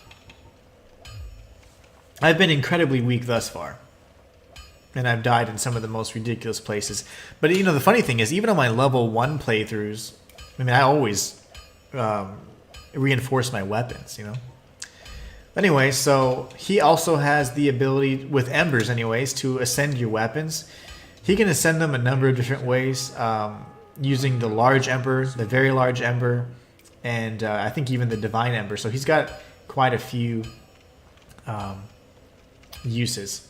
I've been incredibly weak thus far. And I've died in some of the most ridiculous places. But, you know, the funny thing is, even on my level 1 playthroughs, I mean, I always reinforce my weapons, you know? Anyway, so he also has the ability, with Embers anyways, to ascend your weapons. He can ascend them a number of different ways, using the large Ember, the very large Ember, and I think even the Divine Ember. So he's got quite a few uses.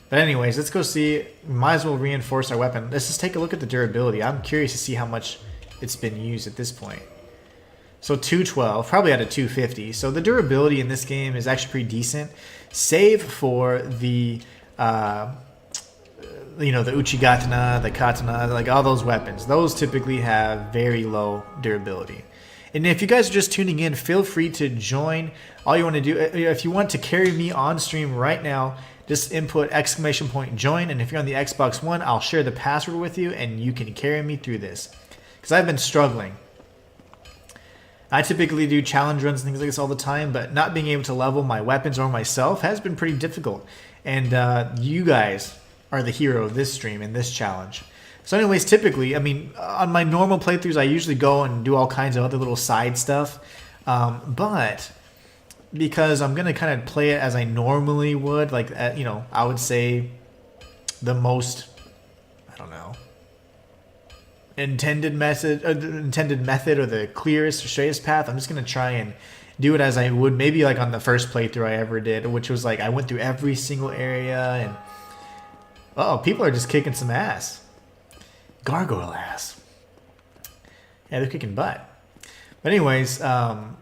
But anyways, let's go see. Might as well reinforce our weapon. Let's just take a look at the durability. I'm curious to see how much it's been used at this point. So 212, probably out of 250. So the durability in this game is actually pretty decent, save for the, you know, the Uchigatana, the Katana, like all those weapons. Those typically have very low durability. And if you guys are just tuning in, feel free to join. All you want to do, if you want to carry me on stream right now, just input !join, and if you're on the Xbox One, I'll share the password with you, and you can carry me through this. Because I've been struggling. I typically do challenge runs and things like this all the time, but not being able to level my weapons or myself has been pretty difficult. And you guys are the hero of this stream and this challenge. So anyways, typically, I mean, on my normal playthroughs, I usually go and do all kinds of other little side stuff. But because I'm going to kind of play it as I normally would, like, you know, I would say the most, I don't know, intended method or the clearest or straightest path. I'm just going to try and do it as I would maybe like on the first playthrough I ever did, which was like I went through every single area and people are just kicking some ass. Gargoyle ass. Yeah, they're kicking butt. But anyways, I'm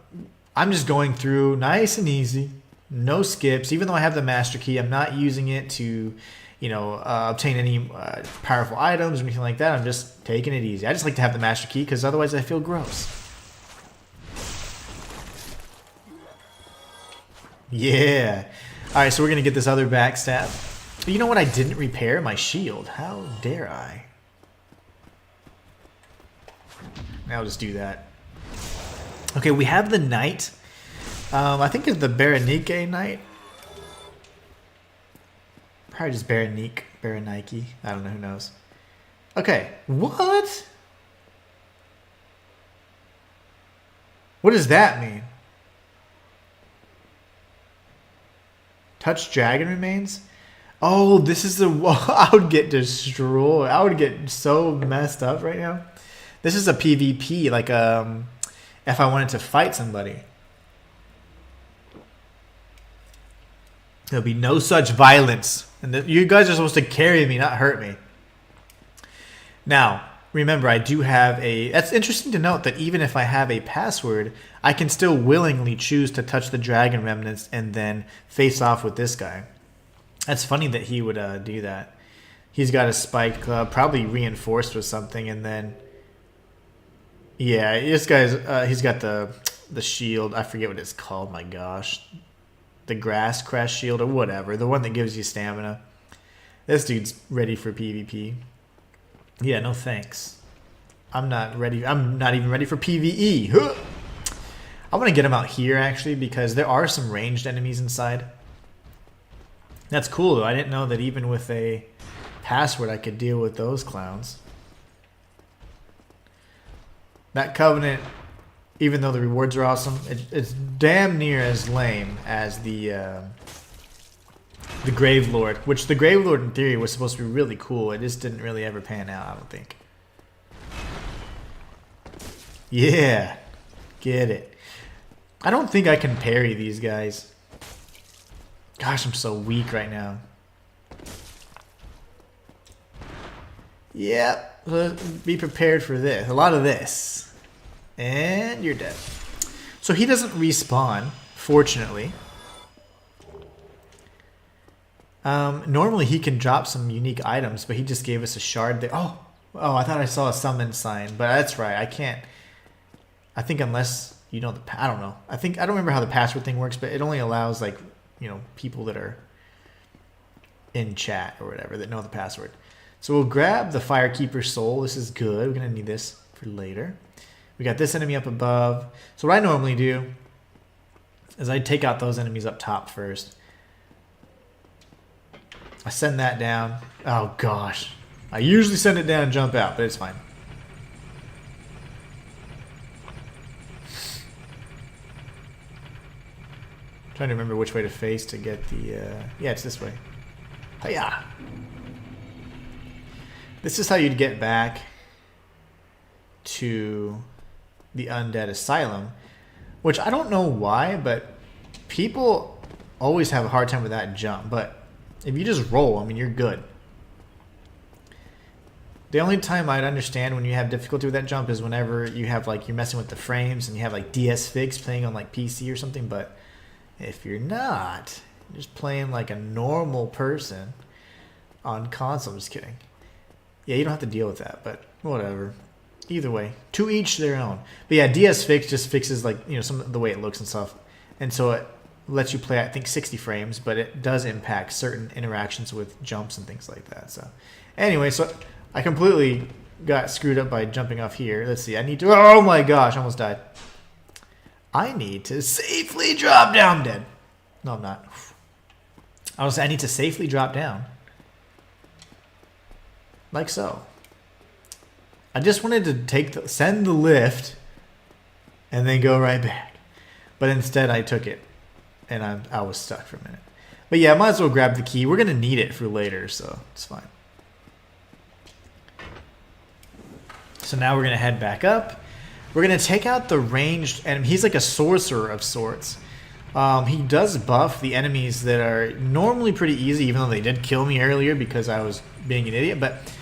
just going through nice and easy, no skips. Even though I have the master key, I'm not using it to, you know, obtain any powerful items or anything like that. I'm just taking it easy. I just like to have the master key because otherwise I feel gross. Yeah. All right, so we're going to get this other backstab. But you know what? I didn't repair my shield. How dare I? I'll just do that. Okay, we have the knight. I think it's the Berenike knight. Probably just Berenike. I don't know, who knows. Okay, what? What does that mean? Touch dragon remains? Oh, this is the... I would get destroyed. I would get so messed up right now. This is a PvP, like if I wanted to fight somebody. There'll be no such violence. And you guys are supposed to carry me, not hurt me. Now, remember, I do have a... That's interesting to note that even if I have a password, I can still willingly choose to touch the dragon remnants and then face off with this guy. That's funny that he would do that. He's got a spiked club, probably reinforced with something, and then... Yeah, this guy's... he's got the shield. I forget what it's called, my gosh. The grass crest shield or whatever. The one that gives you stamina. This dude's ready for PvP. Yeah, no thanks. I'm not ready. I'm not even ready for PvE. Huh! I want to get him out here, actually, because there are some ranged enemies inside. That's cool, though. I didn't know that even with a password I could deal with those clowns. That Covenant, even though the rewards are awesome, it's damn near as lame as the Grave Lord, which the Grave Lord in theory was supposed to be really cool. It just didn't really ever pan out, I don't think. Yeah, get it. I don't think I can parry these guys. Gosh, I'm so weak right now. Yep, be prepared for this. A lot of this. And you're dead. So he doesn't respawn, fortunately. Normally he can drop some unique items, but he just gave us a shard there. Oh, I thought I saw a summon sign, but that's right. I can't. I think unless you know the... I don't know. I don't remember how the password thing works, but it only allows, like, you know, people that are in chat or whatever that know the password. So we'll grab the Firekeeper's Soul. This is good. We're going to need this for later. We got this enemy up above. So what I normally do is I take out those enemies up top first. I send that down. Oh gosh. I usually send it down and jump out, but it's fine. Trying to remember which way to face to get the... yeah, it's this way. Hiya! This is how you'd get back to the Undead Asylum, which I don't know why, but people always have a hard time with that jump. But if you just roll, I mean, you're good. The only time I'd understand when you have difficulty with that jump is whenever you have, like, you're messing with the frames and you have, like, DS Figs playing on, like, PC or something. But if you're not, you're just playing like a normal person on console. I'm just kidding. Yeah, you don't have to deal with that, but whatever. Either way, to each their own. But yeah, DS Fix just fixes, like, you know, some of the way it looks and stuff. And so it lets you play, I think, 60 frames, but it does impact certain interactions with jumps and things like that. So anyway, so I completely got screwed up by jumping off here. Let's see. I need to... Oh my gosh, I almost died. I need to safely drop down. I'm dead. No, I'm not. I need to safely drop down. Like so. I just wanted to send the lift and then go right back. But instead I took it and I was stuck for a minute. But yeah, I might as well grab the key. We're going to need it for later, so it's fine. So now we're going to head back up. We're going to take out the ranged enemy. He's like a sorcerer of sorts. He does buff the enemies that are normally pretty easy, even though they did kill me earlier because I was being an idiot. But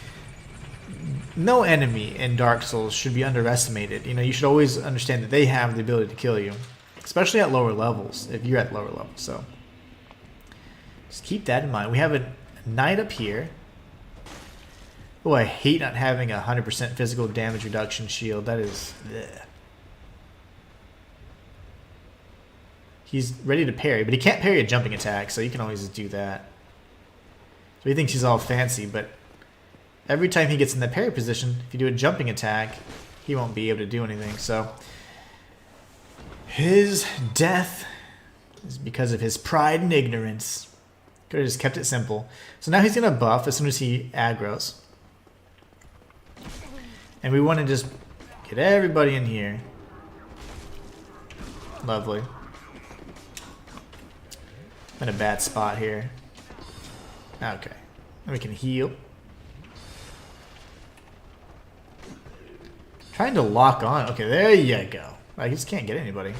no enemy in Dark Souls should be underestimated. You know, you should always understand that they have the ability to kill you, especially at lower levels, if you're at lower levels. So just keep that in mind. We have a knight up here. Oh, I hate not having a 100% physical damage reduction shield. That is... Bleh. He's ready to parry, but he can't parry a jumping attack, so you can always just do that. So he thinks he's all fancy, but every time he gets in the parry position, if you do a jumping attack, he won't be able to do anything. So his death is because of his pride and ignorance. Could have just kept it simple. So now he's going to buff as soon as he aggroes. And we want to just get everybody in here. Lovely. I'm in a bad spot here. Okay. And we can heal. Trying to lock on. Okay, there you go. I just can't get anybody.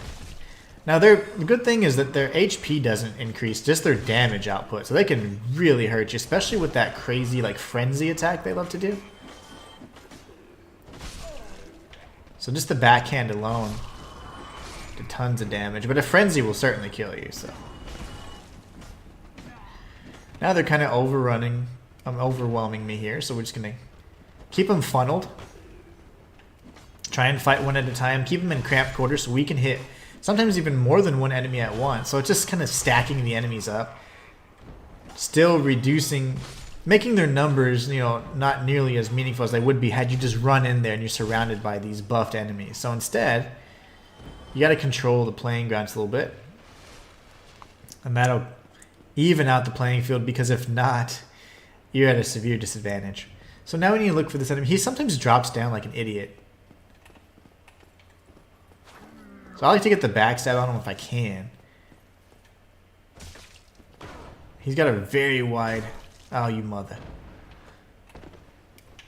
Now, the good thing is that their HP doesn't increase, just their damage output. So they can really hurt you, especially with that crazy, like, frenzy attack they love to do. So just the backhand alone did tons of damage. But a frenzy will certainly kill you, so. Now they're kind of overwhelming me here, so we're just going to keep them funneled. Try and fight one at a time. Keep them in cramped quarters so we can hit sometimes even more than one enemy at once. So it's just kind of stacking the enemies up. Still reducing, making their numbers, you know, not nearly as meaningful as they would be had you just run in there and you're surrounded by these buffed enemies. So instead, you got to control the playing grounds a little bit. And that'll even out the playing field, because if not, you're at a severe disadvantage. So now we need to look for this enemy. He sometimes drops down like an idiot. So I like to get the backstab on him if I can. He's got a very wide... Oh, you mother.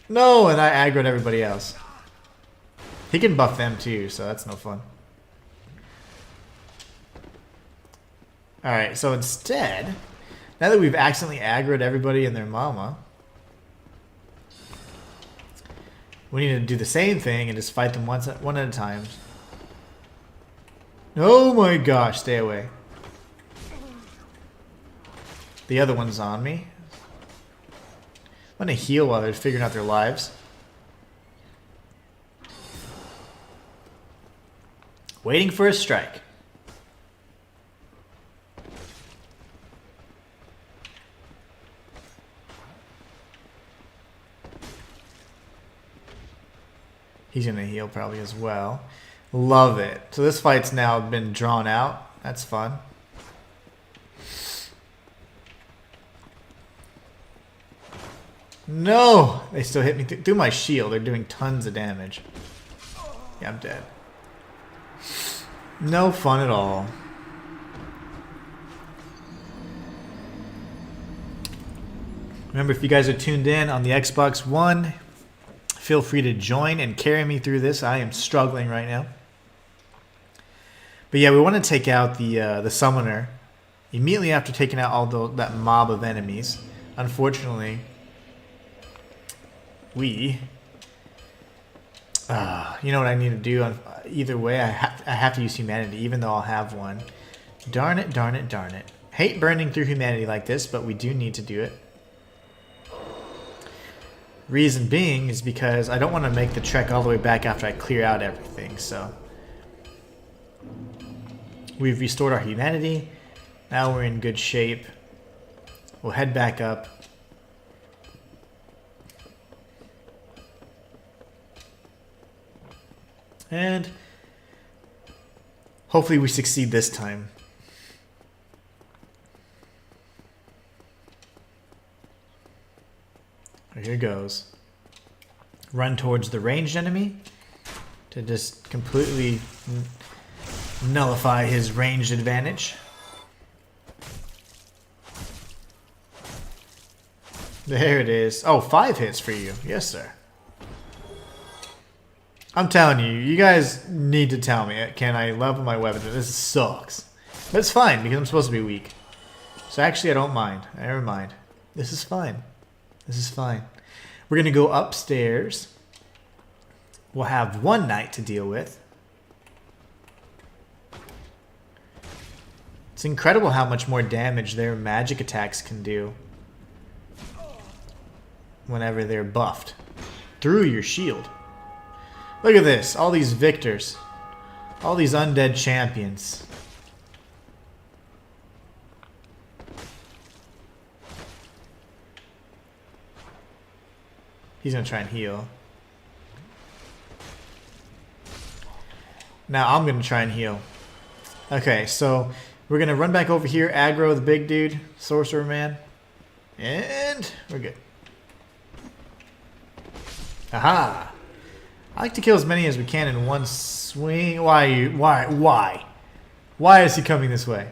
No, and I aggroed everybody else. He can buff them too, so that's no fun. Alright, so instead, now that we've accidentally aggroed everybody and their mama, we need to do the same thing and just fight them one at a time. Oh my gosh, stay away. The other one's on me. I'm gonna heal while they're figuring out their lives. Waiting for a strike. He's going to heal probably as well. Love it. So this fight's now been drawn out. That's fun. No! They still hit me through my shield. They're doing tons of damage. Yeah, I'm dead. No fun at all. Remember, if you guys are tuned in on the Xbox One, feel free to join and carry me through this. I am struggling right now. But yeah, we want to take out the summoner immediately after taking out all that mob of enemies. Unfortunately, you know what I need to do? Either way, I have to use humanity, even though I'll have one. Darn it, darn it, darn it. Hate burning through humanity like this, but we do need to do it. Reason being is because I don't want to make the trek all the way back after I clear out everything, so. We've restored our humanity. Now we're in good shape. We'll head back up. And hopefully we succeed this time. Here goes. Run towards the ranged enemy to just completely nullify his ranged advantage. There it is. Oh, 5 hits for you. Yes, sir. I'm telling you, you guys need to tell me. Can I level my weapon? This sucks. But it's fine because I'm supposed to be weak. So actually, I don't mind. Never mind. This is fine. This is fine. We're going to go upstairs. We'll have one knight to deal with. It's incredible how much more damage their magic attacks can do whenever they're buffed through your shield. Look at this. All these victors. All these undead champions. He's going to try and heal. Now I'm going to try and heal. Okay, so we're going to run back over here, aggro the big dude, sorcerer man. And we're good. Aha! I like to kill as many as we can in one swing. Why is he coming this way?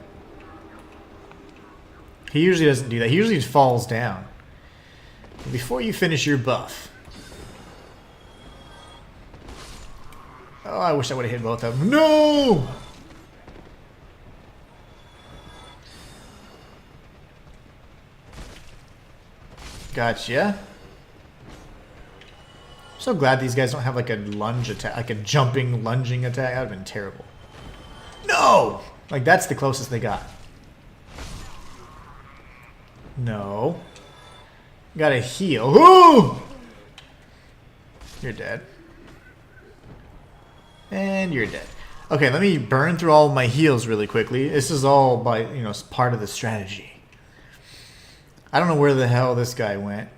He usually doesn't do that. He usually falls down. Before you finish your buff. Oh, I wish I would have hit both of them. No! Gotcha. I'm so glad these guys don't have like a lunge attack, like a jumping, lunging attack. That would have been terrible. No! Like, that's the closest they got. No. Gotta heal. Ooh! You're dead. And you're dead. Okay, let me burn through all my heals really quickly. This is all by, part of the strategy. I don't know where the hell this guy went.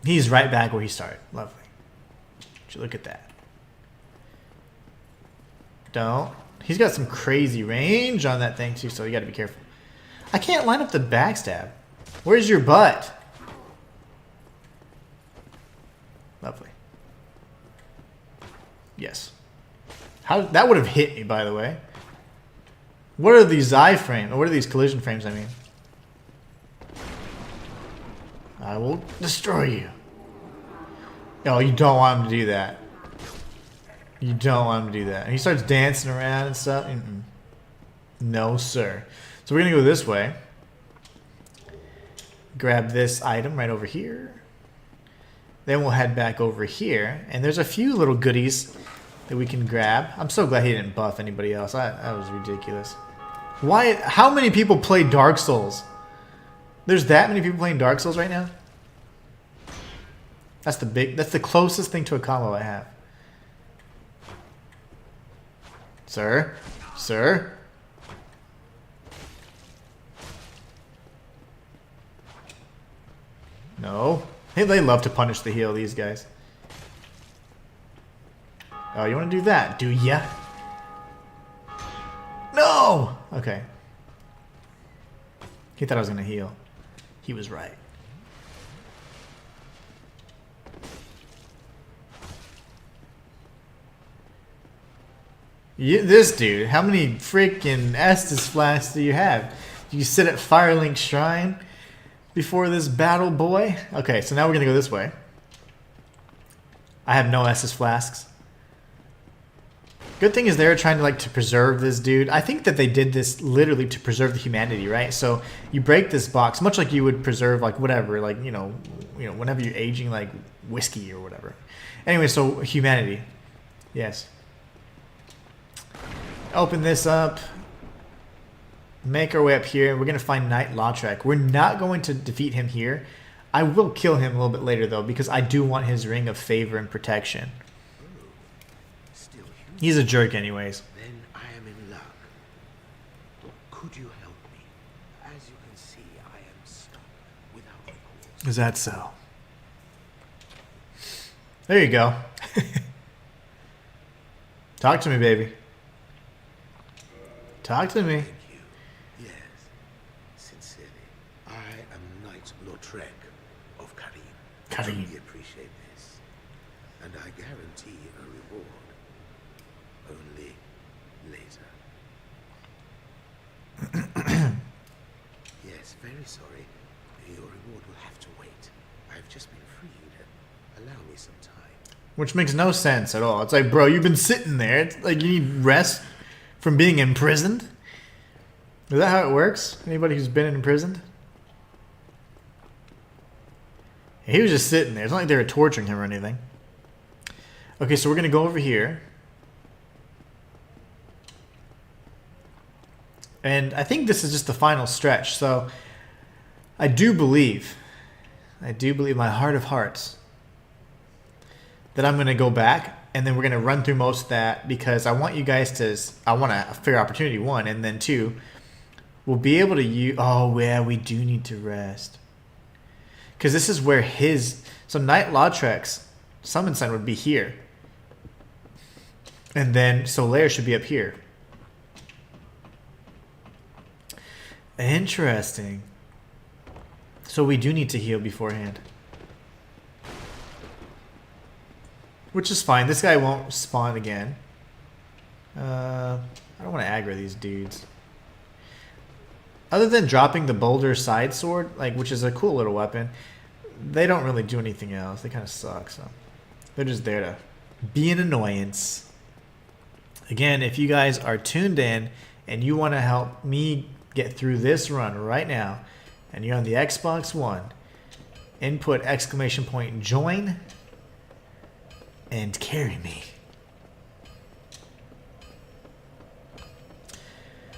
He's right back where he started. Lovely. Would you look at that? Don't. He's got some crazy range on that thing too, so you gotta be careful. I can't line up the backstab. Where's your butt? Lovely. Yes. How that would have hit me, by the way. What are these iframes? Or what are these collision frames, I mean? I will destroy you. Oh, you don't want him to do that. You don't want him to do that. And he starts dancing around and stuff. No, sir. So we're going to go this way. Grab this item right over here. Then we'll head back over here. And there's a few little goodies that we can grab. I'm so glad he didn't buff anybody else. That was ridiculous. Why? How many people play Dark Souls? There's that many people playing Dark Souls right now? That's the closest thing to a combo I have. Sir? Sir? No. Hey, they love to punish the heal, these guys. Oh, you want to do that, do ya? No! Okay. He thought I was going to heal. He was right. This dude, how many freaking Estus flasks do you have? You sit at Firelink Shrine before this battle, boy? Okay, so now we're going to go this way. I have no Estus flasks. Good thing is they're trying to to preserve this dude. I think that they did this literally to preserve the humanity, right? So you break this box, much like you would preserve whatever, whenever you're aging whiskey or whatever. Anyway, so humanity. Yes. Open this up. Make our way up here. We're going to find Knight Lautrec. We're not going to defeat him here. I will kill him a little bit later, though, because I do want his Ring of Favor and Protection. He's a jerk anyways. Then I am in luck. Could you help me? As you can see, I am stuck without recourse. Is that so? There you go. Talk to me, baby. Talk to me. Thank you. Yes, sincerely. I am Knight Lautrec of Karim. Karim. I truly appreciate this. And I guarantee a reward. Only later. Yes, very sorry. Your reward will have to wait. I've just been freed. Allow me some time. Which makes no sense at all. It's like, bro, you've been sitting there. It's like you need rest from being imprisoned. Is that how it works? Anybody who's been imprisoned? He was just sitting there. It's not like they were torturing him or anything. Okay, so we're going to go over here. And I think this is just the final stretch. So I do believe my heart of hearts that I'm going to go back and then we're going to run through most of that because I want you guys to, I want a fair opportunity, one, and then two, we'll be able to use, oh yeah, we do need to rest. Because this is where so Knight Lautrec's summon sign would be here. And then Solaire should be up here. Interesting. So we do need to heal beforehand. Which is fine. This guy won't spawn again. I don't want to aggro these dudes. Other than dropping the Boulder Side Sword, which is a cool little weapon, they don't really do anything else. They kind of suck, so they're just there to be an annoyance. Again, if you guys are tuned in and you want to help me get through this run right now, and you're on the Xbox One, input !join and carry me.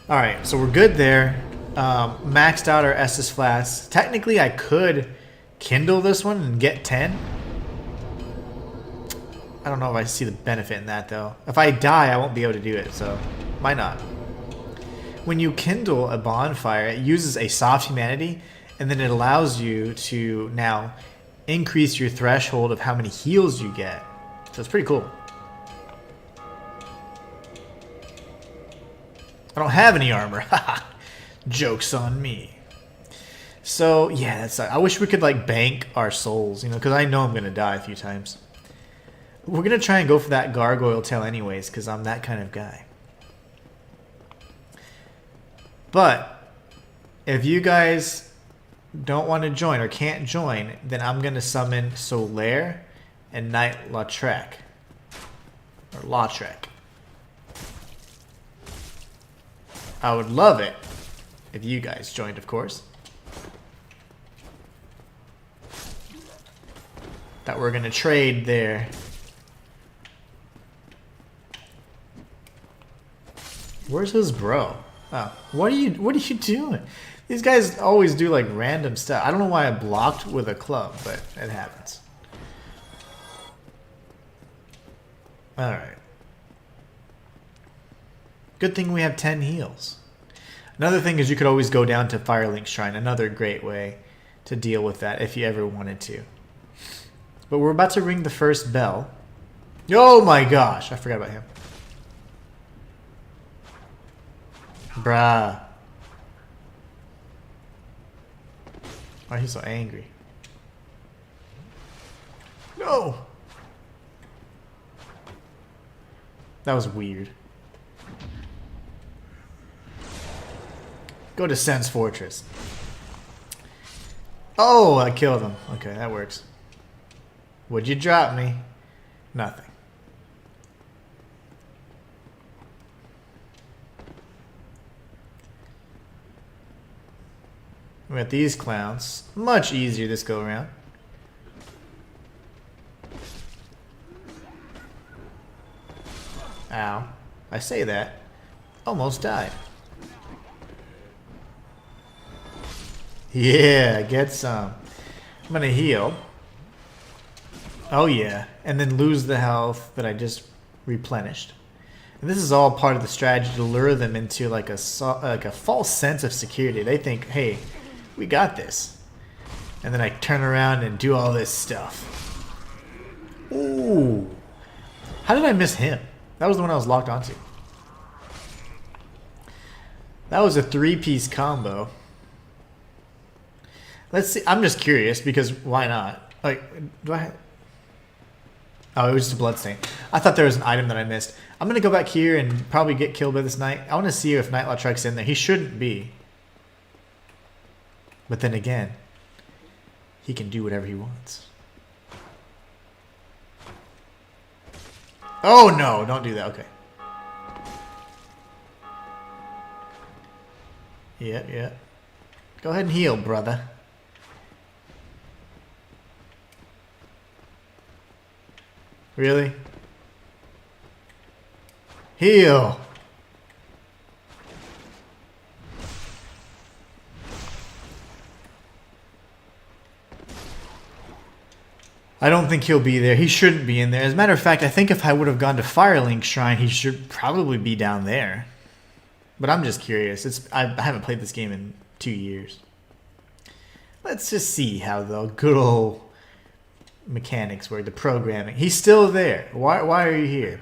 Alright, so we're good there. Maxed out our Estus flasks. Technically, I could kindle this one and get 10. I don't know if I see the benefit in that, though. If I die, I won't be able to do it, so why not? When you kindle a bonfire, it uses a soft humanity, and then it allows you to now increase your threshold of how many heals you get. So it's pretty cool. I don't have any armor. Joke's on me. So yeah, I wish we could bank our souls, because I know I'm gonna die a few times. We're gonna try and go for that gargoyle tail anyways, because I'm that kind of guy. But if you guys don't want to join or can't join, then I'm gonna summon Solaire and Knight Lautrec. Or Lautrec. I would love it if you guys joined, of course. That we're gonna trade there. Where's his bro? Oh, what are you doing? These guys always do random stuff. I don't know why I blocked with a club, but it happens. Alright. Good thing we have 10 heals. Another thing is you could always go down to Firelink Shrine. Another great way to deal with that if you ever wanted to. But we're about to ring the first bell. Oh my gosh, I forgot about him. Bruh. Why are you so angry? No! That was weird. Go to Sen's Fortress. Oh, I killed him. Okay, that works. Would you drop me? Nothing. We got these clowns. Much easier this go around. Ow. I say that. Almost died. Yeah, get some. I'm gonna heal. Oh yeah. And then lose the health that I just replenished. And this is all part of the strategy to lure them into like a false sense of security. They think, hey, we got this. And then I turn around and do all this stuff. Ooh. How did I miss him? That was the one I was locked onto. That was a 3-piece combo. Let's see. I'm just curious because why not? Like, do I... Oh, it was just a bloodstain. I thought there was an item that I missed. I'm going to go back here and probably get killed by this knight. I want to see if Night Lautrec's in there. He shouldn't be. But then again, he can do whatever he wants. Oh no, don't do that. Okay. Yeah. Go ahead and heal, brother. Really? Heal. I don't think he'll be there. He shouldn't be in there. As a matter of fact, I think if I would have gone to Firelink Shrine, he should probably be down there. But I'm just curious. I haven't played this game in 2 years. Let's just see how the good old mechanics work, the programming. He's still there. Why are you here?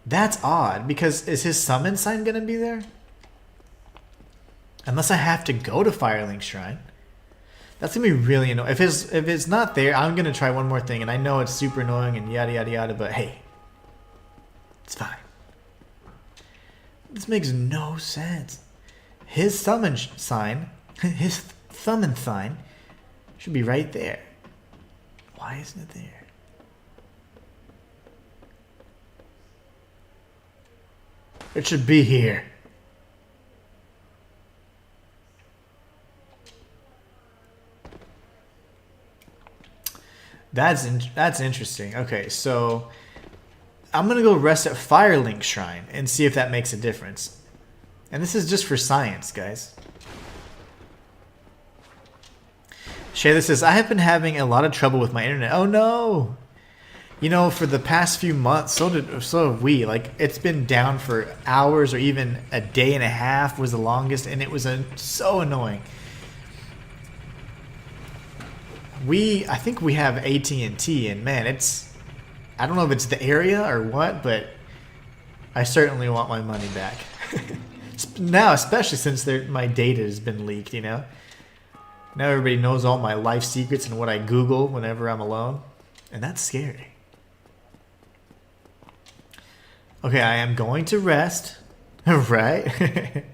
That's odd, because is his summon sign going to be there? Unless I have to go to Firelink Shrine. That's going to be really annoying. If it's not there, I'm going to try one more thing. And I know it's super annoying and yada yada yada, but hey. It's fine. This makes no sense. His summon sign, his summon sign, should be right there. Why isn't it there? It should be here. That's interesting. Okay, so I'm gonna go rest at Firelink Shrine and see if that makes a difference. And this is just for science, guys. Shayla says, I have been having a lot of trouble with my internet. Oh no! You know, for the past few months, so have we. Like, it's been down for hours or even a day and a half was the longest, and it was so annoying. I think we have AT&T, and man, I don't know if it's the area or what, but I certainly want my money back. Now, especially since my data has been leaked, you know? Now everybody knows all my life secrets and what I Google whenever I'm alone, and that's scary. Okay, I am going to rest, right?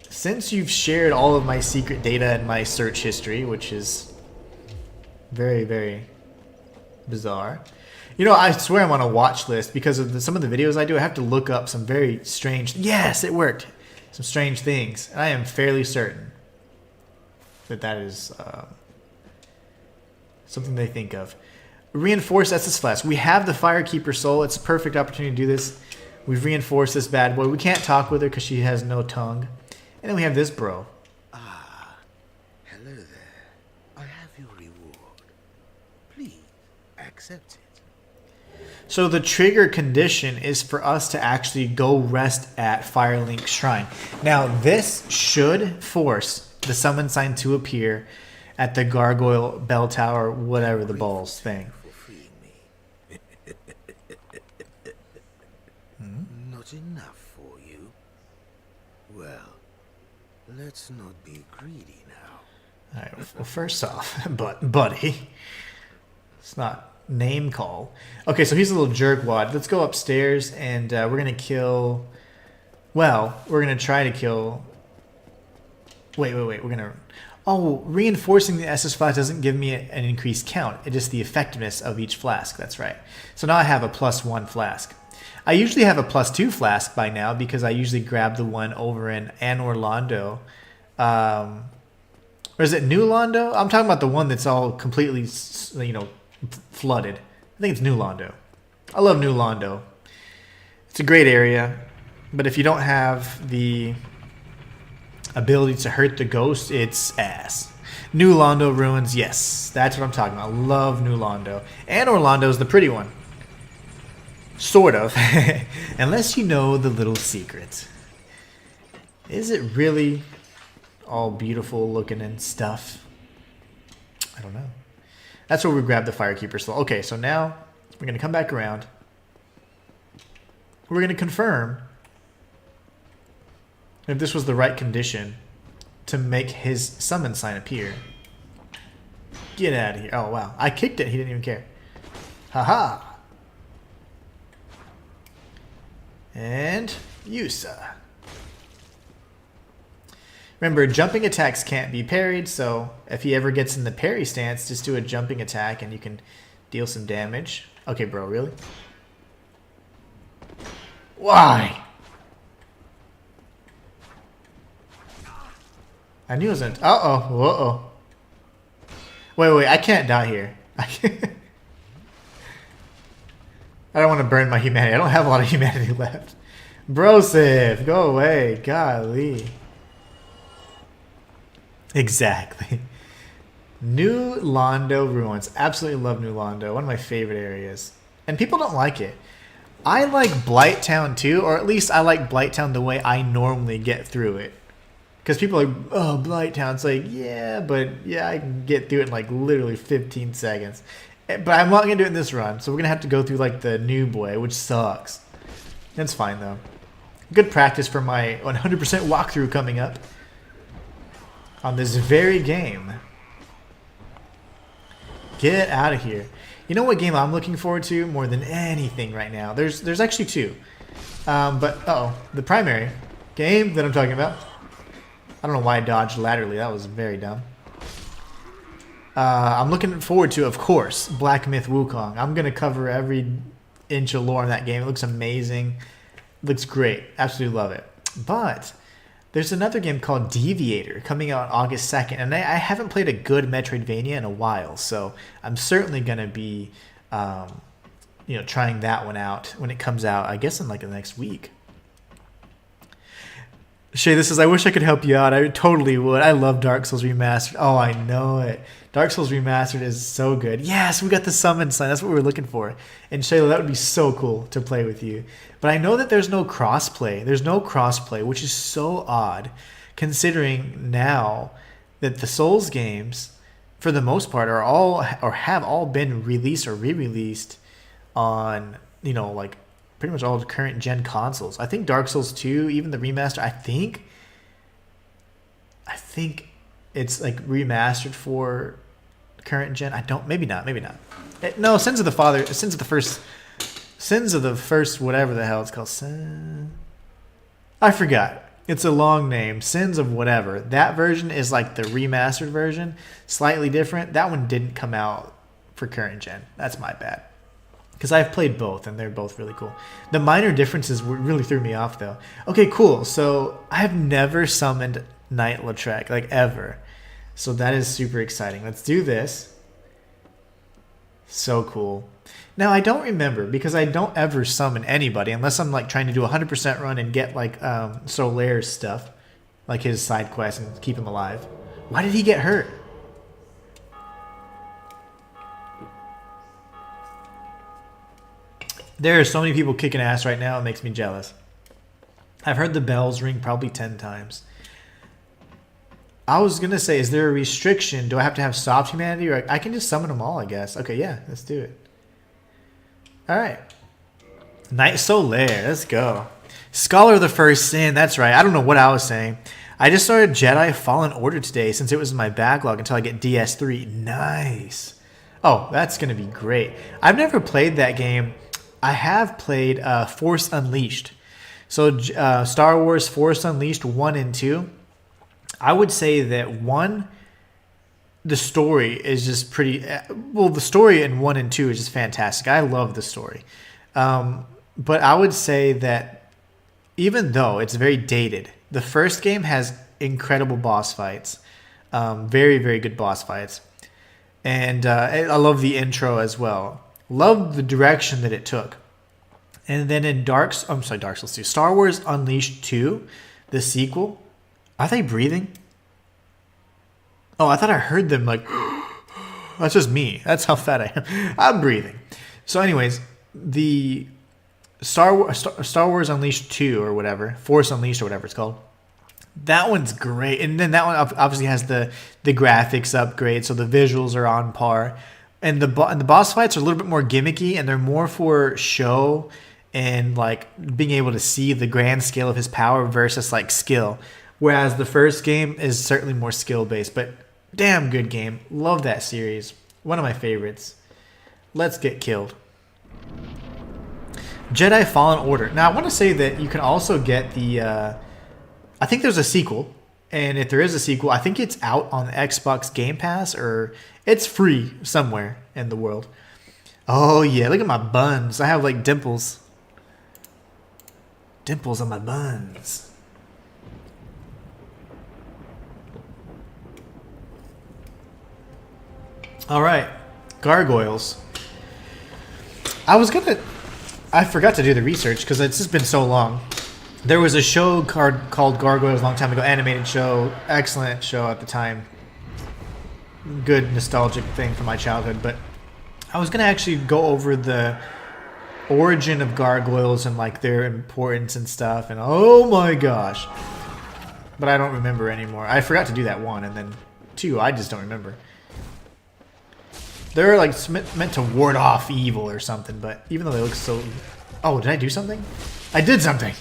Since you've shared all of my secret data and my search history, which is very, very bizarre. You know, I swear I'm on a watch list because of some of the videos I do. I have to look up some very strange... Yes, it worked. Some strange things. And I am fairly certain that is something they think of. Reinforced Estus Flask. We have the Firekeeper Soul. It's a perfect opportunity to do this. We've reinforced this bad boy. We can't talk with her because she has no tongue. And then we have this bro. Hello there. I have your reward. Please, accept it. So the trigger condition is for us to actually go rest at Firelink Shrine. Now, this should force the summon sign to appear at the gargoyle bell tower, whatever the balls thing. Not enough for you? Well, let's not be greedy now. Alright, well, first off, buddy, it's not name call. Okay, so he's a little jerkwad. Let's go upstairs and we're gonna kill. Well, we're gonna try to kill. Wait. We're gonna. Oh, reinforcing the SS5 doesn't give me an increased count. It's just the effectiveness of each flask. That's right. So now I have a +1 flask. I usually have a +2 flask by now because I usually grab the one over in Orlando. Or is it New Londo? I'm talking about the one that's all completely, flooded. I think it's New Londo. I love New Londo. It's a great area, but if you don't have the ability to hurt the ghost, it's ass. New Londo ruins, yes, that's what I'm talking about. I love New Londo. And Orlando's the pretty one. Sort of. Unless you know the little secret. Is it really all beautiful looking and stuff? I don't know. That's where we grab the Firekeeper Soul. Okay, so now we're going to come back around. We're going to confirm if this was the right condition to make his summon sign appear. Get out of here. Oh, wow. I kicked it. He didn't even care. Haha. And Yusa. Remember, jumping attacks can't be parried, so if he ever gets in the parry stance, just do a jumping attack and you can deal some damage. Okay, bro, really? Why? I knew it wasn't. Uh-oh. Uh-oh. Wait, I can't die here. I don't want to burn my humanity. I don't have a lot of humanity left. Brosif, go away. Golly. Exactly. New Londo Ruins. Absolutely love New Londo. One of my favorite areas. And people don't like it. I like Blighttown too, or at least I like Blighttown the way I normally get through it. Because people are like, oh, Blighttown. It's like, yeah, I can get through it in like literally 15 seconds. But I'm not going to do it in this run, so we're going to have to go through like the new boy, which sucks. That's fine though. Good practice for my 100% walkthrough coming up on this very game. Get out of here. You know what game I'm looking forward to more than anything right now? There's actually two. The primary game that I'm talking about. I don't know why I dodged laterally. That was very dumb. I'm looking forward to, of course, Black Myth Wukong. I'm going to cover every inch of lore in that game. It looks amazing. It looks great. Absolutely love it. But there's another game called Deviator coming out August 2nd. And I haven't played a good Metroidvania in a while. So I'm certainly going to be trying that one out when it comes out, I guess in like the next week. Shay, this is, I wish I could help you out. I totally would. I love Dark Souls Remastered. Oh, I know it. Dark Souls Remastered is so good. Yes, we got the summon sign. That's what we were looking for. And Shayla, that would be so cool to play with you. But I know that there's no crossplay. There's no crossplay, which is so odd, considering now that the Souls games, for the most part, have all been released or re-released on, like pretty much all the current gen consoles. I think Dark Souls 2, even the remaster, I think it's like remastered for current gen. Maybe not. No, Sins of the First, whatever the hell it's called. I forgot. It's a long name. Sins of whatever. That version is like the remastered version, slightly different. That one didn't come out for current gen. That's my bad. Because I've played both, and they're both really cool. The minor differences really threw me off, though. Okay, cool. So I've never summoned Knight Lautrec, like ever. So that is super exciting. Let's do this. So cool. Now, I don't remember, because I don't ever summon anybody, unless I'm like trying to do a 100% run and get like Solaire's stuff, like his side quest, and keep him alive. Why did he get hurt? There are so many people kicking ass right now, it makes me jealous. I've heard the bells ring probably 10 times. I was gonna say, is there a restriction? Do I have to have soft humanity, or I can just summon them all? I guess. Okay, yeah, let's do it. All right, Knight Solaire, let's go. Scholar of the First Sin. That's right. I don't know what I was saying. I just started Jedi Fallen Order today since it was in my backlog until I get DS3. Nice. Oh, that's gonna be great. I've never played that game. I have played Force Unleashed. So Star Wars Force Unleashed 1 and 2. I would say that 1, the story is just pretty... Well, the story in 1 and 2 is just fantastic. I love the story. But I would say that even though it's very dated, the first game has incredible boss fights. Very, very good boss fights. And I love the intro as well. Love the direction that it took. And then in Dark Souls 2. Star Wars Unleashed 2, the sequel. Are they breathing? Oh, I thought I heard them like... That's just me. That's how fat I am. I'm breathing. So anyways, the Star Wars Unleashed 2 or whatever, Force Unleashed or whatever it's called, that one's great. And then that one obviously has the graphics upgrade, so the visuals are on par. And the boss fights are a little bit more gimmicky, and they're more for show and like being able to see the grand scale of his power versus like skill. Whereas the first game is certainly more skill based, but damn good game. Love that series. One of my favorites. Let's get killed. Jedi Fallen Order. Now I want to say that you can also get the I think there's a sequel, and if there is a sequel, I think it's out on the Xbox Game Pass, or it's free somewhere in the world. Oh yeah, look at my buns. I have like dimples. Dimples on my buns. All right, gargoyles. I forgot to do the research because it's just been so long. There was a show called Gargoyles a long time ago, animated show, excellent show at the time. Good nostalgic thing from my childhood, but I was gonna actually go over the origin of gargoyles and like their importance and stuff, and oh my gosh. But I don't remember anymore. I forgot to do that 1, and then 2, I just don't remember. They're like meant to ward off evil or something, but even though they look so... Oh, did I do something? I did something!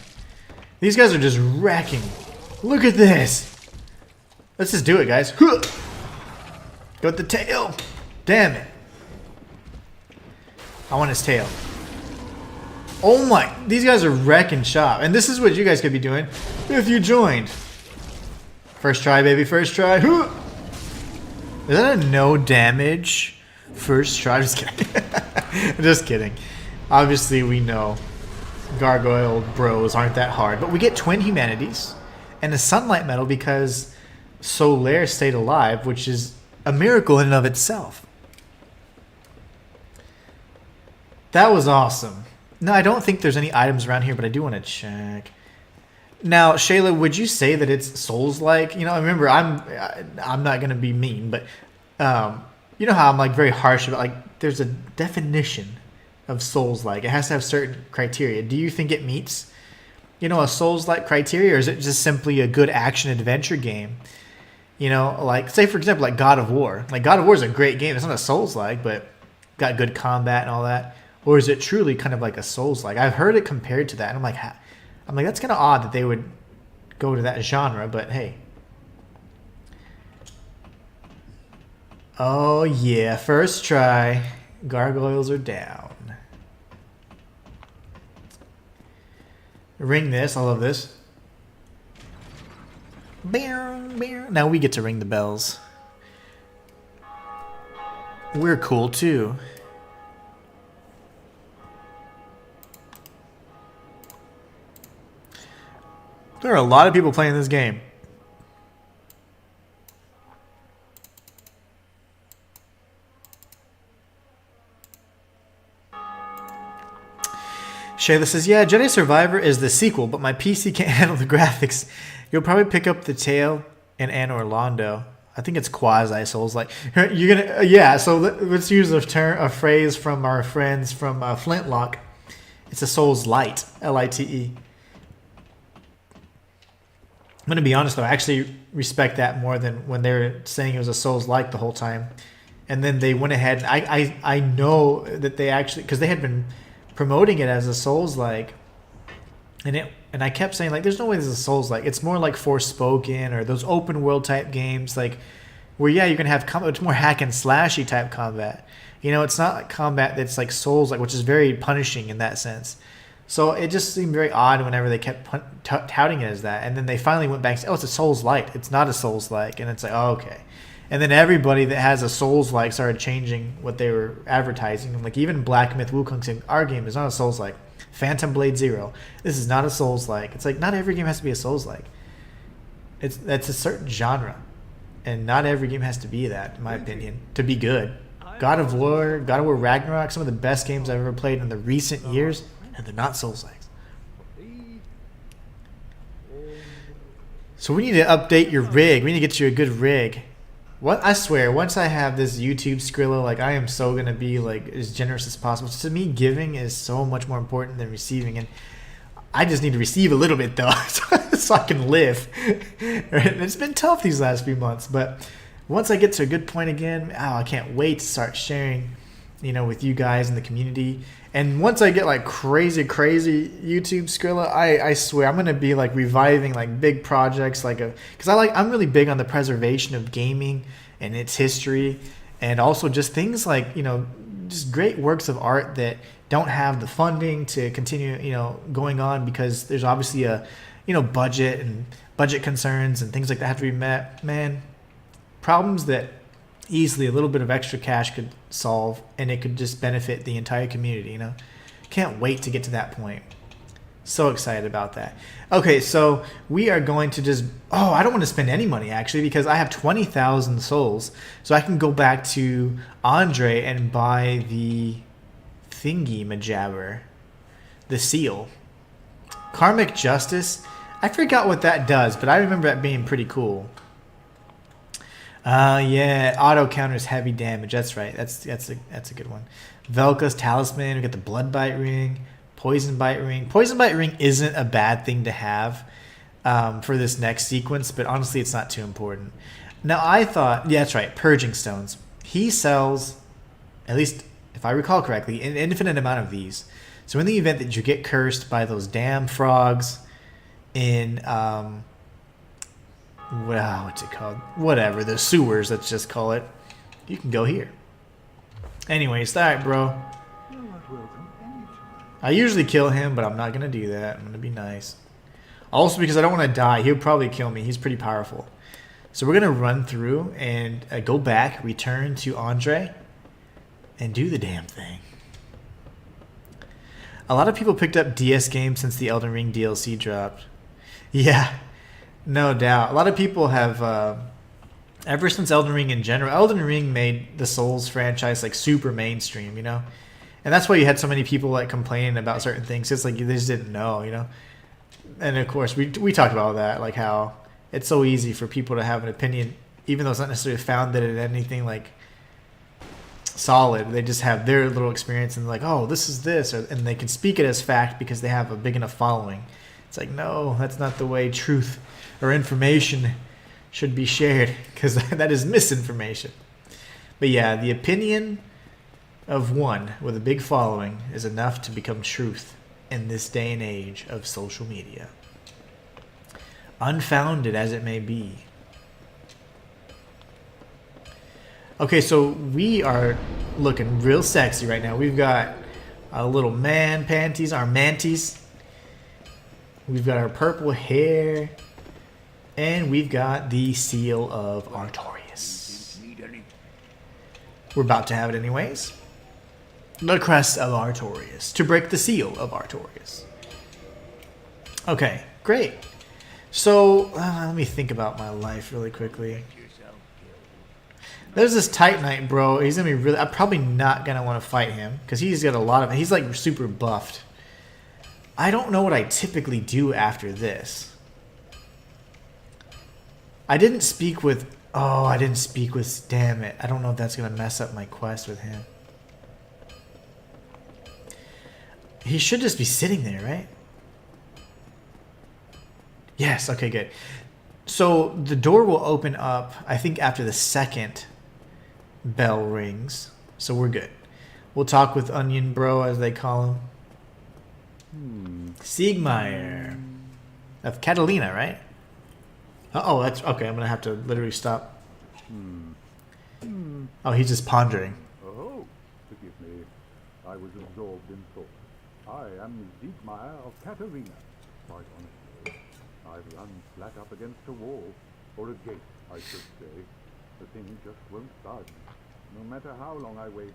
These guys are just wrecking. Look at this! Let's just do it, guys. Go with the tail! Damn it. I want his tail. Oh my... These guys are wrecking shop. And this is what you guys could be doing if you joined. First try, baby. First try. Is that a no damage... First try? I'm just kidding. Just kidding. Obviously, we know gargoyle bros aren't that hard, but we get twin humanities and a sunlight medal because Solaire stayed alive, which is a miracle in and of itself. That was awesome. No, I don't think there's any items around here, but I do want to check. Now, Shayla, would you say that it's Souls-like? You know, remember, I'm not gonna be mean, but you know how I'm like very harsh about like there's a definition of Souls-like. It has to have certain criteria. Do you think it meets, you know, a Souls-like criteria, or is it just simply a good action adventure game? You know, like say for example, like God of War. Like God of War is a great game. It's not a Souls-like, but got good combat and all that. Or is it truly kind of like a Souls-like? I've heard it compared to that, and I'm like that's kind of odd that they would go to that genre. But hey. Oh yeah, first try. Gargoyles are down. Ring this. I love this. Now we get to ring the bells. We're cool too. There are a lot of people playing this game. Shayla says, yeah, Jedi Survivor is the sequel, but my PC can't handle the graphics. You'll probably pick up the tail in Anne Orlando. I think it's quasi Souls like. You're gonna yeah. So let's use a phrase from our friends from Flintlock. It's a Souls Light, Lite. going to be honest though, I actually respect that more than when they were saying it was a Souls-like the whole time. And then they went ahead, and I know that they actually, because they had been promoting it as a Souls-like, and I kept saying, like, there's no way this is a Souls-like. It's more like Forspoken or those open world type games, like, where, yeah, you're going to have combat, it's more hack and slashy type combat. You know, it's not like combat that's like Souls-like, which is very punishing in that sense. So it just seemed very odd whenever they kept touting it as that. And then they finally went back and said, oh, it's a Souls-like. It's not a Souls-like. And it's like, oh, okay. And then everybody that has a Souls-like started changing what they were advertising. Like even Black Myth Wukong saying, our game is not a Souls-like. Phantom Blade Zero, this is not a Souls-like. It's like, not every game has to be a Souls-like. That's a certain genre. And not every game has to be that, in my opinion, to be good. God of War Ragnarok, some of the best games I've ever played in the recent years, and they're not Souls-likes. So we need to update your rig. We need to get you a good rig. What I swear, once I have this YouTube Skrilla, like I am so gonna be like as generous as possible. To me, giving is so much more important than receiving, and I just need to receive a little bit though, so I can live. It's been tough these last few months, but once I get to a good point again, I can't wait to start sharing, you know, with you guys in the community. And once I get like crazy YouTube Skrilla, I swear I'm gonna be like reviving like big projects, like because I'm really big on the preservation of gaming and its history, and also just things like, you know, just great works of art that don't have the funding to continue, you know, going on because there's obviously a, you know, budget concerns and things like that have to be met. Man, problems that easily a little bit of extra cash could solve, and it could just benefit the entire community, you know. Can't wait to get to that point. So excited about that. Okay, so we are going to just, I don't want to spend any money actually, because I have 20,000 souls, so I can go back to Andre and buy the thingy majabber, the seal. Karmic Justice, I forgot what that does, but I remember that being pretty cool. Yeah, auto counters heavy damage. That's right. That's a good one. Velka's Talisman. We got the Blood Bite Ring, Poison Bite Ring. Poison Bite Ring isn't a bad thing to have for this next sequence, but honestly, it's not too important. Now, I thought, yeah, that's right. Purging Stones. He sells, at least if I recall correctly, an infinite amount of these. So in the event that you get cursed by those damn frogs in wow, what's it called? Whatever, the sewers, let's just call it. You can go here. Anyways, alright, bro. I usually kill him, but I'm not going to do that. I'm going to be nice. Also, because I don't want to die. He'll probably kill me. He's pretty powerful. So we're going to run through and go back, return to Andre, and do the damn thing. A lot of people picked up DS games since the Elden Ring DLC dropped. Yeah. No doubt. A lot of people have, ever since Elden Ring in general, Elden Ring made the Souls franchise like super mainstream, you know? And that's why you had so many people like complaining about certain things. It's like they just didn't know, you know? And of course, we talked about all that, like how it's so easy for people to have an opinion, even though it's not necessarily founded in anything like solid. They just have their little experience and like, oh, this is this, and they can speak it as fact because they have a big enough following. It's like, no, that's not the way truth or information should be shared, because that is misinformation. But yeah, the opinion of one with a big following is enough to become truth in this day and age of social media. Unfounded as it may be. Okay, so we are looking real sexy right now. We've got our little man panties, our manties. We've got our purple hair. And we've got the seal of Artorias. We're about to have it anyways. The crest of Artorias. To break the seal of Artorias. Okay, great. So, let me think about my life really quickly. There's this Titanite, bro. He's going to be really... I'm probably not going to want to fight him, because he's got a lot of... He's like super buffed. I don't know what I typically do after this. I didn't speak with... Oh, I didn't speak with... Damn it. I don't know if that's going to mess up my quest with him. He should just be sitting there, right? Yes, okay, good. So the door will open up, I think, after the second bell rings. So we're good. We'll talk with Onion Bro, as they call him. Siegmeyer. Of Catalina, right? Oh, that's okay. I'm going to have to literally stop. Oh, he's just pondering. Oh, forgive me. I was absorbed in thought. I am Siegmeyer of Katarina. Quite honestly, I've run flat up against a wall, or a gate, I should say. The thing just won't budge, no matter how long I wait.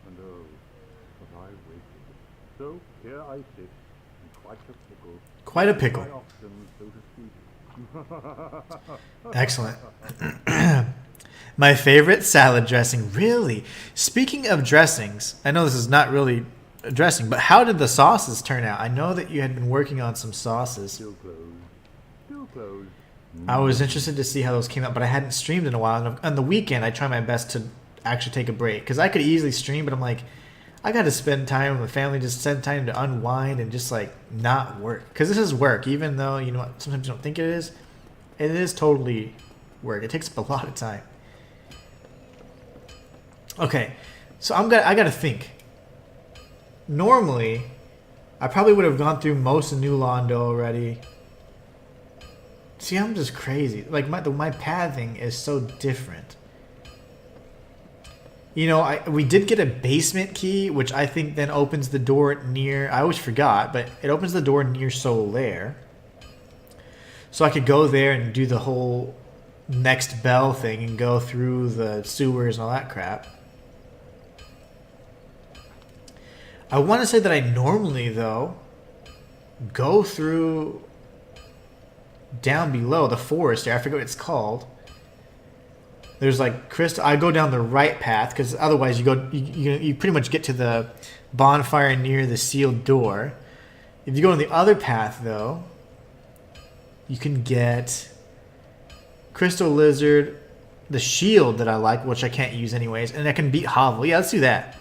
And oh, but I waited. So here I sit, in quite a pickle. Quite a pickle. My oxen, so to speak. Excellent. My favorite salad dressing. Really? Speaking of dressings, I know this is not really a dressing, but how did the sauces turn out? I know that you had been working on some sauces. Still closed. Still closed. I was interested to see how those came out, but I hadn't streamed in a while. And on the weekend, I try my best to actually take a break. Because I could easily stream, but I'm like, I got to spend time with my family, just spend time to unwind and just like not work. Because this is work, even though, you know what, sometimes you don't think it is. It is totally work. It takes up a lot of time. Okay, so I got to think. Normally, I probably would have gone through most of New Londo already. See, I'm just crazy. Like my pathing is so different. You know, we did get a basement key, which I think then opens the door near. I always forgot, but it opens the door near Solaire. So I could go there and do the whole next bell thing and go through the sewers and all that crap. I want to say that I normally, though, go through down below the forest there. I forget what it's called. There's like crystal. I go down the right path because otherwise you pretty much get to the bonfire near the sealed door. If you go on the other path, though, you can get Crystal Lizard, the shield that I like, which I can't use anyways, and I can beat Hovel. Yeah, let's do that.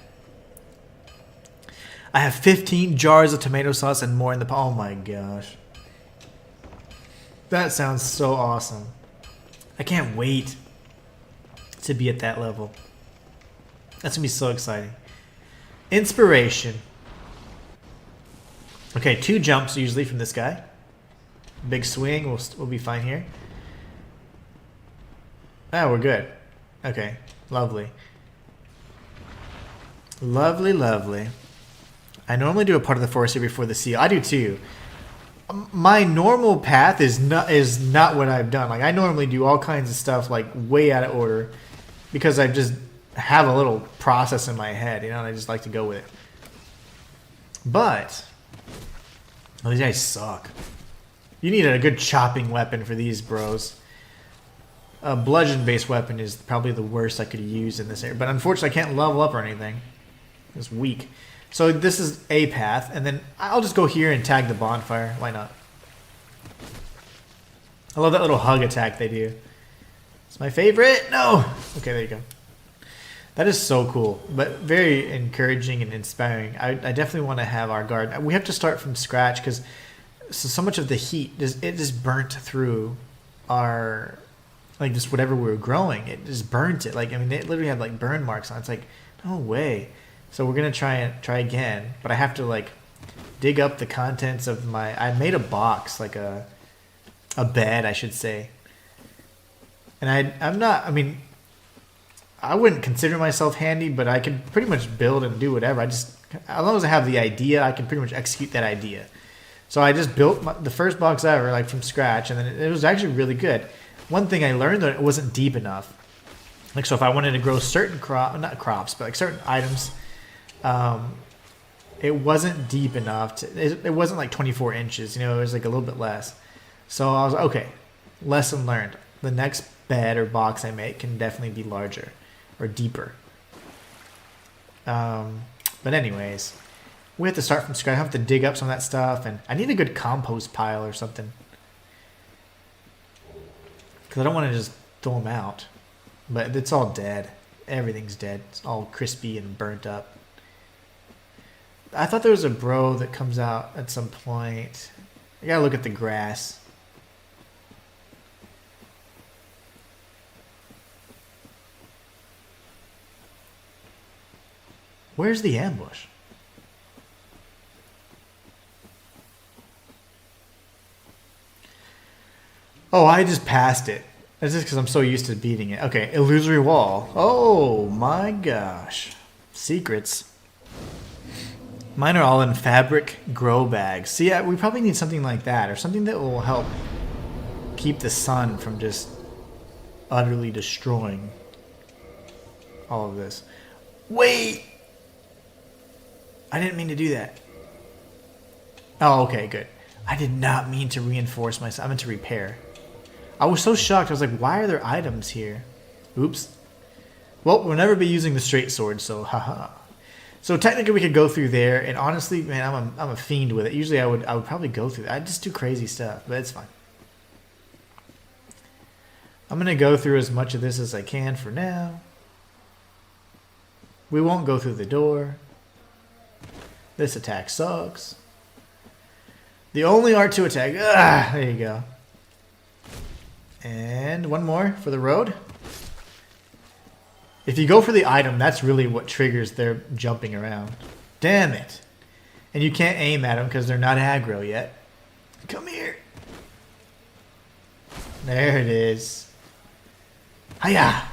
I have 15 jars of tomato sauce and more in the... Oh my gosh. That sounds so awesome. I can't wait to be at that level. That's going to be so exciting. Inspiration. Okay, 2 jumps usually from this guy. Big swing. We'll be fine here. Ah, we're good. Okay, lovely. Lovely, lovely. I normally do a part of the forest here before the seal. I do too. My normal path is not what I've done. Like I normally do all kinds of stuff like way out of order because I just have a little process in my head, you know, and I just like to go with it. But these guys suck. You need a good chopping weapon for these bros. A bludgeon-based weapon is probably the worst I could use in this area. But unfortunately, I can't level up or anything. It's weak. So this is a path, and then I'll just go here and tag the bonfire. Why not? I love that little hug attack they do. It's my favorite. No! Okay, there you go. That is so cool, but very encouraging and inspiring. I definitely want to have our garden. We have to start from scratch because so much of the heat, it just burnt through our... Like just whatever we were growing, it just burnt it. Like, I mean, it literally had like burn marks on it. It's like, no way. So we're gonna try again, but I have to like dig up the contents of my. I made a box, like a bed, I should say. And I'm not. I mean, I wouldn't consider myself handy, but I can pretty much build and do whatever. As long as I have the idea, I can pretty much execute that idea. So I just built the first box ever, like from scratch, and then it was actually really good. One thing I learned that it wasn't deep enough. Like so, if I wanted to grow certain not crops, but like certain items. It wasn't deep enough. It wasn't like 24 inches. You know, it was like a little bit less. So I was like, okay, lesson learned. The next bed or box I make can definitely be larger or deeper. But anyways, we have to start from scratch. I have to dig up some of that stuff, and I need a good compost pile or something because I don't want to just throw them out. But it's all dead. Everything's dead. It's all crispy and burnt up. I thought there was a bro that comes out at some point. I gotta look at the grass. Where's the ambush? Oh, I just passed it. That's just because I'm so used to beating it. Okay, illusory wall. Oh my gosh. Secrets. Mine are all in fabric grow bags. See, we probably need something like that, or something that will help keep the sun from just utterly destroying all of this. Wait! I didn't mean to do that. Oh, okay, good. I did not mean to reinforce myself. I meant to repair. I was so shocked. I was like, why are there items here? Oops. Well, we'll never be using the straight sword, so haha. So technically we could go through there, and honestly, man, I'm a fiend with it. Usually I would probably go through that. I just do crazy stuff, but it's fine. I'm gonna go through as much of this as I can for now. We won't go through the door. This attack sucks. The only R2 attack. Ah, there you go. And one more for the road. If you go for the item, that's really what triggers their jumping around. Damn it. And you can't aim at them because they're not aggro yet. Come here. There it is. Hiya!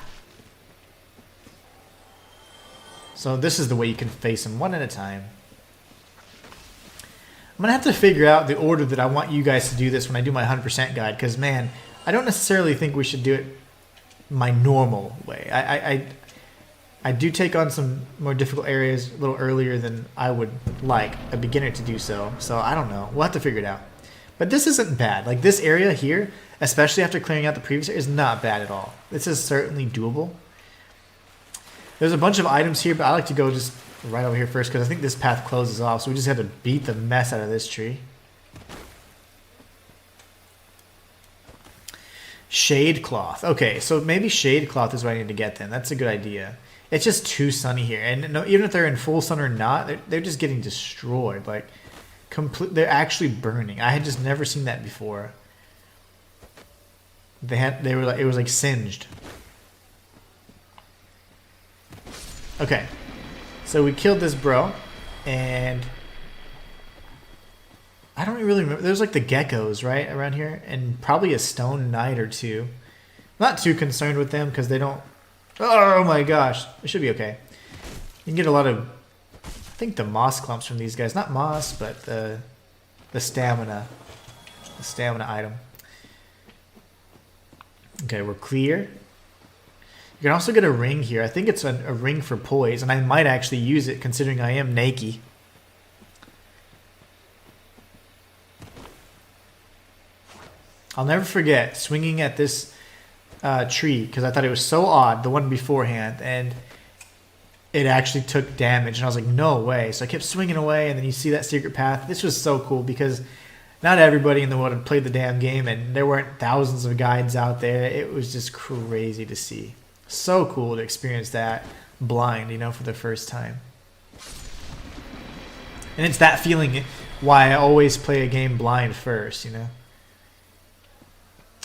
So this is the way you can face them one at a time. I'm going to have to figure out the order that I want you guys to do this when I do my 100% guide. Because, man, I don't necessarily think we should do it my normal way. I do take on some more difficult areas a little earlier than I would like a beginner to do so. So I don't know. We'll have to figure it out. But this isn't bad. Like this area here, especially after clearing out the previous area, is not bad at all. This is certainly doable. There's a bunch of items here, but I like to go just right over here first because I think this path closes off. So we just had to beat the mess out of this tree. Shade cloth. Okay, so maybe shade cloth is what I need to get then. That's a good idea. It's just too sunny here, and no, even if they're in full sun or not, they're just getting destroyed. Like, they're actually burning. I had just never seen that before. They were like, it was like singed. Okay, so we killed this bro, and I don't really remember. There's like the geckos right around here, and probably a stone knight or two. Not too concerned with them because they don't. Oh my gosh, it should be okay. You can get a lot of, I think, the moss clumps from these guys. Not moss, but the stamina item. Okay, we're clear. You can also get a ring here. I think it's a ring for poise, and I might actually use it considering I am naked. I'll never forget swinging at this tree because I thought it was so odd, the one beforehand, and it actually took damage, and I was like, no way. So I kept swinging away, and then you see that secret path. This was so cool because not everybody in the world had played the damn game, and there weren't thousands of guides out there. It was just crazy to see. So cool to experience that blind, you know, for the first time. And it's that feeling why I always play a game blind first, you know.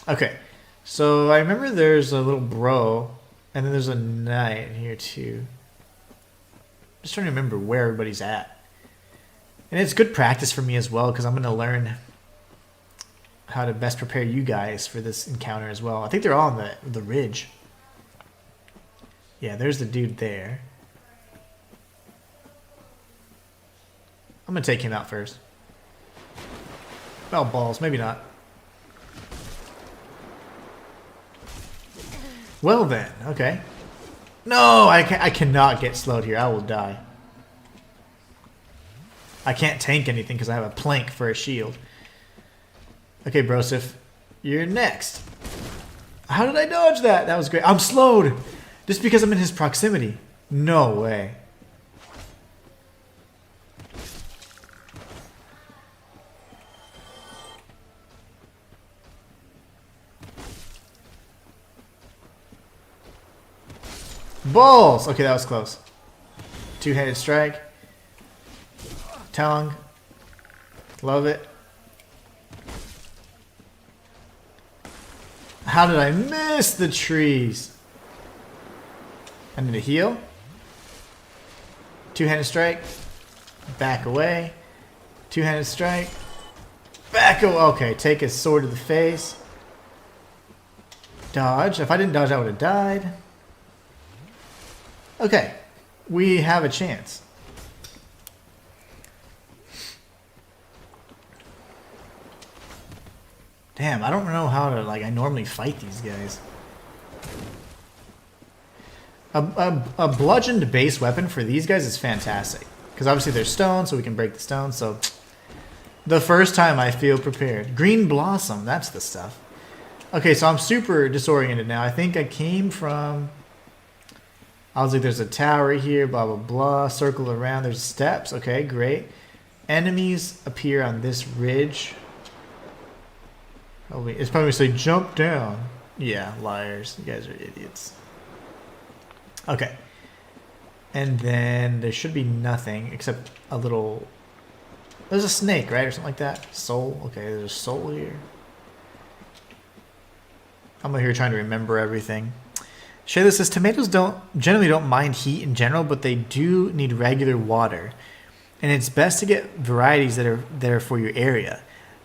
Okay, so I remember there's a little bro, and then there's a knight here too. Just trying to remember where everybody's at. And it's good practice for me as well, because I'm going to learn how to best prepare you guys for this encounter as well. I think they're all on the ridge. Yeah, there's the dude there. I'm going to take him out first. Well, balls, maybe not. Well then, okay. No, I cannot get slowed here. I will die. I can't tank anything because I have a plank for a shield. Okay, Brosif, you're next. How did I dodge that? That was great. I'm slowed just because I'm in his proximity. No way. Balls! Okay, that was close. Two-handed strike. Tongue. Love it. How did I miss the trees? I need to heal. Two-handed strike. Back away. Two-handed strike. Back away. Okay, take his sword to the face. Dodge. If I didn't dodge, I would have died. Okay. We have a chance. Damn, I don't know how to, like, I normally fight these guys. A bludgeoned base weapon for these guys is fantastic. Because obviously they're stone, so we can break the stone, so... The first time I feel prepared. Green Blossom, that's the stuff. Okay, so I'm super disoriented now. I think I came from... I was like, there's a tower here, blah, blah, blah. Circle around, there's steps. Okay, great. Enemies appear on this ridge. Oh, wait, it's probably going to say jump down. Yeah, liars. You guys are idiots. Okay. And then there should be nothing except a little... There's a snake, right? Or something like that. Soul. Okay, there's a soul here. I'm over here trying to remember everything. Shayla says, tomatoes generally don't mind heat in general, but they do need regular water. And it's best to get varieties that are for your area.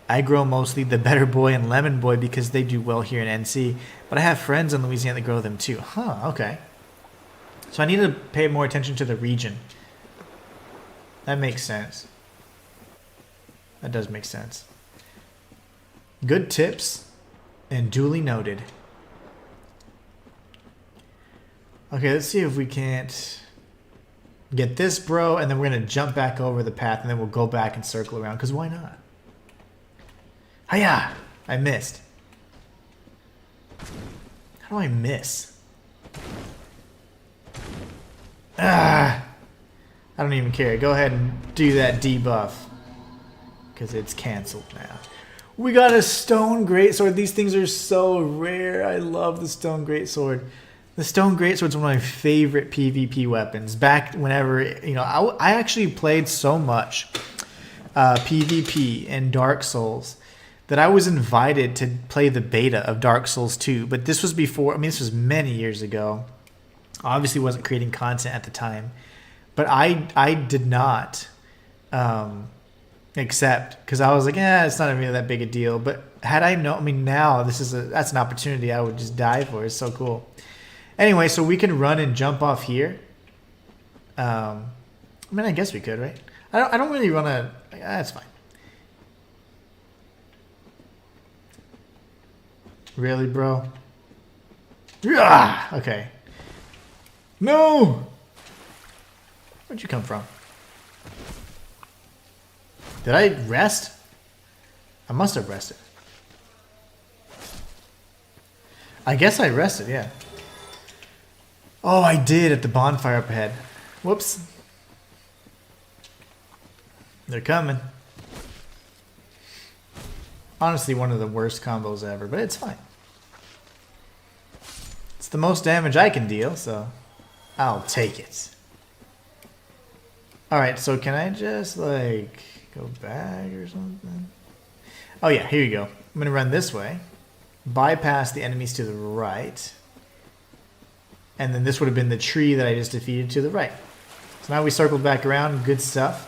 I grow mostly the Better Boy and Lemon Boy because they do well here in NC. But I have friends in Louisiana that grow them too. Huh, okay. So I need to pay more attention to the region. That makes sense. That does make sense. Good tips and duly noted. Okay, let's see if we can't get this bro, and then we're going to jump back over the path, and then we'll go back and circle around, because why not? Hiya! I missed. How do I miss? Ah! I don't even care. Go ahead and do that debuff. Because it's canceled now. We got a stone greatsword. These things are so rare. I love the stone greatsword. The stone greatsword is one of my favorite PvP weapons. Back whenever, you know, I actually played so much PvP in Dark Souls that I was invited to play the beta of Dark Souls 2. But this was before, I mean, this was many years ago. Obviously wasn't creating content at the time. But I did not accept, because I was like, it's not really that big a deal. But had I known, I mean, now that's an opportunity I would just die for. It's so cool. Anyway, so we can run and jump off here. I mean, I guess we could, right? I don't really want to. That's fine. Really, bro? Yeah. Okay. No. Where'd you come from? Did I rest? I must have rested. I guess I rested, yeah. Oh, I did at the bonfire up ahead. Whoops. They're coming. Honestly, one of the worst combos ever, but it's fine. It's the most damage I can deal, so I'll take it. Alright, so can I just, like, go back or something? Oh yeah, here you go. I'm going to run this way. Bypass the enemies to the right. And then this would have been the tree that I just defeated to the right. So now we circled back around. Good stuff.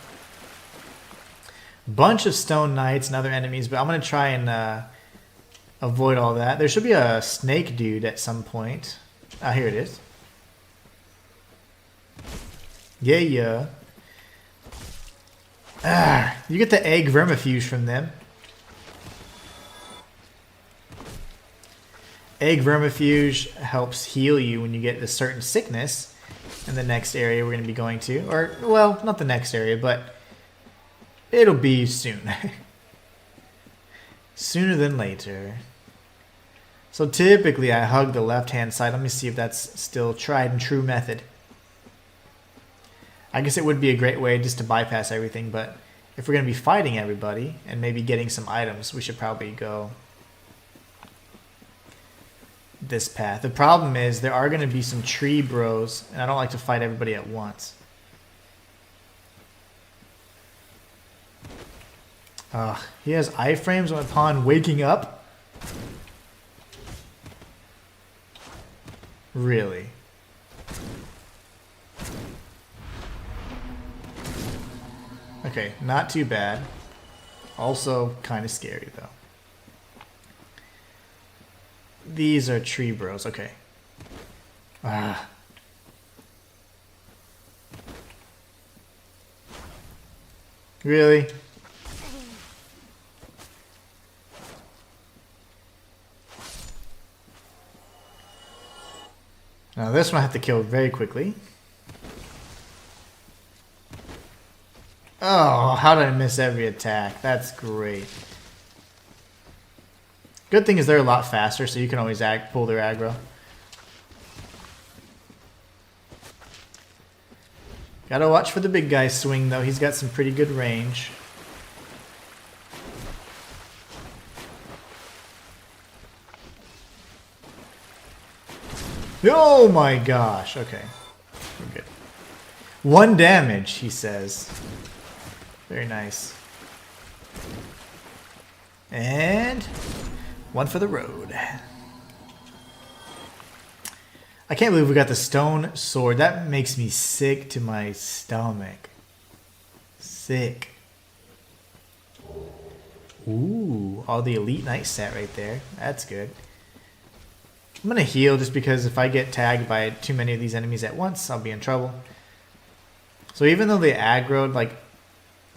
Bunch of stone knights and other enemies, but I'm going to try and avoid all that. There should be a snake dude at some point. Ah, here it is. Yeah. Ah, you get the egg vermifuge from them. Egg vermifuge helps heal you when you get a certain sickness in the next area we're going to be going to. Or, well, not the next area, but it'll be soon. Sooner than later. So typically I hug the left-hand side. Let me see if that's still tried and true method. I guess it would be a great way just to bypass everything, but if we're going to be fighting everybody and maybe getting some items, we should probably go this path. The problem is there are going to be some tree bros, and I don't like to fight everybody at once. He has iframes upon waking up? Really? Okay, not too bad. Also kind of scary though. These are tree bros. Okay. Ah. Really? Now this one I have to kill very quickly. Oh, how did I miss every attack? That's great. Good thing is they're a lot faster, so you can always pull their aggro. Gotta watch for the big guy swing though, he's got some pretty good range. Oh my gosh, okay. We're good. 1 damage, he says. Very nice. And 1 for the road. I can't believe we got the stone sword. That makes me sick to my stomach. Sick. Ooh, all the elite knight set right there. That's good. I'm gonna heal just because if I get tagged by too many of these enemies at once, I'll be in trouble. So even though they aggroed, like,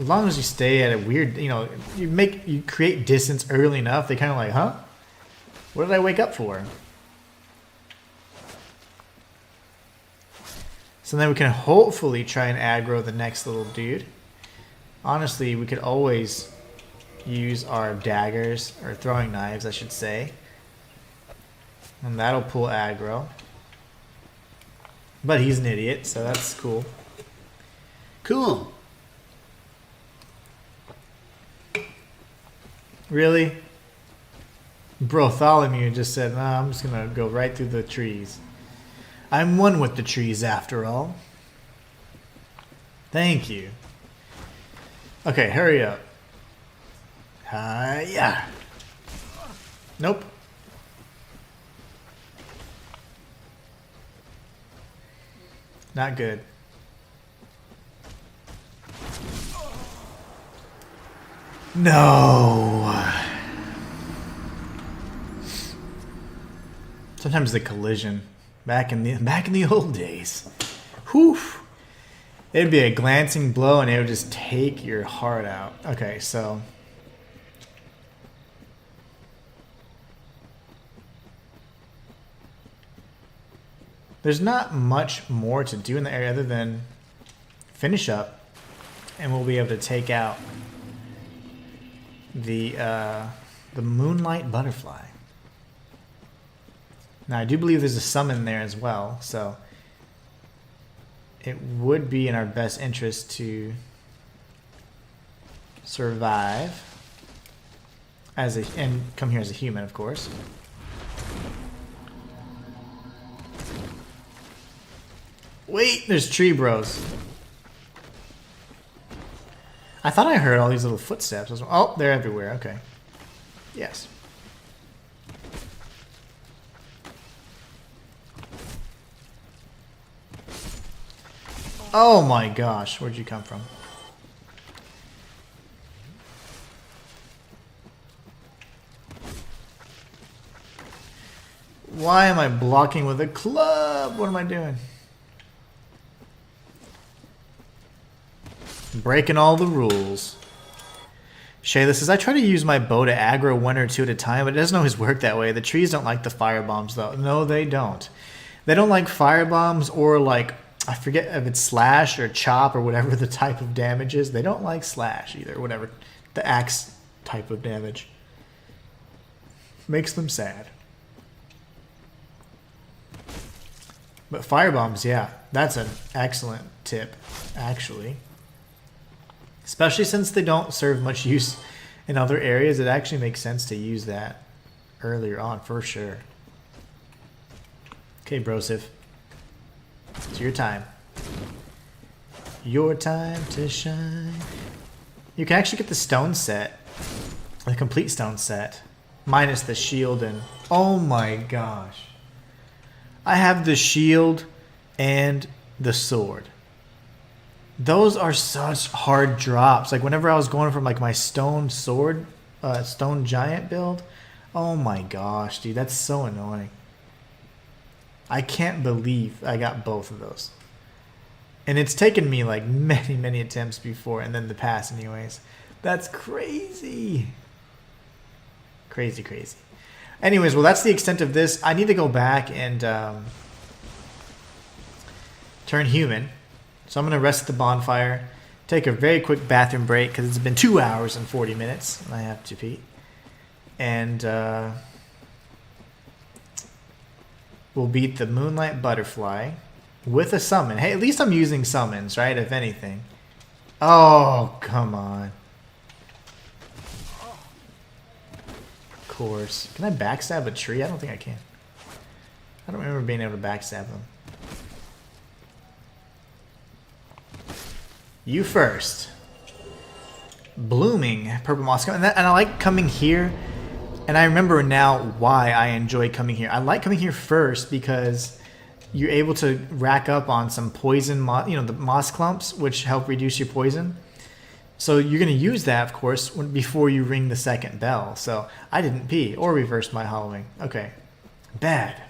as long as you stay at a weird, you know, you create distance early enough, they kind of like, huh? What did I wake up for? So then we can hopefully try and aggro the next little dude. Honestly, we could always use our daggers, or throwing knives, I should say. And that'll pull aggro. But he's an idiot, so that's cool. Cool. Really? Bartholomew just said, nah, I'm just gonna go right through the trees. I'm one with the trees after all. Thank you. Okay, hurry up. Yeah. Nope. Not good. No. Sometimes the collision back in the old days. Whew. It'd be a glancing blow and it would just take your heart out. Okay, so there's not much more to do in the area other than finish up and we'll be able to take out the moonlight butterfly. Now I do believe there's a summon there as well, so it would be in our best interest to survive and come here as a human, of course. Wait, there's tree bros. I thought I heard all these little footsteps. Oh, they're everywhere. Okay. Yes. Oh my gosh, where'd you come from? Why am I blocking with a club? What am I doing? Breaking all the rules. Shayla says, I try to use my bow to aggro 1 or 2 at a time, but it doesn't always work that way. The trees don't like the fire bombs, though. No, they don't. They don't like fire bombs or, like, I forget if it's slash or chop or whatever the type of damage is. They don't like slash either, whatever. The axe type of damage. Makes them sad. But fire bombs, yeah, that's an excellent tip, actually. Especially since they don't serve much use in other areas, it actually makes sense to use that earlier on, for sure. Okay, Brosif. It's your time. Your time to shine. You can actually get the stone set, the complete stone set, minus the shield and... Oh my gosh. I have the shield and the sword. Those are such hard drops. Like whenever I was going from like my stone sword, stone giant build, oh my gosh, dude, that's so annoying. I can't believe I got both of those. And it's taken me like many attempts before, and then the pass anyways. That's crazy. Crazy. Anyways, well, that's the extent of this. I need to go back and turn human. So I'm going to rest at the bonfire, take a very quick bathroom break because it's been 2 hours and 40 minutes, and I have to pee. And we'll beat the Moonlight Butterfly with a summon. Hey, at least I'm using summons, right? If anything. Oh, come on. Of course. Can I backstab a tree? I don't think I can. I don't remember being able to backstab them. You first. Blooming purple moss. And I like coming here. And I remember now why I enjoy coming here. I like coming here first because you're able to rack up on some poison, the moss clumps, which help reduce your poison. So you're going to use that, of course, before you ring the second bell. So I didn't pee or reverse my hollowing. Okay. Bad.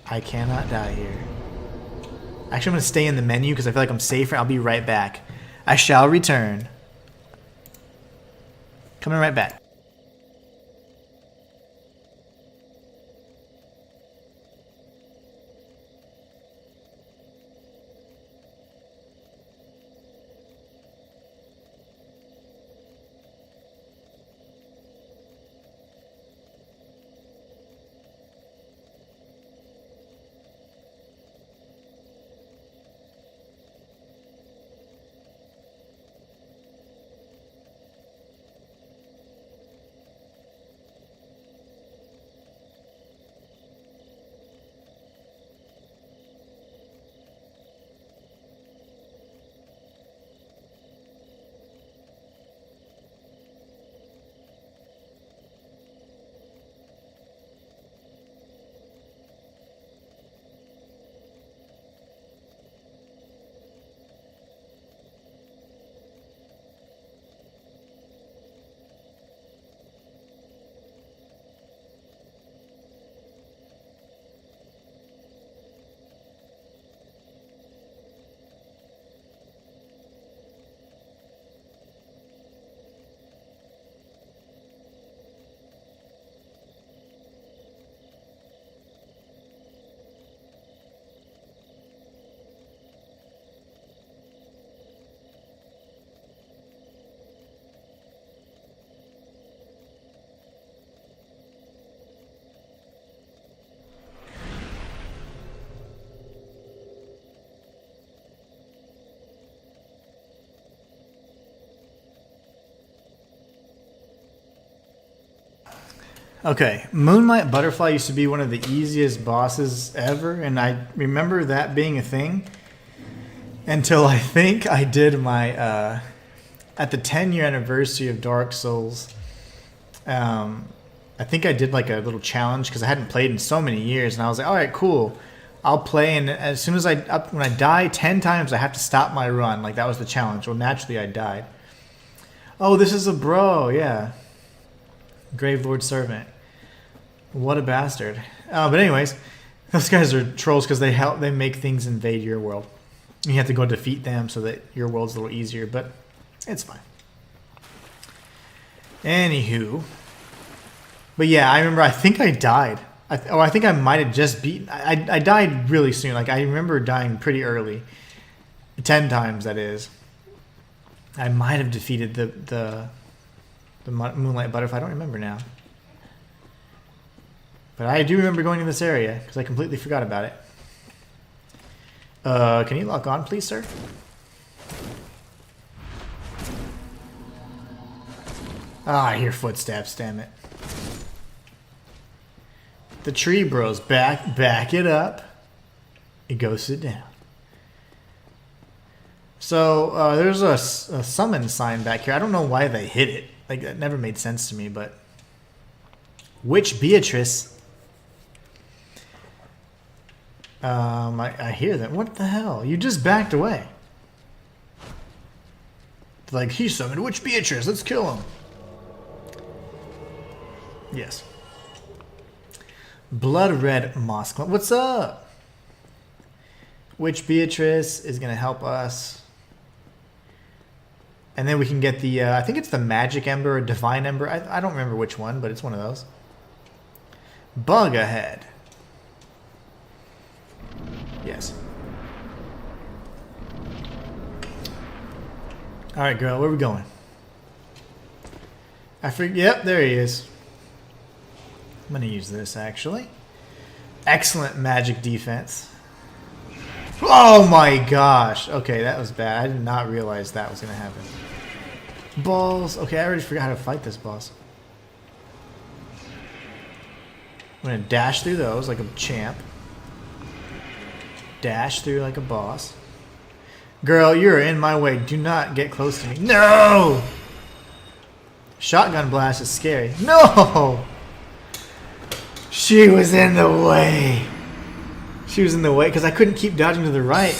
I cannot die here. Actually, I'm going to stay in the menu because I feel like I'm safer. I'll be right back. I shall return. Coming right back. Okay, Moonlight Butterfly used to be one of the easiest bosses ever, and I remember that being a thing until I think I did my, at the 10-year anniversary of Dark Souls, I think I did like a little challenge because I hadn't played in so many years, and I was like, alright, cool, I'll play, and as soon as when I die 10 times, I have to stop my run, like that was the challenge. Well, naturally I died. Oh, this is a bro, yeah. Gravelord Servant. What a bastard. But anyways, those guys are trolls because they make things invade your world. You have to go defeat them so that your world's a little easier, but it's fine. Anywho. But yeah, I remember, I think I died. I think I might have just beaten... I died really soon. Like, I remember dying pretty early. 10 times, that is. I might have defeated the Moonlight Butterfly. I don't remember now. But I do remember going to this area, because I completely forgot about it. Can you lock on, please, sir? Ah, I hear footsteps, damn it. The tree bros, back it up. You go sit down. So, there's a summon sign back here. I don't know why they hid it. Like, that never made sense to me, but... Witch Beatrice... I hear them. What the hell? You just backed away. Like, he summoned Witch Beatrice. Let's kill him. Yes. Blood Red Mosque. What's up? Witch Beatrice is going to help us. And then we can get the, I think it's the Magic Ember or Divine Ember. I don't remember which one, but it's one of those. Bug ahead. Yes. Alright, girl, where are we going? Yep, there he is. I'm going to use this, actually. Excellent magic defense. Oh my gosh. Okay, that was bad. I did not realize that was going to happen. Balls. Okay, I already forgot how to fight this boss. I'm going to dash through those like a champ. Dash through like a boss. Girl, you're in my way. Do not get close to me. No! Shotgun blast is scary. No! She was in the way. She was in the way because I couldn't keep dodging to the right.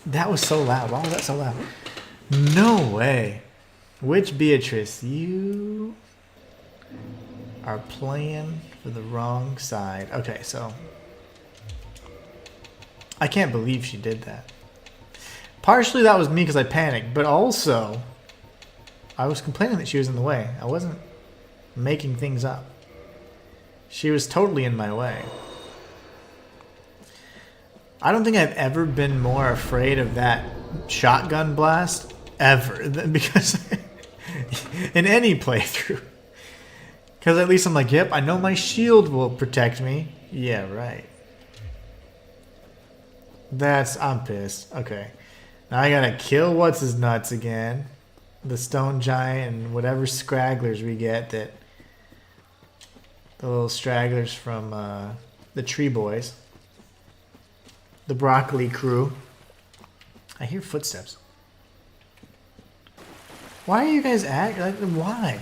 That was so loud. Why was that so loud? No way. Witch Beatrice, you are playing for the wrong side. Okay, so I can't believe she did that. Partially that was me because I panicked, but also I was complaining that she was in the way. I wasn't making things up. She was totally in my way. I don't think I've ever been more afraid of that shotgun blast ever, because in any playthrough. Because at least I'm like, yep, I know my shield will protect me. Yeah, right. I'm pissed. Okay. Now I gotta kill what's-his-nuts again. The stone giant and whatever scragglers we get that... The little stragglers from the tree boys. The broccoli crew. I hear footsteps. Why are you guys why?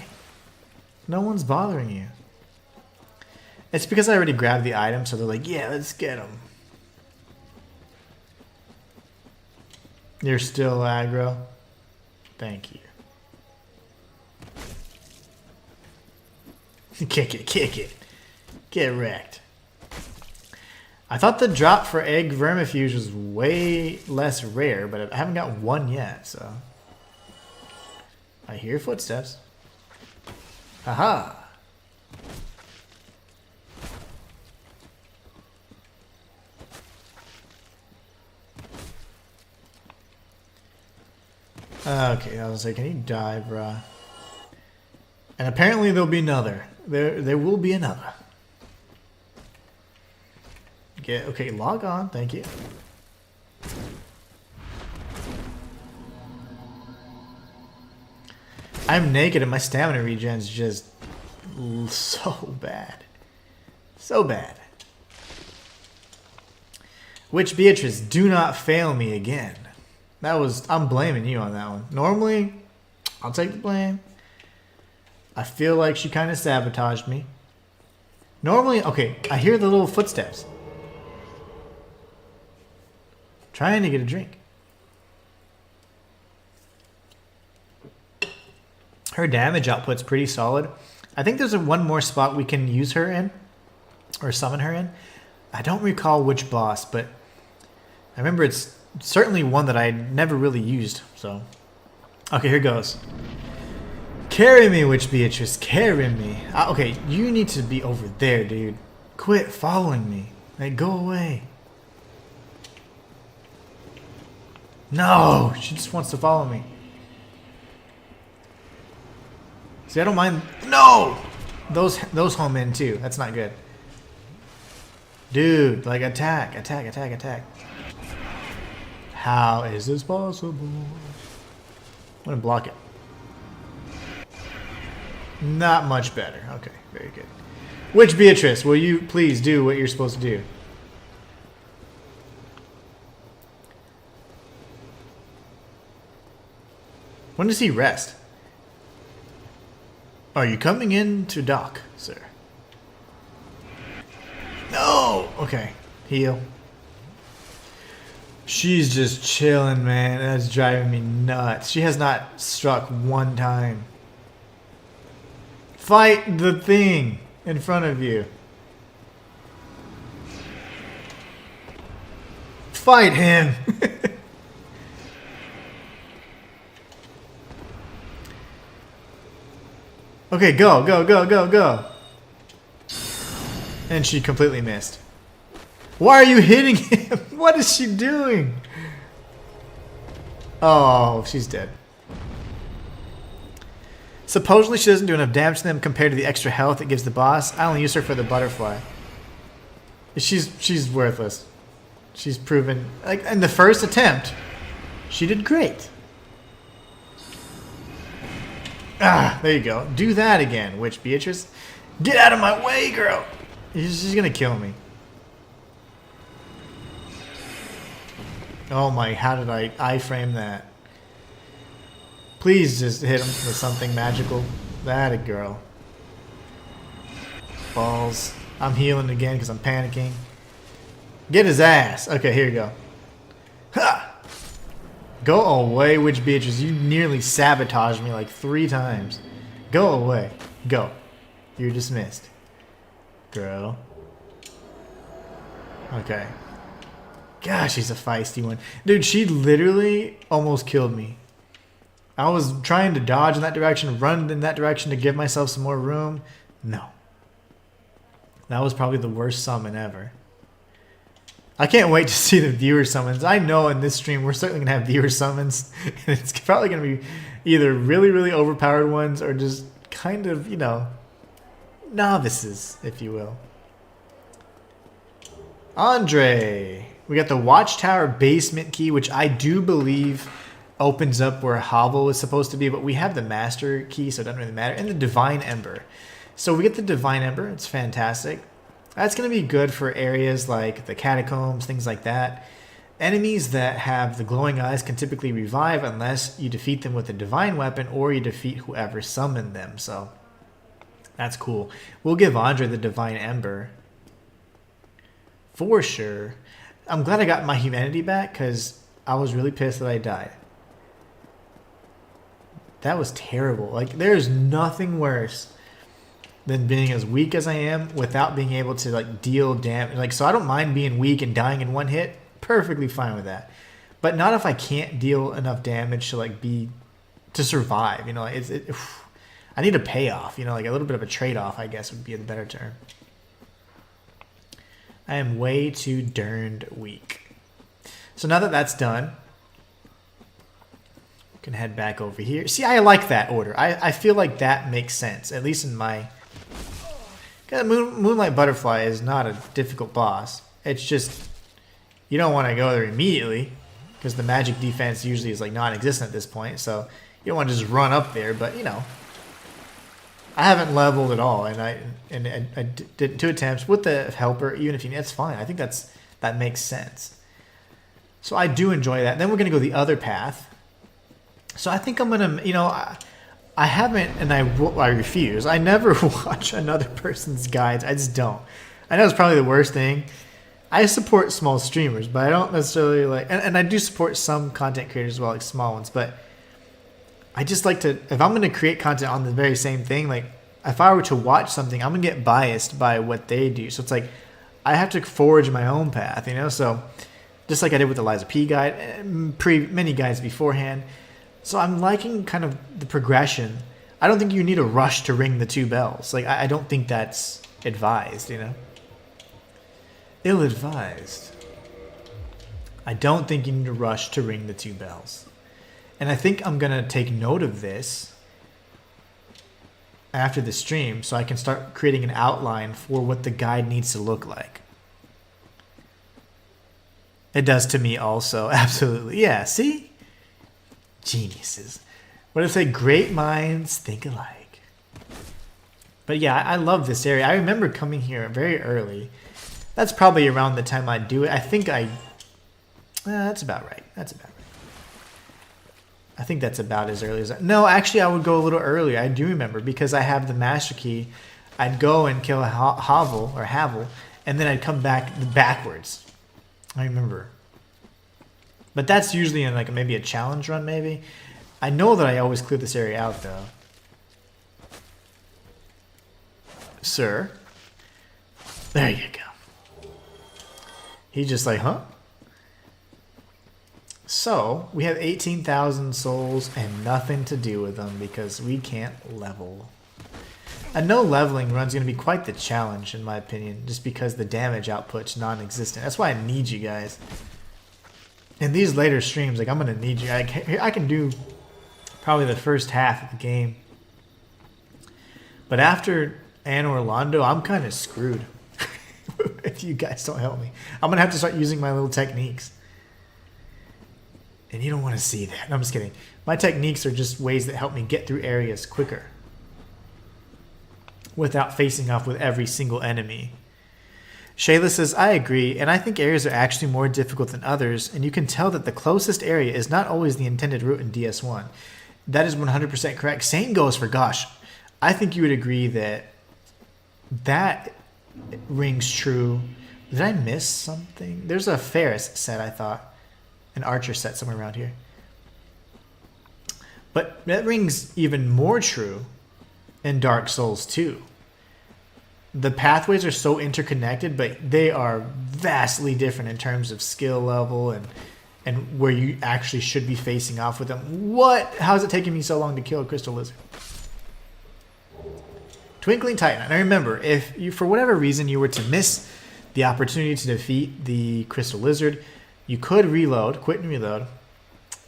No one's bothering you. It's because I already grabbed the item, so they're like, yeah, let's get them. You're still aggro? Thank you. Kick it, kick it. Get wrecked. I thought the drop for egg vermifuge was way less rare, but I haven't got one yet, so. I hear footsteps. Haha. Okay, I was like, can you die, bruh? And apparently there'll be another. There will be another. Okay, log on. Thank you. I'm naked and my stamina regen's just so bad. So bad. Witch Beatrice, do not fail me again. I'm blaming you on that one. Normally, I'll take the blame. I feel like she kind of sabotaged me. Normally, okay, I hear the little footsteps. Trying to get a drink. Her damage output's pretty solid. I think there's one more spot we can use her in. Or summon her in. I don't recall which boss, but I remember it's certainly one that I never really used. So, okay, here goes. Carry me, Witch Beatrice, carry me. Okay, you need to be over there, dude. Quit following me. Like, go away. No, she just wants to follow me. See, I don't mind. No! Those home in too. That's not good. Dude, like attack, attack, attack, attack. How is this possible? I'm gonna block it. Not much better. Okay, very good. Witch Beatrice, will you please do what you're supposed to do? When does he rest? Are you coming in to dock, sir? No! Okay, heal. She's just chilling, man. That's driving me nuts. She has not struck one time. Fight the thing in front of you. Fight him. Okay, go, go, go, go, go. And she completely missed. Why are you hitting him? What is she doing? Oh, she's dead. Supposedly she doesn't do enough damage to them compared to the extra health it gives the boss. I only use her for the butterfly. She's worthless. She's proven, like in the first attempt, she did great. Ah, there you go. Do that again, Witch Beatrice. Get out of my way, girl. She's gonna kill me. Oh my, how did I iframe that? Please just hit him with something magical. That a girl. Balls. I'm healing again because I'm panicking. Get his ass. Okay, here you go. Ha! Go away, Witch Beatrice. You nearly sabotaged me like 3 times. Go away. Go. You're dismissed. Girl. Okay. Gosh, she's a feisty one. Dude, she literally almost killed me. I was trying to dodge in that direction, run in that direction to give myself some more room. No. That was probably the worst summon ever. I can't wait to see the viewer summons. I know in this stream we're certainly going to have viewer summons. And it's probably going to be either really, really overpowered ones or just kind of, you know, novices, if you will. Andre. We got the Watchtower basement key, which I do believe opens up where Hovel is supposed to be. But we have the master key, so it doesn't really matter. And the Divine Ember. So we get the Divine Ember. It's fantastic. That's going to be good for areas like the catacombs, things like that. Enemies that have the glowing eyes can typically revive unless you defeat them with a divine weapon or you defeat whoever summoned them. So that's cool. We'll give Andre the Divine Ember for sure. I'm glad I got my humanity back because I was really pissed that I died. That was terrible. Like, there's nothing worse than being as weak as I am without being able to like deal damage. Like, so I don't mind being weak and dying in one hit. Perfectly fine with that. But not if I can't deal enough damage to like to survive. You know, I need a payoff. You know, like a little bit of a trade-off, I guess would be the better term. I am way too darned weak. So now that that's done, we can head back over here. See, I like that order. I feel like that makes sense, at least in my... Moonlight Butterfly is not a difficult boss. It's just, you don't want to go there immediately, because the magic defense usually is like non-existent at this point, so you don't want to just run up there, but you know. I haven't leveled at all, and I did 2 attempts with the helper, even if you need, that's fine. I think that makes sense. So I do enjoy that. Then we're going to go the other path. So I think I'm going to, you know, I haven't, and I refuse. I never watch another person's guides. I just don't. I know it's probably the worst thing. I support small streamers, but I don't necessarily like, and I do support some content creators as well, like small ones, but I just like to, if I'm going to create content on the very same thing, like if I were to watch something, I'm going to get biased by what they do. So it's like, I have to forge my own path, you know? So just like I did with the Liza P guide, many guides beforehand. So I'm liking kind of the progression. I don't think you need a rush to ring the 2 bells. Like, I don't think that's advised, you know? Ill-advised. I don't think you need to rush to ring the 2 bells. And I think I'm going to take note of this after the stream so I can start creating an outline for what the guide needs to look like. It does to me also, absolutely. Yeah, see? Geniuses. What did it say? Great minds think alike. But yeah, I love this area. I remember coming here very early. That's probably around the time I do it. I think that's about right. That's about right. I think that's about as early as no, actually I would go a little earlier. I do remember because I have the master key. I'd go and kill Havel, and then I'd come back backwards. I remember. But that's usually in like maybe a challenge run, maybe. I know that I always clear this area out, though. Sir. There you go. He's just like, huh? So, we have 18,000 souls and nothing to do with them because we can't level. A no leveling run's going to be quite the challenge, in my opinion, just because the damage output's non-existent. That's why I need you guys. In these later streams, like, I'm going to need you. I can do probably the first half of the game. But after Anne Orlando, I'm kind of screwed. If you guys don't help me. I'm going to have to start using my little techniques. And you don't want to see that. No, I'm just kidding. My techniques are just ways that help me get through areas quicker. Without facing off with every single enemy. Shayla says, I agree, and I think areas are actually more difficult than others, and you can tell that the closest area is not always the intended route in DS1. That is 100% correct. Same goes for Gosh. I think you would agree that that rings true. Did I miss something? There's a Ferris set, I thought. An Archer set somewhere around here. But that rings even more true in Dark Souls 2. The pathways are so interconnected, but they are vastly different in terms of skill level and where you actually should be facing off with them. What? How is it taking me so long to kill a Crystal Lizard? Twinkling Titan. And I remember, if you, for whatever reason, you were to miss the opportunity to defeat the Crystal Lizard, you could reload, quit and reload,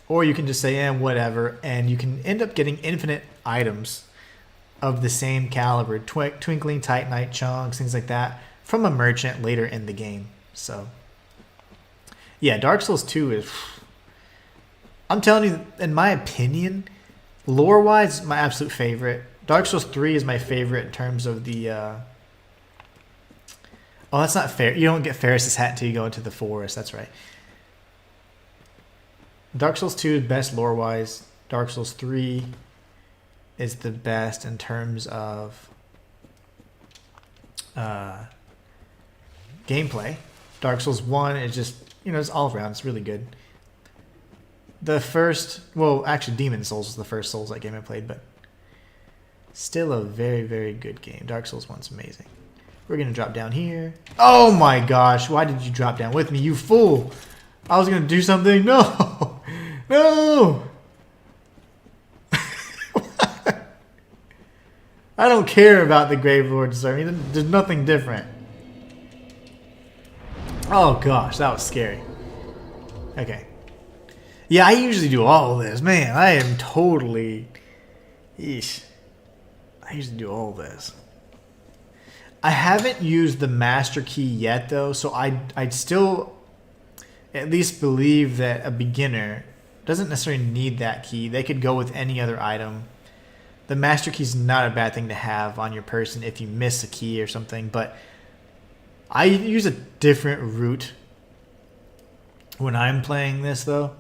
or you can just say, whatever, and you can end up getting infinite items of the same caliber, Twinkling Titanite chunks, things like that, from a merchant later in the game. So, yeah, Dark Souls 2 is, I'm telling you, in my opinion, lore-wise, my absolute favorite. Dark Souls 3 is my favorite in terms of the, oh, that's not fair. You don't get Ferris's hat until you go into the forest, that's right. Dark Souls 2 is best lore-wise. Dark Souls 3 is the best in terms of gameplay. Dark Souls 1 is just, it's all around. It's really good. The first, well, actually Demon Souls was the first Souls-like game I played, but still a very, very good game. Dark Souls 1's amazing. We're going to drop down here. Oh my gosh, why did you drop down with me, you fool? I was going to do something. No! No! I don't care about the Grave Lord's Army. There's nothing different. Oh gosh, that was scary. Okay. Yeah, I usually do all of this. Man, I am totally... Eesh. I usually do all this. I haven't used the Master Key yet, though, so I'd still at least believe that a beginner doesn't necessarily need that key. They could go with any other item. The Master Key is not a bad thing to have on your person if you miss a key or something, but I use a different route when I'm playing this, though.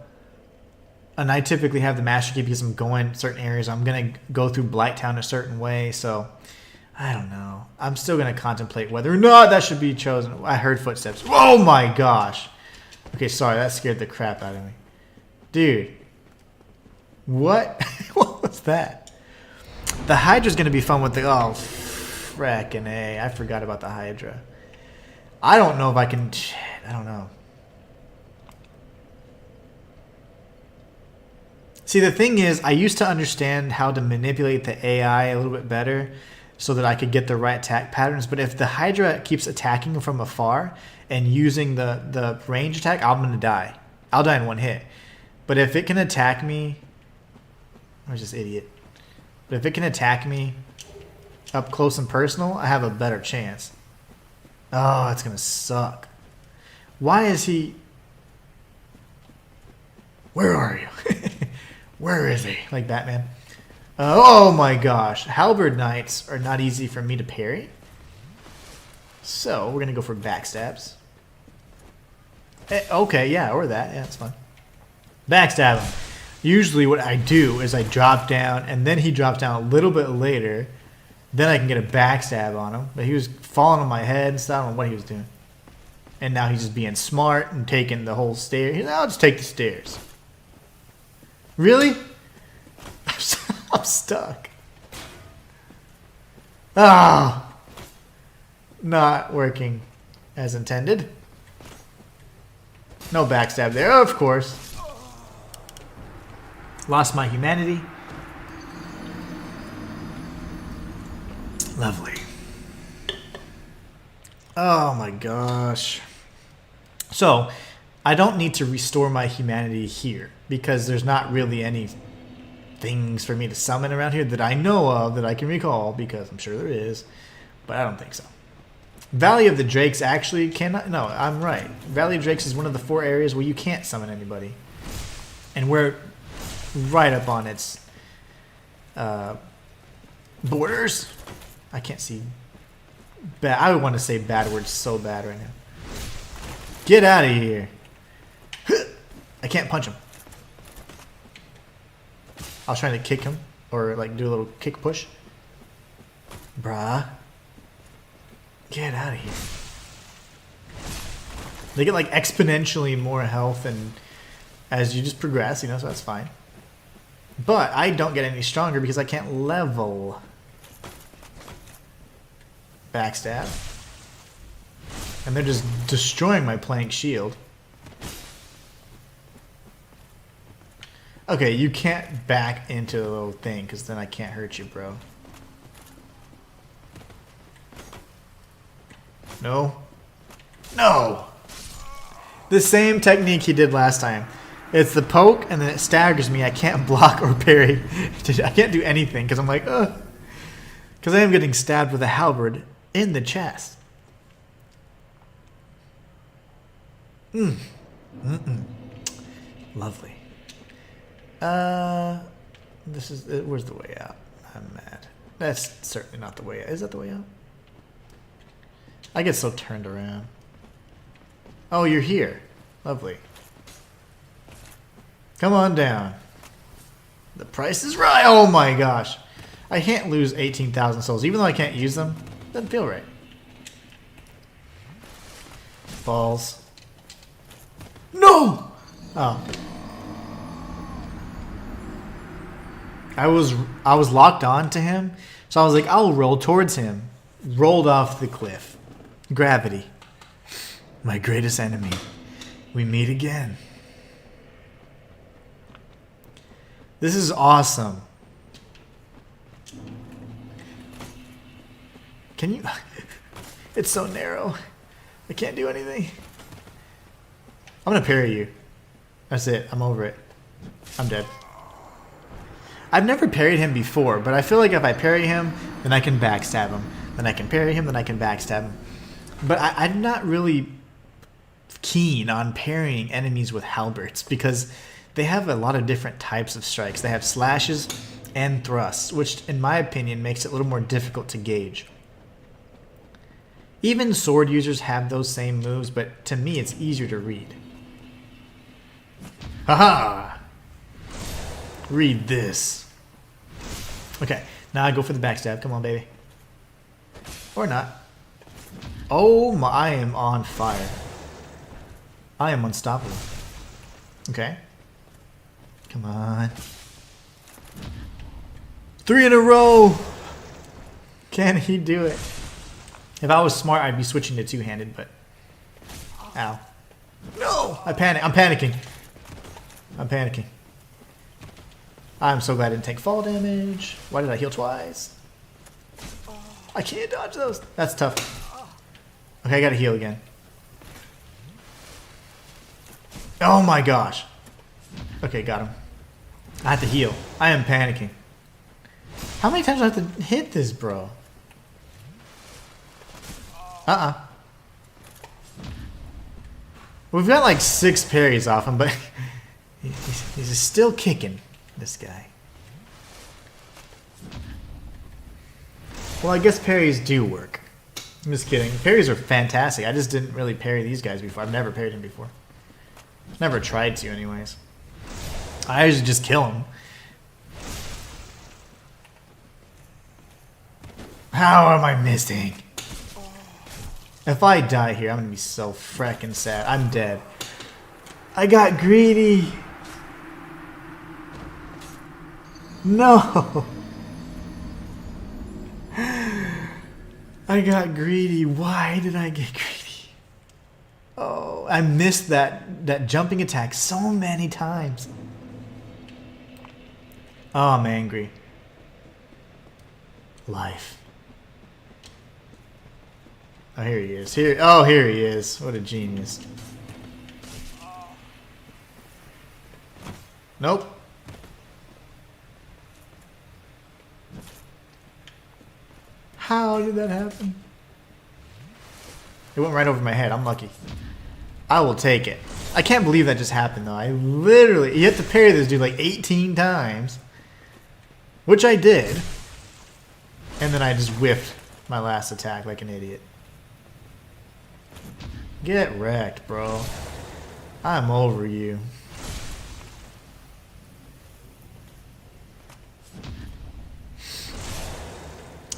And I typically have the Master Key because I'm going certain areas. I'm going to go through Blighttown a certain way, so I don't know. I'm still going to contemplate whether or not that should be chosen. I heard footsteps. Oh my gosh. Okay, sorry, that scared the crap out of me. Dude. What? What was that? The Hydra's going to be fun with the... Oh, frackin' A. I forgot about the Hydra. I don't know if I can... I don't know. See, the thing is, I used to understand how to manipulate the AI a little bit better so that I could get the right attack patterns. But if the Hydra keeps attacking from afar and using the range attack, I'm going to die. I'll die in one hit. But if it can attack me... I'm just an idiot. But if it can attack me up close and personal, I have a better chance. Oh, it's going to suck. Why is he... Where are you? Where is he? Like Batman. Oh my gosh. Halberd Knights are not easy for me to parry. So, we're going to go for backstabs. Okay, yeah, or that. Yeah, that's fine. Backstab him. Usually what I do is I drop down, and then he drops down a little bit later. Then I can get a backstab on him. But he was falling on my head and stuff. I don't know what he was doing. And now he's just being smart and taking the whole stair. He's like, I'll just take the stairs. Really? I'm stuck. Ah! Not working as intended. No backstab there, of course. Lost my humanity. Lovely. Oh my gosh. So, I don't need to restore my humanity here because there's not really any things for me to summon around here that I know of that I can recall, because I'm sure there is, but I don't think so. Valley of the Drakes actually cannot... No, I'm right. Valley of Drakes is one of the 4 areas where you can't summon anybody. And we're right up on its borders. I can't see... I would want to say bad words so bad right now. Get out of here. I can't punch him. I was trying to kick him, or like do a little kick push. Bruh. Get out of here. They get like exponentially more health and as you just progress, you know, so that's fine. But I don't get any stronger because I can't level. Backstab. And they're just destroying my plank shield. Okay, you can't back into the little thing because then I can't hurt you, bro. No. No! The same technique he did last time. It's the poke and then it staggers me. I can't block or parry. I can't do anything because I'm like, ugh. Because I am getting stabbed with a halberd in the chest. Lovely. This is... where's the way out? I'm mad. That's certainly not the way out. Is that the way out? I get so turned around. Oh, you're here. Lovely. Come on down. The price is right. Oh my gosh. I can't lose 18,000 souls. Even though I can't use them, doesn't feel right. Balls. No! Oh. I was locked on to him, so I was like, I'll roll towards him. Rolled off the cliff. Gravity. My greatest enemy. We meet again. This is awesome. Can you... It's so narrow. I can't do anything. I'm gonna parry you. That's it. I'm over it. I'm dead. I've never parried him before, but I feel like if I parry him, then I can backstab him. Then I can parry him, then I can backstab him. But I'm not really keen on parrying enemies with halberds because they have a lot of different types of strikes. They have slashes and thrusts, which in my opinion makes it a little more difficult to gauge. Even sword users have those same moves, but to me it's easier to read. Haha! Read this. Okay, now I go for the backstab. Come on, baby. Or not. Oh my, I am on fire. I am unstoppable. Okay. Come on. 3 in a row! Can he do it? If I was smart, I'd be switching to two-handed, but... Ow. No! I'm panicking. I'm panicking. I'm so glad I didn't take fall damage. Why did I heal twice? I can't dodge those. That's tough. Okay, I gotta heal again. Oh my gosh. Okay, got him. I have to heal. I am panicking. How many times do I have to hit this, bro? We've got like 6 parries off him, but he's still kicking, this guy. Well, I guess parries do work. I'm just kidding. Parries are fantastic. I just didn't really parry these guys before. I've never parried him before. Never tried to, anyways. I usually just kill him. How am I missing? If I die here, I'm gonna be so frickin' sad. I'm dead. I got greedy. No. I got greedy. Why did I get greedy? Oh, I missed that jumping attack so many times. Oh, I'm angry. Life. Oh, here he is. Here he is. What a genius. Nope. How did that happen? It went right over my head. I'm lucky. I will take it. I can't believe that just happened, though. I literally... You have to parry this dude like 18 times. Which I did. And then I just whiffed my last attack like an idiot. Get wrecked, bro. I'm over you.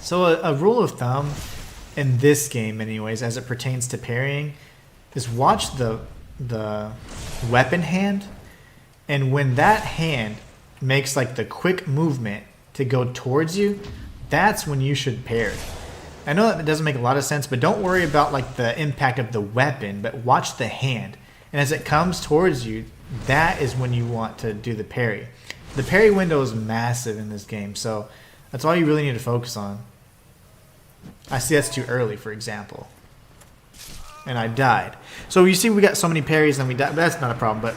So a rule of thumb in this game anyways, as it pertains to parrying, is watch the weapon hand, and when that hand makes like the quick movement to go towards you, that's when you should parry. I know that it doesn't make a lot of sense, but don't worry about like the impact of the weapon, but watch the hand. And as it comes towards you, that is when you want to do the parry. The parry window is massive in this game, so that's all you really need to focus on. I see that's too early, for example. And I died. So you see we got so many parries and we died. That's not a problem, but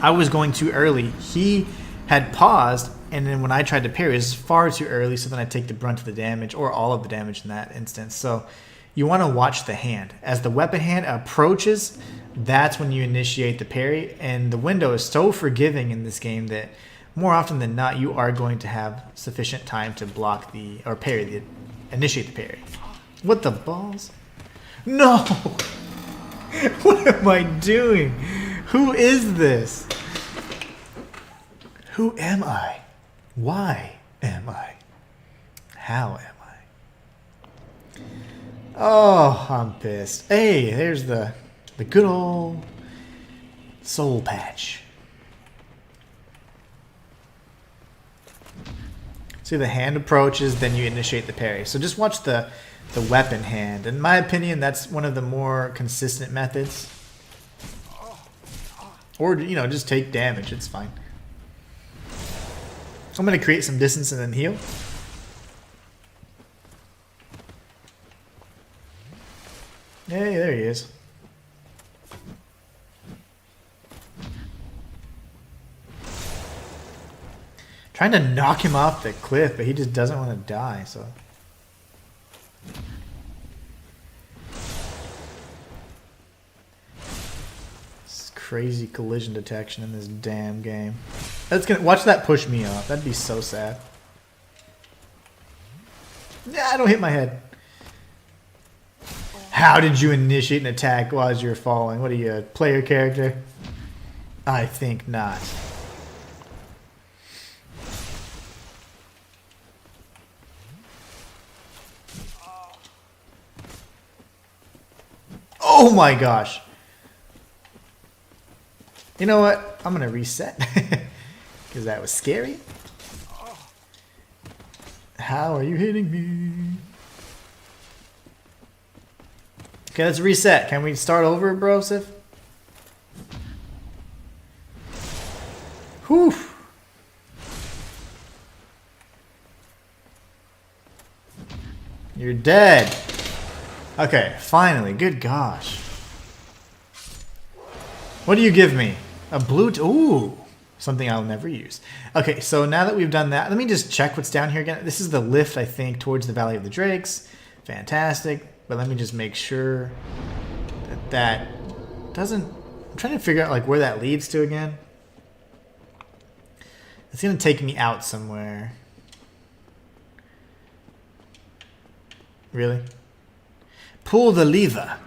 I was going too early. He had paused, and then when I tried to parry, it was far too early, so then I take the brunt of the damage, or all of the damage in that instance. So you want to watch the hand. As the weapon hand approaches, that's when you initiate the parry, and the window is so forgiving in this game that more often than not, you are going to have sufficient time to block the, or parry the, initiate the parry. What the balls? No! What am I doing? Who is this? Who am I? Why am I? How am I? Oh, I'm pissed. Hey, there's the good old soul patch. See, the hand approaches, then you initiate the parry. So just watch the weapon hand. In my opinion, that's one of the more consistent methods. Or, you know, just take damage. It's fine. So I'm going to create some distance and then heal. Hey, there he is. Trying to knock him off the cliff, but he just doesn't want to die, so... This crazy collision detection in this damn game. That's gonna watch that push me off. That'd be so sad. Yeah, I don't hit my head. How did you initiate an attack while you're falling? What are you, a player character? I think not. Oh my gosh. You know what? I'm going to reset. Because that was scary. How are you hitting me? Okay, let's reset. Can we start over, Broseph? Whew. You're dead. Okay, finally. Good gosh. What do you give me? A blue... Ooh. Something I'll never use. Okay, so now that we've done that, let me just check what's down here again. This is the lift, I think, towards the Valley of the Drakes. Fantastic. But let me just make sure that that doesn't... I'm trying to figure out like where that leads to again. It's going to take me out somewhere. Really? Pull the lever.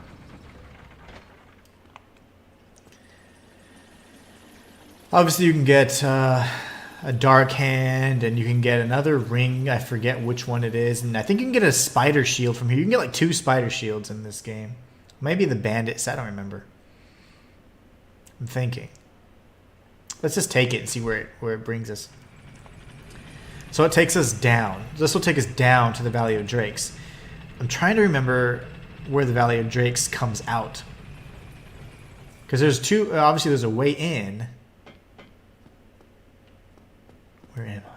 Obviously, you can get a a dark hand, and you can get another ring. I forget which one it is, and I think you can get a spider shield from here. You can get like 2 spider shields in this game. Maybe the bandits. I don't remember. I'm thinking. Let's just take it and see where it brings us. So it takes us down. This will take us down to the Valley of Drakes. I'm trying to remember where the Valley of Drakes comes out. Because there's 2... obviously, there's a way in. Where am I?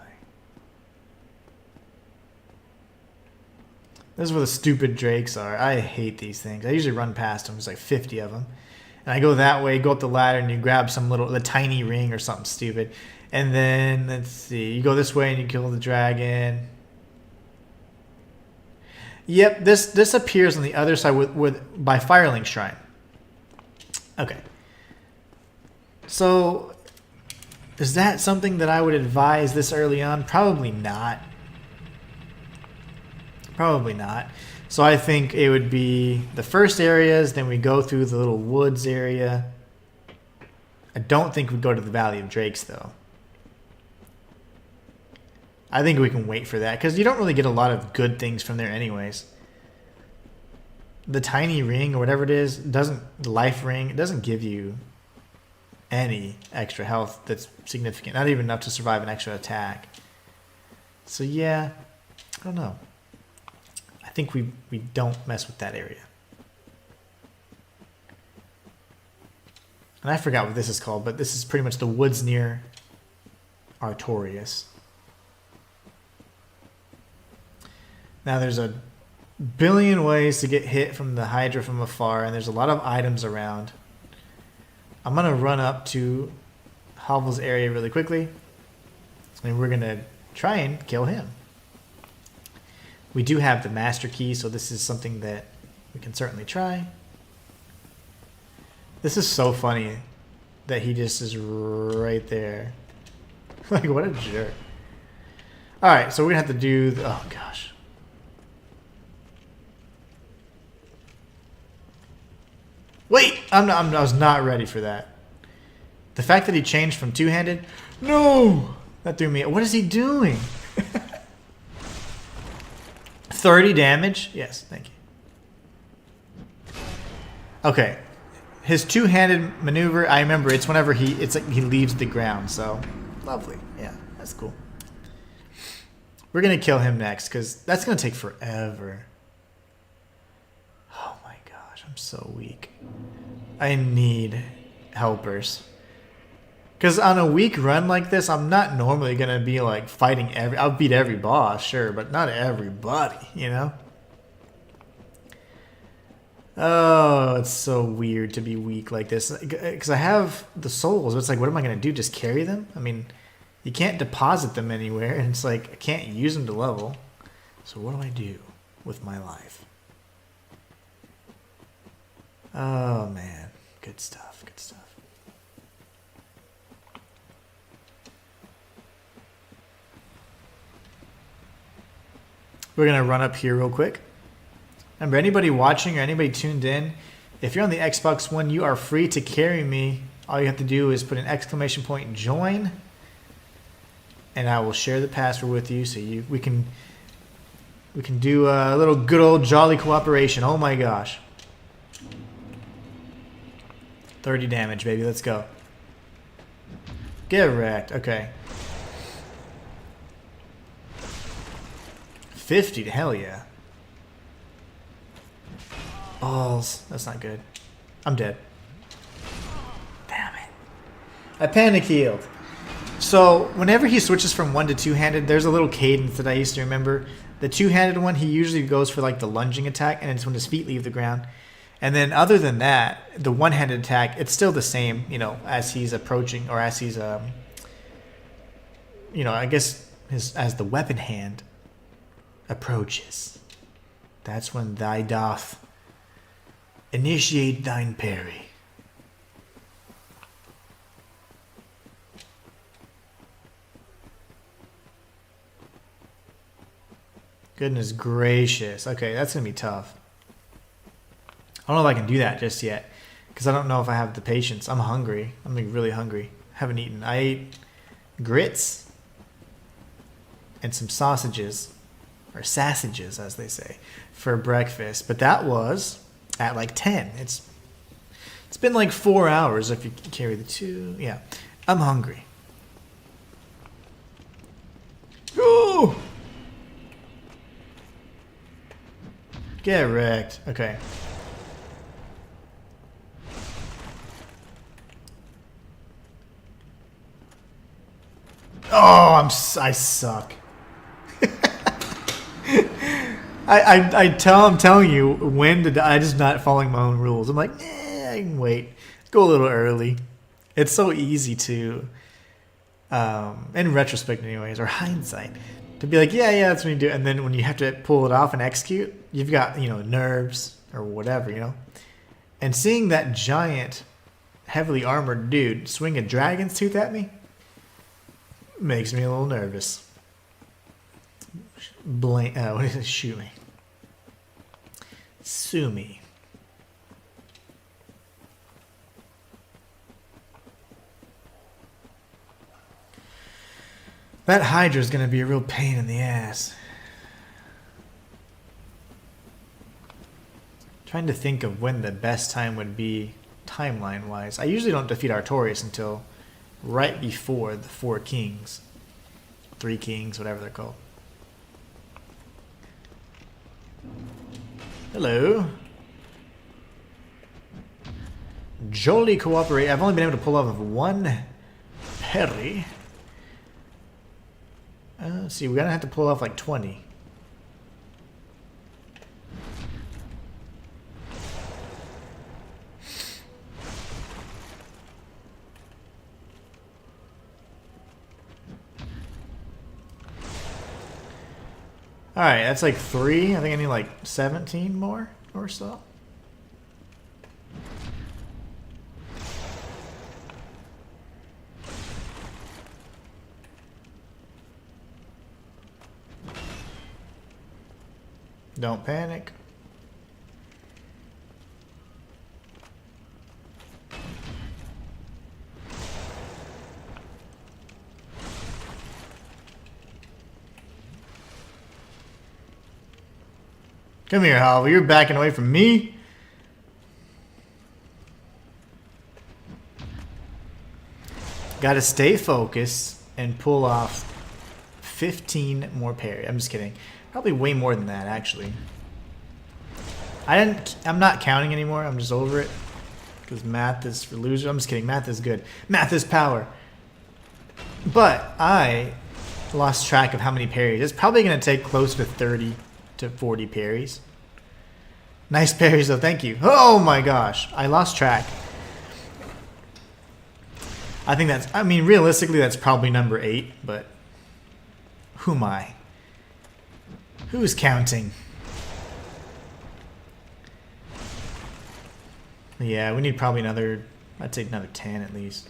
This is where the stupid drakes are. I hate these things. I usually run past them. There's like 50 of them. And I go that way, go up the ladder, and you grab the tiny ring or something stupid. And then, let's see, you go this way and you kill the dragon. Yep, this appears on the other side by Firelink Shrine. Okay. So, is that something that I would advise this early on? Probably not. Probably not. So I think it would be the first areas, then we go through the little woods area. I don't think we go to the Valley of Drakes, though. I think we can wait for that, because you don't really get a lot of good things from there anyways. The tiny ring, or whatever it is, the life ring, it doesn't give you any extra health that's significant. Not even enough to survive an extra attack. So yeah, I don't know. I think we don't mess with that area. And I forgot what this is called, but this is pretty much the woods near Artorias. Now there's a billion ways to get hit from the Hydra from afar, and there's a lot of items around. I'm going to run up to Hovel's area really quickly, and we're going to try and kill him. We do have the master key, so this is something that we can certainly try. This is so funny that he just is right there. Like, what a jerk. Alright, so we're going to have to do... oh, gosh. Wait! I was not ready for that. The fact that he changed from two-handed... no! That threw me... what is he doing? 30 damage? Yes, thank you. Okay. His two-handed maneuver, I remember it's whenever he leaves the ground, so lovely. Yeah, that's cool. We're going to kill him next, because that's going to take forever. Oh my gosh, I'm so weak. I need helpers. Because on a weak run like this, I'm not normally going to be like fighting I'll beat every boss, sure, but not everybody, you know? Oh, it's so weird to be weak like this. Because I have the souls, but it's like, what am I going to do? Just carry them? I mean, you can't deposit them anywhere, and it's like, I can't use them to level. So what do I do with my life? Oh, man. Good stuff, good stuff. We're going to run up here real quick. Remember, anybody watching or anybody tuned in, if you're on the Xbox One, you are free to carry me. All you have to do is put an exclamation point and join, and I will share the password with you so we can do a little good old jolly cooperation. Oh my gosh. 30 damage, baby. Let's go. Get wrecked. Okay. 50, hell yeah. Balls. That's not good. I'm dead. Damn it. I panic healed. So, whenever he switches from one to two-handed, there's a little cadence that I used to remember. The two-handed one, he usually goes for like the lunging attack, and it's when his feet leave the ground. And then other than that, the one-handed attack, it's still the same, you know, as he's approaching, or as he's, you know, I guess as the weapon hand approaches. That's when thy doth initiate thine parry. Goodness gracious. Okay, that's going to be tough. I don't know if I can do that just yet, because I don't know if I have the patience. I'm hungry. I'm like really hungry. I haven't eaten. I ate grits and some sausages, or sausages as they say, for breakfast. But that was at like 10. It's been like 4 hours if you carry the 2. Yeah, I'm hungry. Ooh! Get wrecked. Okay. Oh, I suck. I'm telling you when to die. I'm just not following my own rules. I'm like, I can wait. Go a little early. It's so easy to, in retrospect anyways, or hindsight, to be like, yeah, that's what you do. And then when you have to pull it off and execute, you've got, nerves or whatever, And seeing that giant, heavily armored dude swing a dragon's tooth at me makes me a little nervous. What is it? Shoot me. Sue me. That Hydra is going to be a real pain in the ass. Trying to think of when the best time would be timeline-wise. I usually don't defeat Artorias until right before the 4 kings. 3 kings, whatever they're called. Hello. Jolly cooperate. I've only been able to pull off 1 parry. Let's see, we're gonna have to pull off like 20. Alright, that's like 3. I think I need like 17 more or so. Don't panic. Come here, Howell. You're backing away from me? Gotta stay focused and pull off 15 more parry. I'm just kidding. Probably way more than that, actually. I'm not counting anymore. I'm just over it. Because math is for losers. I'm just kidding. Math is good. Math is power. But I lost track of how many parries. It's probably going to take close to 30 to 40 parries. Nice parries, though. Thank you. Oh, my gosh. I lost track. I think that's... I mean, realistically, that's probably number 8. But who am I? Who's counting? Yeah, we need probably another... I'd say another 10 at least.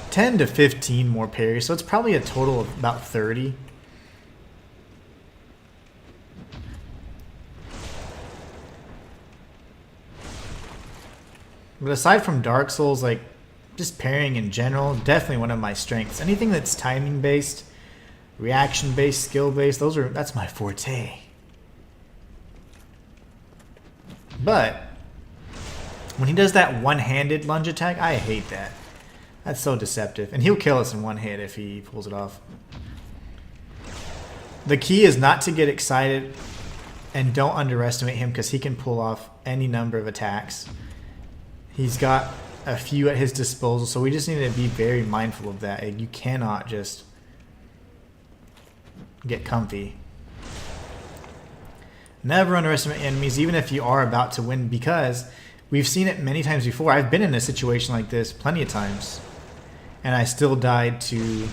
10 to 15 more parries, so it's probably a total of about 30. But aside from Dark Souls, like, just parrying in general, definitely one of my strengths. Anything that's timing-based, reaction-based, skill-based, that's my forte. But when he does that one-handed lunge attack, I hate that. That's so deceptive. And he'll kill us in one hit if he pulls it off. The key is not to get excited and don't underestimate him because he can pull off any number of attacks. He's got a few at his disposal, so we just need to be very mindful of that. You cannot just get comfy. Never underestimate enemies, even if you are about to win, because we've seen it many times before. I've been in a situation like this plenty of times, and I still died to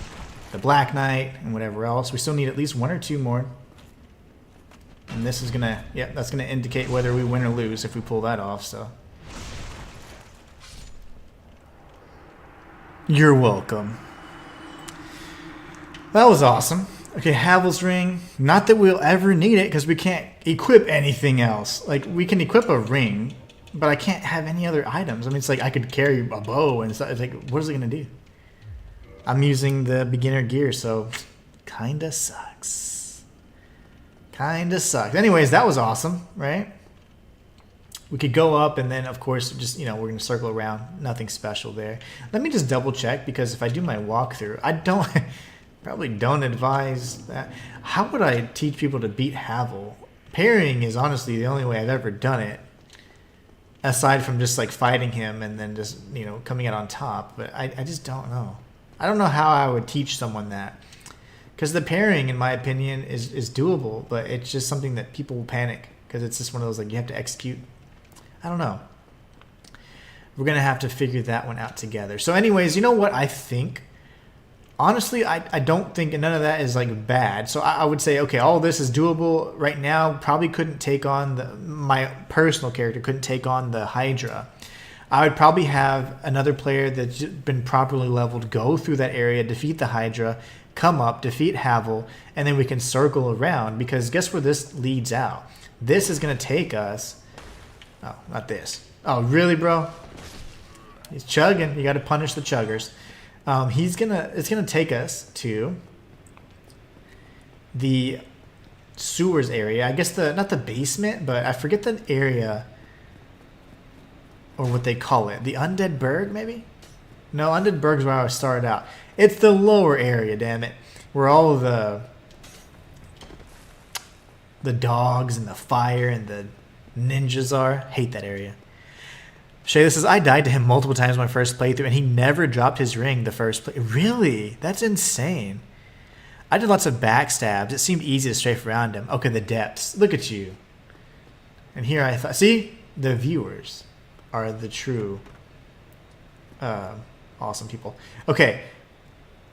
the Black Knight and whatever else. We still need at least 1 or 2 more. And this is gonna, yeah, that's gonna indicate whether we win or lose if we pull that off, so. You're welcome. That was awesome. Okay, Havel's Ring. Not that we'll ever need it because we can't equip anything else. Like, we can equip a ring, but I can't have any other items. I mean, it's like I could carry a bow and stuff. It's like, what is it going to do? I'm using the beginner gear, so Kinda sucks. Kinda sucks. Anyways, that was awesome, right? We could go up and then, of course, just, we're going to circle around. Nothing special there. Let me just double check, because if I do my walkthrough, I don't... probably don't advise that. How would I teach people to beat Havel? Parrying is honestly the only way I've ever done it. Aside from just like fighting him and then just, coming out on top. But I just don't know. I don't know how I would teach someone that. Because the parrying, in my opinion, is doable. But it's just something that people will panic. Because it's just one of those, like, you have to execute. I don't know. We're going to have to figure that one out together. So anyways, you know what I think? Honestly, I don't think none of that is like bad. So I would say, okay, all this is doable right now. Probably couldn't take on my personal character couldn't take on the Hydra. I would probably have another player that's been properly leveled go through that area, defeat the Hydra, come up, defeat Havel, and then we can circle around. Because guess where this leads out? This is going to take us... Oh, not this. Oh, really, bro? He's chugging. You got to punish the chuggers. It's gonna take us to the sewers area. I guess not the basement, but I forget the area or what they call it. The Undead Burg, maybe? No, Undead Burg's where I started out. It's the lower area, damn it, where all of the dogs and the fire and the ninjas are. Hate that area. Shay, this says, I died to him multiple times my first playthrough, and he never dropped his ring the first play. Really? That's insane. I did lots of backstabs. It seemed easy to strafe around him. Okay, the depths. Look at you. And here I thought... See? The viewers are the true awesome people. Okay,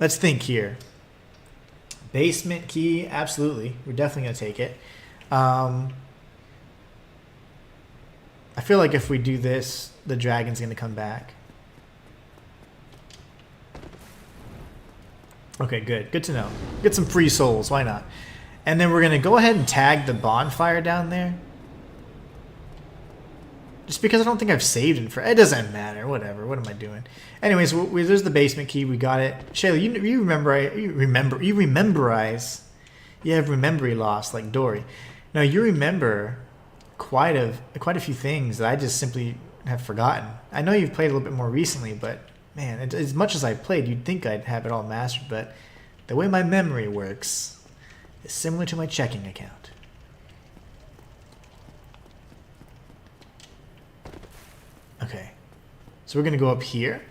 let's think here. Basement key, absolutely. We're definitely going to take it. I feel like if we do this, the dragon's going to come back. Okay, good. Good to know. Get some free souls. Why not? And then we're going to go ahead and tag the bonfire down there. Just because I don't think I've saved it for... It doesn't matter. Whatever. What am I doing? Anyways, there's the basement key. We got it. Shayla, you rememberize. You have memory loss like Dory. Now, you remember... quite a few things that I just simply have forgotten. I know you've played a little bit more recently, but man, as much as I played, you'd think I'd have it all mastered, but the way my memory works is similar to my checking account. Okay, so we're gonna go up here,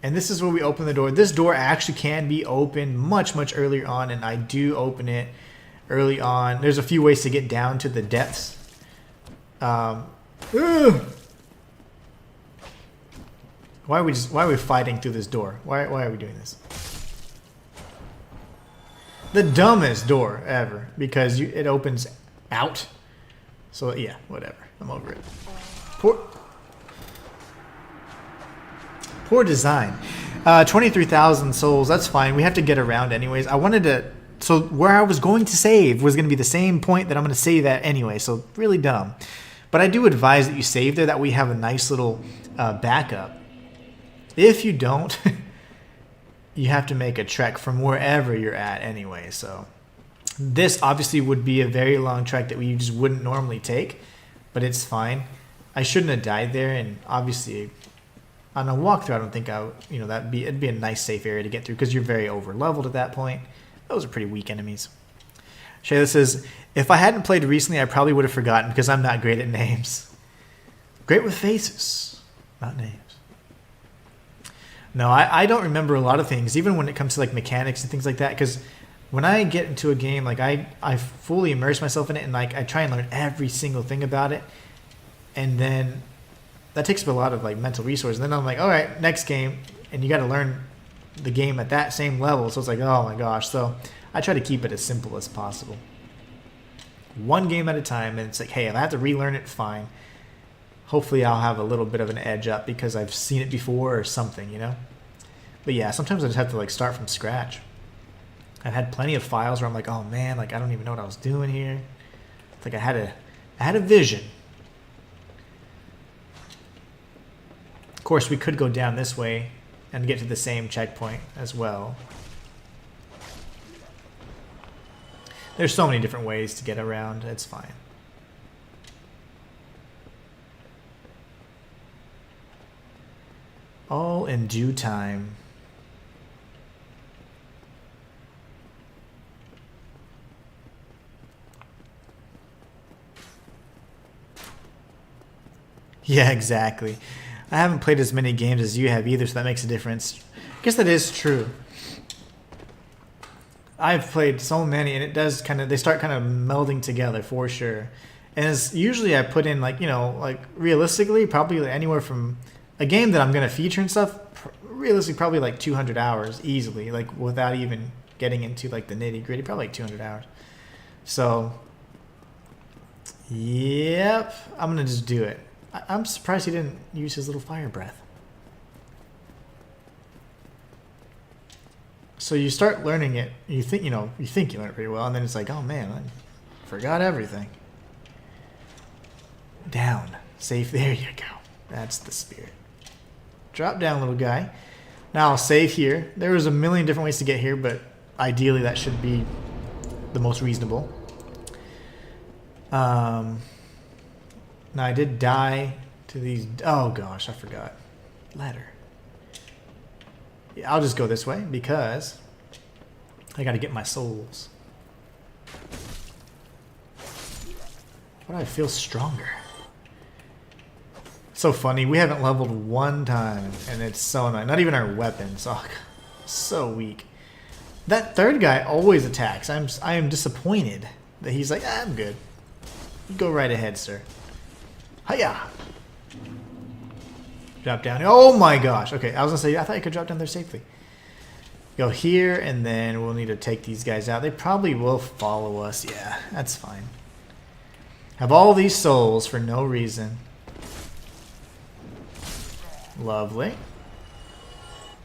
and this is where we open the door. This door actually can be opened much earlier on, and I do open it early on. There's a few ways to get down to the depths. Why are we fighting through this door? Why are we doing this? The dumbest door ever, because it opens out. So yeah, whatever. I'm over it. Poor design. 23,000 souls. That's fine. We have to get around anyways. I wanted to. So where I was going to save was going to be the same point that I'm going to save at anyway. So really dumb. But I do advise that you save there. That we have a nice little backup. If you don't, you have to make a trek from wherever you're at anyway. So this obviously would be a very long trek that we just wouldn't normally take. But it's fine. I shouldn't have died there. And obviously, on a walkthrough, I don't think it'd be a nice safe area to get through because you're very over leveled at that point. Those are pretty weak enemies. Shayla says, if I hadn't played recently, I probably would have forgotten because I'm not great at names. Great with faces, not names. No, I don't remember a lot of things, even when it comes to like mechanics and things like that, because when I get into a game, like I fully immerse myself in it and like I try and learn every single thing about it, and then that takes up a lot of like mental resources. And then I'm like, all right, next game, and you got to learn the game at that same level. So it's like, oh my gosh. So I try to keep it as simple as possible. One game at a time, and it's like, hey, if I have to relearn it, fine. Hopefully I'll have a little bit of an edge up because I've seen it before or something, you know? But yeah, sometimes I just have to like start from scratch. I've had plenty of files where I'm like, oh man, like I don't even know what I was doing here. It's like I had a vision. Of course, we could go down this way and get to the same checkpoint as well. There's so many different ways to get around. It's fine. All in due time. Yeah, exactly. I haven't played as many games as you have either, so that makes a difference. I guess that is true. I've played so many, and it does kind of, they start kind of melding together for sure. And it's usually I put in, like, you know, like realistically, probably anywhere from a game that I'm going to feature and stuff, realistically probably like 200 hours easily, like without even getting into like the nitty gritty, probably like 200 hours. So, yep, I'm going to just do it. I'm surprised he didn't use his little fire breath. So you start learning it, you think you learn it pretty well, and then it's like, oh man, I forgot everything. Down. Safe. There you go. That's the spirit. Drop down, little guy. Now I'll save here. There was a million different ways to get here, but ideally that should be the most reasonable. Now I did die to these. Oh gosh, I forgot. Ladder. Yeah, I'll just go this way because I got to get my souls. But I feel stronger. So funny. We haven't leveled one time, and it's so annoying. Not even our weapons. Oh, so weak. That third guy always attacks. I am disappointed that he's like, I'm good. You go right ahead, sir. Hiya! Drop down. Oh my gosh. Okay, I was gonna say, I thought you could drop down there safely. Go here, and then we'll need to take these guys out. They probably will follow us. Yeah, that's fine. Have all these souls for no reason. Lovely.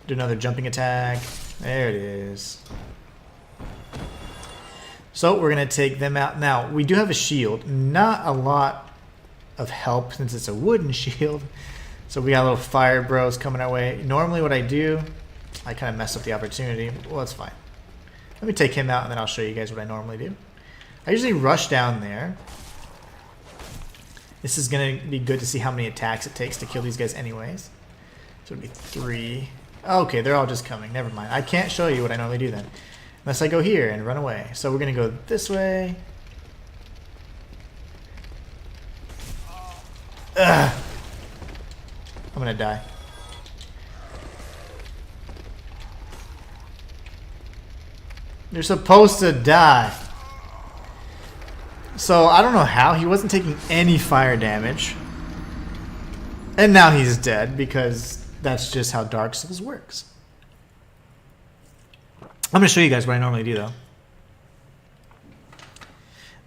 Do another jumping attack. There it is. So we're going to take them out. Now, we do have a shield. Not a lot of help since it's a wooden shield. So we got little fire bros coming our way. Normally what I do, I kind of mess up the opportunity. Well, that's fine. Let me take him out, and then I'll show you guys what I normally do. I usually rush down there. This is going to be good to see how many attacks it takes to kill these guys anyways. So it would be 3. Okay, they're all just coming. Never mind. I can't show you what I normally do then. Unless I go here and run away. So we're going to go this way. Ugh. I'm going to die. You're supposed to die. So I don't know how. He wasn't taking any fire damage. And now he's dead because that's just how Dark Souls works. I'm going to show you guys what I normally do, though.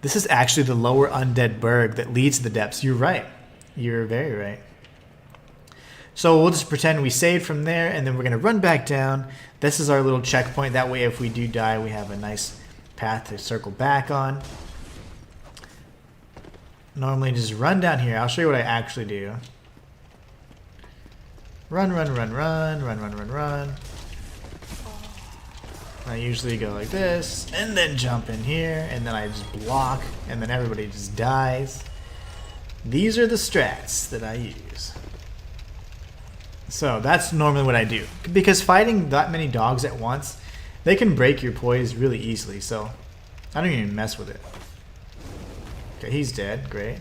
This is actually the lower undead burg that leads to the depths. You're right. You're very right. So we'll just pretend we saved from there, and then we're going to run back down. This is our little checkpoint. That way, if we do die, we have a nice path to circle back on. Normally, just run down here. I'll show you what I actually do. Run, run, run, run, run, run, run, run. I usually go like this, and then jump in here, and then I just block, and then everybody just dies. These are the strats that I use. So that's normally what I do. Because fighting that many dogs at once, they can break your poise really easily, so I don't even mess with it. Okay, he's dead. Great.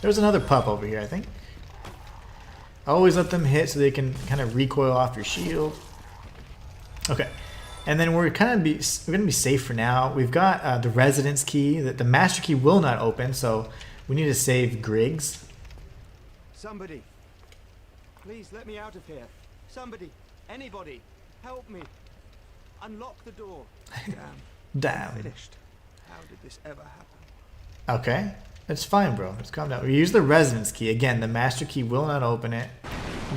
There's another pup over here, I think. Always let them hit so they can kind of recoil off your shield. Okay. And then we're gonna be safe for now. We've got the residence key that the master key will not open, so we need to save Griggs. Somebody, please let me out of here. Somebody, anybody, help me. Unlock the door. Damn. Finished. How did this ever happen? Okay, it's fine, bro. Just calm down. We use the residence key again. The master key will not open it.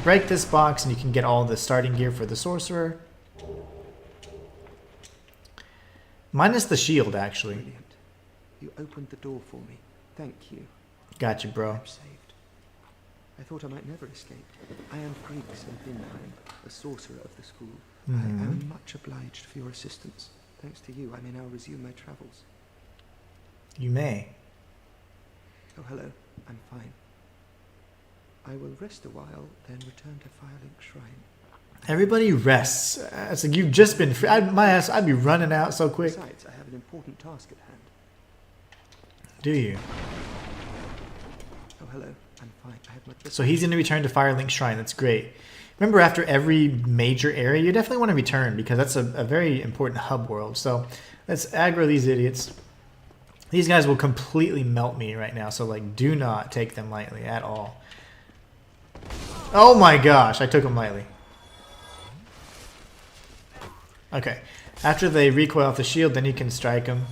Break this box, and you can get all the starting gear for the sorcerer. Minus the shield, actually. Brilliant. You opened the door for me. Thank you. Gotcha, bro. I'm saved. I thought I might never escape. I am Griggs of Inhuman, the sorcerer of the school. I am much obliged for your assistance. Thanks to you, I may now resume my travels. You may. Oh, hello. I'm fine. I will rest a while, then return to Firelink Shrine. Everybody rests. It's like you've just been free. My ass, I'd be running out so quick. Besides, I have an important task at hand. Do you? Oh, hello. I'm fine. I have much. So he's going to return to Firelink Shrine. That's great. Remember, after every major area, you definitely want to return because that's a very important hub world. So let's aggro these idiots. These guys will completely melt me right now. So, like, do not take them lightly at all. Oh my gosh, I took them lightly. Okay. After they recoil off the shield, then you can strike them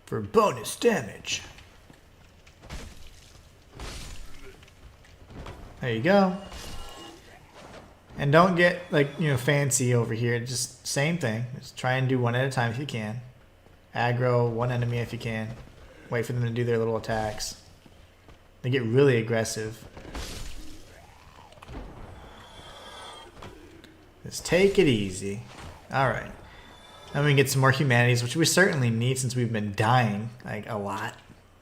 for bonus damage. There you go. And don't get, like, you know, fancy over here. Just same thing. Just try and do one at a time if you can. Aggro one enemy if you can. Wait for them to do their little attacks. They get really aggressive. Just take it easy. Alright. Then we can get some more humanities, which we certainly need since we've been dying, like, a lot.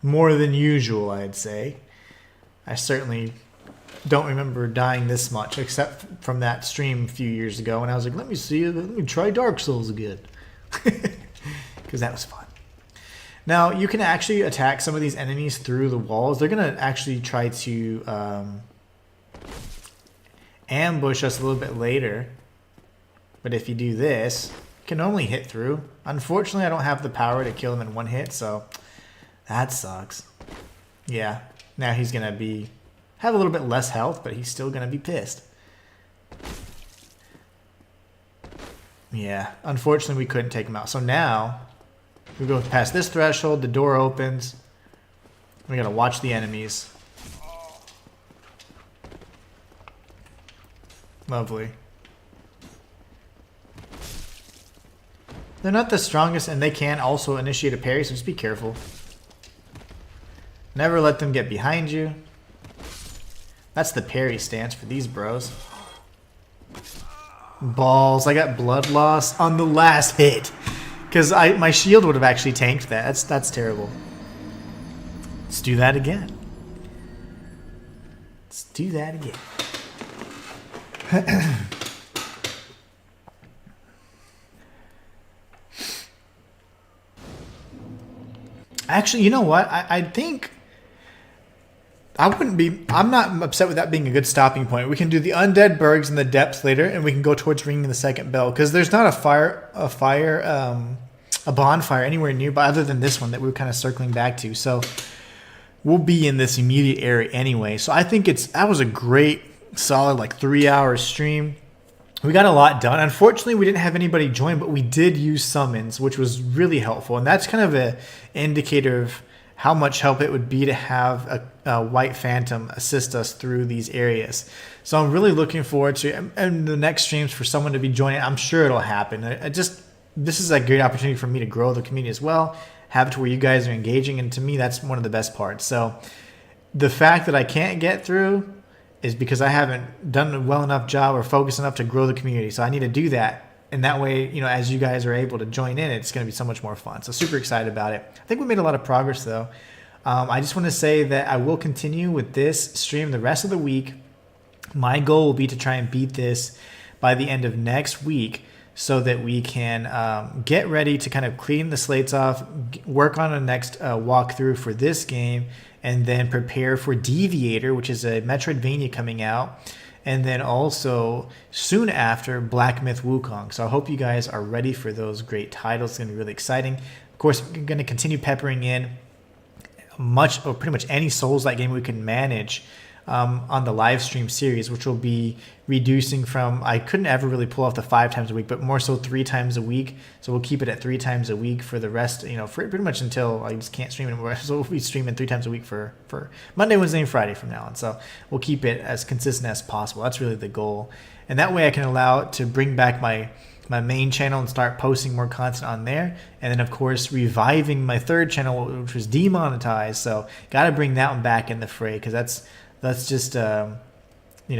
More than usual, I'd say. I certainly don't remember dying this much, except from that stream a few years ago, and I was like, let me try Dark Souls again. Because that was fun. Now, you can actually attack some of these enemies through the walls. They're going to actually try to ambush us a little bit later. But if you do this, you can only hit through. Unfortunately, I don't have the power to kill him in one hit, so that sucks. Yeah, now he's going to have a little bit less health, but he's still going to be pissed. Yeah, unfortunately, we couldn't take him out. So now, we go past this threshold, the door opens. We got to watch the enemies. Lovely. They're not the strongest, and they can also initiate a parry, so just be careful. Never let them get behind you. That's the parry stance for these bros. Balls, I got blood loss on the last hit. Because my shield would have actually tanked that. That's terrible. Let's do that again. Let's do that again. Actually, you know what? I think I'm not upset with that being a good stopping point. We can do the Undead Bergs in the depths later, and we can go towards ringing the second bell because there's not a bonfire anywhere nearby other than this one that we were kind of circling back to. So we'll be in this immediate area anyway. So I think that was a great, solid, like 3-hour stream. We got a lot done. Unfortunately, we didn't have anybody join, but we did use summons, which was really helpful. And that's kind of an indicator of how much help it would be to have a White Phantom assist us through these areas. So I'm really looking forward to and the next streams for someone to be joining. I'm sure it'll happen. This is a great opportunity for me to grow the community as well, have it to where you guys are engaging, and to me, that's one of the best parts. So the fact that I can't get through is because I haven't done a well enough job or focused enough to grow the community. So I need to do that. And that way, you know, as you guys are able to join in, it's going to be so much more fun. So super excited about it. I think we made a lot of progress, though. I just want to say that I will continue with this stream the rest of the week. My goal will be to try and beat this by the end of next week so that we can get ready to kind of clean the slates off, work on a next walkthrough for this game, and then prepare for Deviator, which is a Metroidvania coming out. And then also, soon after, Black Myth Wukong. So I hope you guys are ready for those great titles. It's going to be really exciting. Of course, we're going to continue peppering in pretty much any Souls-like game we can manage on the live stream series, which will be reducing from, I couldn't ever really pull off the 5 times a week, but more so 3 times a week. So we'll keep it at 3 times a week for the rest, you know, for pretty much until I just can't stream anymore. So we'll be streaming 3 times a week for Monday, Wednesday, and Friday from now on. So we'll keep it as consistent as possible. That's really the goal. And that way I can allow it to bring back my main channel and start posting more content on there. And then, of course, reviving my 3rd channel, which was demonetized. So got to bring that one back in the fray because that's just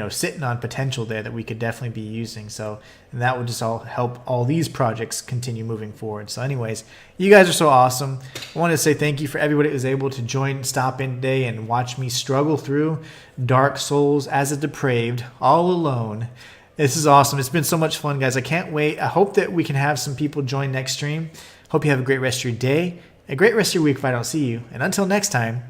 sitting on potential there that we could definitely be using. So, and that would just all help all these projects continue moving forward. So anyways, you guys are so awesome. I want to say thank you for everybody who was able to stop in today and watch me struggle through Dark Souls as a depraved all alone. This is awesome. It's been so much fun, guys. I can't wait. I hope that we can have some people join next stream. Hope you have a great rest of your day, a great rest of your week if I don't see you. And until next time,